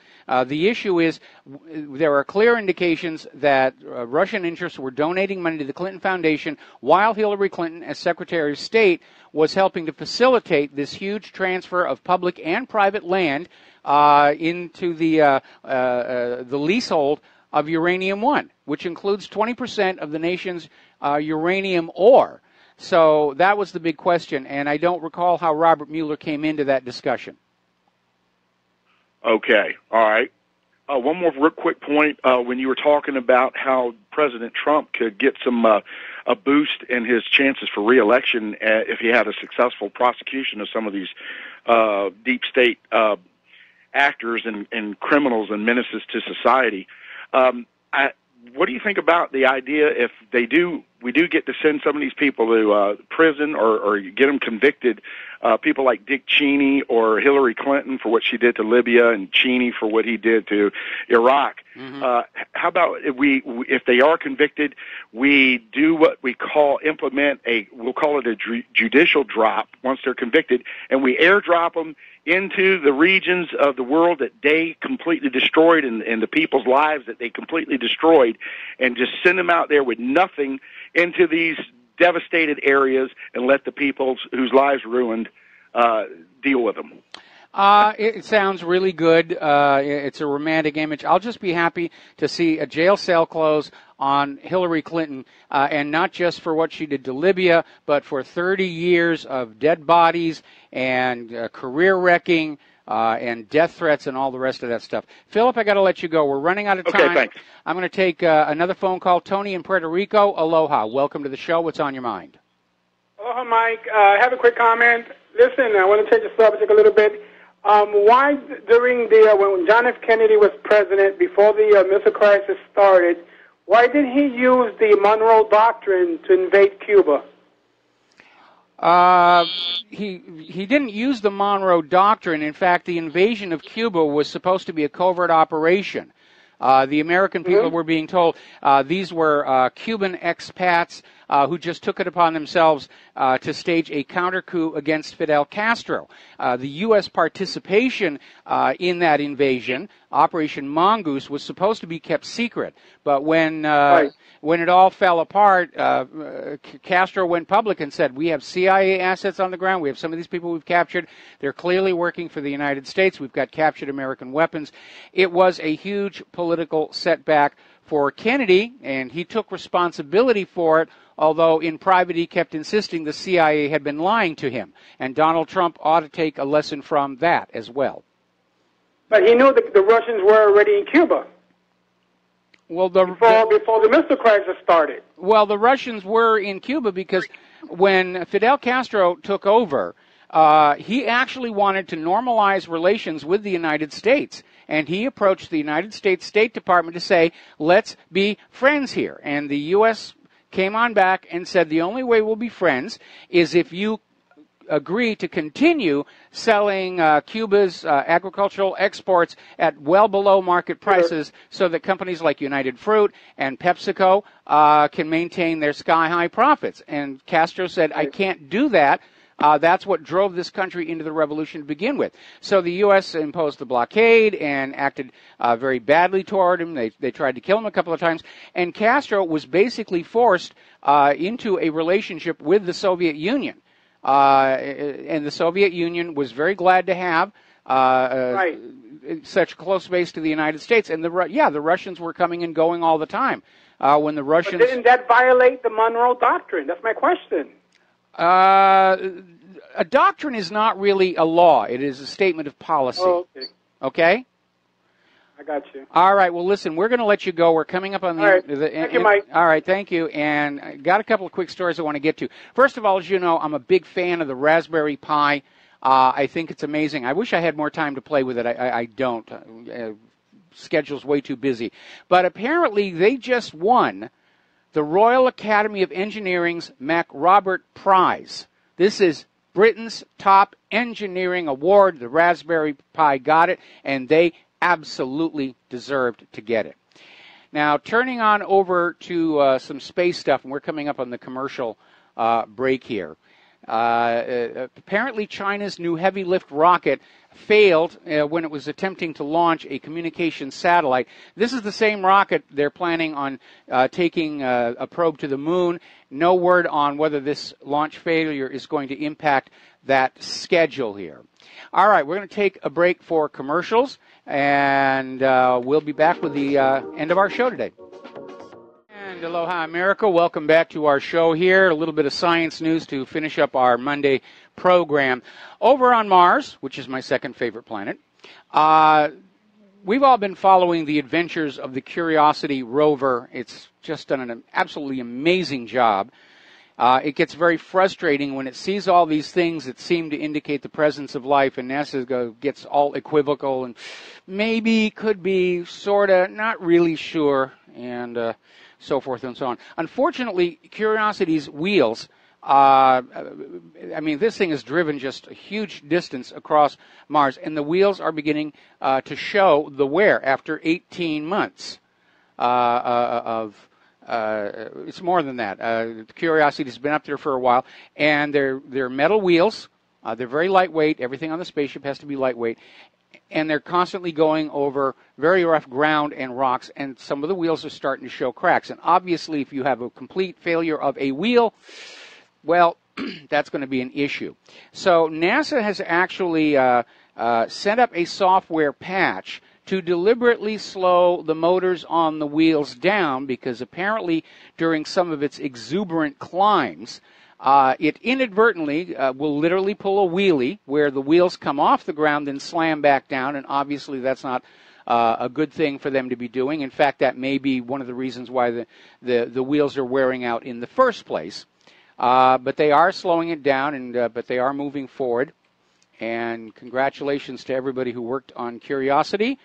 B: The issue is there are clear indications that Russian interests were donating money to the Clinton Foundation while Hillary Clinton, as Secretary of State, was helping to facilitate this huge transfer of public and private land into the leasehold of Uranium One, which includes 20% of the nation's uranium ore. So that was the big question, and I don't recall how Robert Mueller came into that discussion.
K: Okay, all right. One more real quick point. When you were talking about how President Trump could get some a boost in his chances for re-election if he had a successful prosecution of some of these deep state actors and criminals and menaces to society, what do you think about the idea if we do get to send some of these people to prison or get them convicted, people like Dick Cheney or Hillary Clinton for what she did to Libya and Cheney for what he did to Iraq? How about if they are convicted, we do what we we'll call it a judicial drop once they're convicted, and we airdrop them into the regions of the world that they completely destroyed and the people's lives that they completely destroyed, and just send them out there with nothing into these devastated areas and let the people whose lives ruined deal with them.
B: It sounds really good. It's a romantic image. I'll just be happy to see a jail cell close on Hillary Clinton, and not just for what she did to Libya, but for 30 years of dead bodies and career wrecking and death threats and all the rest of that stuff. Philip, I got to let you go. We're running out of time.
K: Okay, thanks.
B: I'm going to take another phone call. Tony in Puerto Rico, aloha. Welcome to the show. What's on your mind?
L: Aloha, Mike. I have a quick comment. Listen, I want to change the subject a little bit. Why during when John F. Kennedy was president, before the missile crisis started, why didn't he use the Monroe Doctrine to invade Cuba?
B: He didn't use the Monroe Doctrine. In fact, the invasion of Cuba was supposed to be a covert operation. The American people were being told these were Cuban expats who just took it upon themselves to stage a counter coup against Fidel Castro. The U.S. participation in that invasion, Operation Mongoose, was supposed to be kept secret. But when it all fell apart, Castro went public and said, we have CIA assets on the ground. We have some of these people we've captured. They're clearly working for the United States. We've got captured American weapons. It was a huge political setback for Kennedy, and he took responsibility for it, although in private he kept insisting the CIA had been lying to him. And Donald Trump ought to take a lesson from that as well.
L: But he knew that the Russians were already in Cuba.
B: Well,
L: before the missile crisis started.
B: Well, the Russians were in Cuba because when Fidel Castro took over, he actually wanted to normalize relations with the United States. And he approached the United States State Department to say, let's be friends here. And the U.S. came on back and said, the only way we'll be friends is if you agree to continue selling Cuba's agricultural exports at well below market prices so that companies like United Fruit and PepsiCo can maintain their sky-high profits. And Castro said, I can't do that. That's what drove this country into the revolution to begin with. So the U.S. imposed the blockade and acted very badly toward him. They tried to kill him a couple of times. And Castro was basically forced into a relationship with the Soviet Union. And the Soviet Union was very glad to have such a close base to the United States. And the Russians were coming and going all the time. When the Russians...
L: But didn't that violate the Monroe Doctrine? That's my question.
B: A doctrine is not really a law. It is a statement of policy.
L: Oh, okay.
B: Okay?
L: I got you.
B: All right. Well, listen, we're going to let you go. We're coming up on the...
L: All right. Thank you, Mike.
B: All right. Thank you. And I got a couple of quick stories I want to get to. First of all, as you know, I'm a big fan of the Raspberry Pi. I think it's amazing. I wish I had more time to play with it. I don't. Schedule's way too busy. But apparently they just won the Royal Academy of Engineering's MacRobert Prize. This is Britain's top engineering award. The Raspberry Pi got it, and they absolutely deserved to get it. Now, turning on over to some space stuff, and we're coming up on the commercial break here. Apparently, China's new heavy lift rocket failed when it was attempting to launch a communications satellite. This is the same rocket they're planning on taking a probe to the moon. No word on whether this launch failure is going to impact that schedule here. All right, we're going to take a break for commercials, and we'll be back with the end of our show today. And aloha, America. Welcome back to our show here. A little bit of science news to finish up our Monday program. Over on Mars, which is my second favorite planet, we've all been following the adventures of the Curiosity rover. It's just done an absolutely amazing job. It gets very frustrating when it sees all these things that seem to indicate the presence of life, and NASA gets all equivocal and maybe, could be, sort of, not really sure, and so forth and so on. Unfortunately, Curiosity's wheels, this thing has driven just a huge distance across Mars, and the wheels are beginning to show the wear after 18 months it's more than that. Curiosity's been up there for a while, and they're metal wheels. They're very lightweight. Everything on the spaceship has to be lightweight. And they're constantly going over very rough ground and rocks, and some of the wheels are starting to show cracks. And obviously, if you have a complete failure of a wheel, well, that's going to be an issue. So NASA has actually set up a software patch to deliberately slow the motors on the wheels down, because apparently during some of its exuberant climbs, it inadvertently will literally pull a wheelie where the wheels come off the ground and slam back down, and obviously that's not a good thing for them to be doing. In fact, that may be one of the reasons why the wheels are wearing out in the first place. But they are slowing it down, and but they are moving forward. And congratulations to everybody who worked on Curiosity,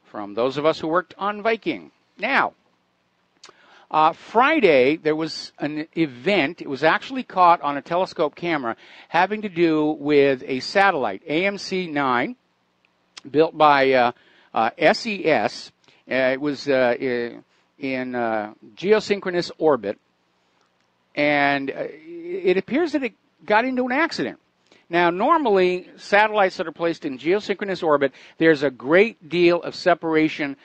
B: from those of us who worked on Viking. Now, Friday, there was an event. It was actually caught on a telescope camera having to do with a satellite, AMC-9, built by SES. It was in geosynchronous orbit. and it appears that it got into an accident. Now, normally, satellites that are placed in geosynchronous orbit, there's a great deal of separation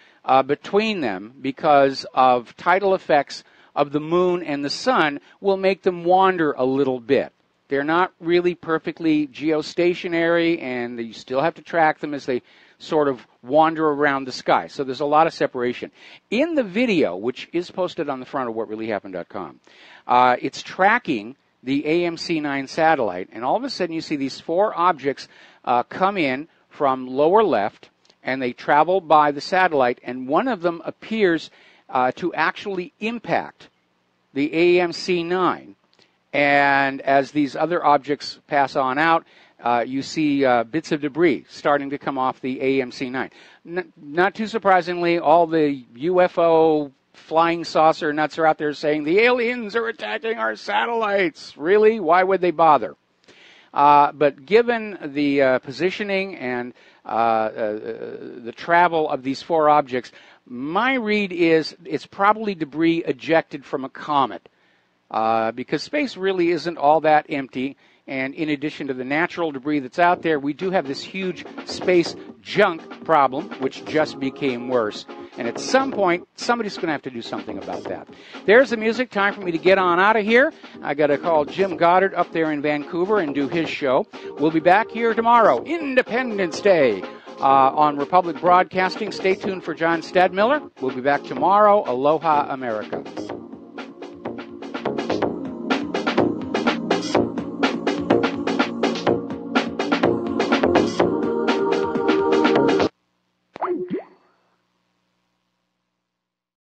B: between them because of tidal effects of the moon and the sun will make them wander a little bit. They're not really perfectly geostationary, and you still have to track them as they sort of wander around the sky. So there's a lot of separation. In the video, which is posted on the front of whatreallyhappened.com, it's tracking the AMC-9 satellite, and all of a sudden you see these four objects come in from lower left, and they travel by the satellite, and one of them appears to actually impact the AMC-9. And as these other objects pass on out, you see bits of debris starting to come off the AMC-9. Not too surprisingly, all the UFO flying saucer nuts are out there saying, the aliens are attacking our satellites. Really? Why would they bother? But given the positioning and the travel of these four objects, my read is it's probably debris ejected from a comet. Because space really isn't all that empty, and in addition to the natural debris that's out there, we do have this huge space junk problem, which just became worse. And at some point, somebody's going to have to do something about that. There's the music. Time for me to get on out of here. I got to call Jim Goddard up there in Vancouver and do his show. We'll be back here tomorrow, Independence Day, on Republic Broadcasting. Stay tuned for John Stadmiller. We'll be back tomorrow. Aloha, America.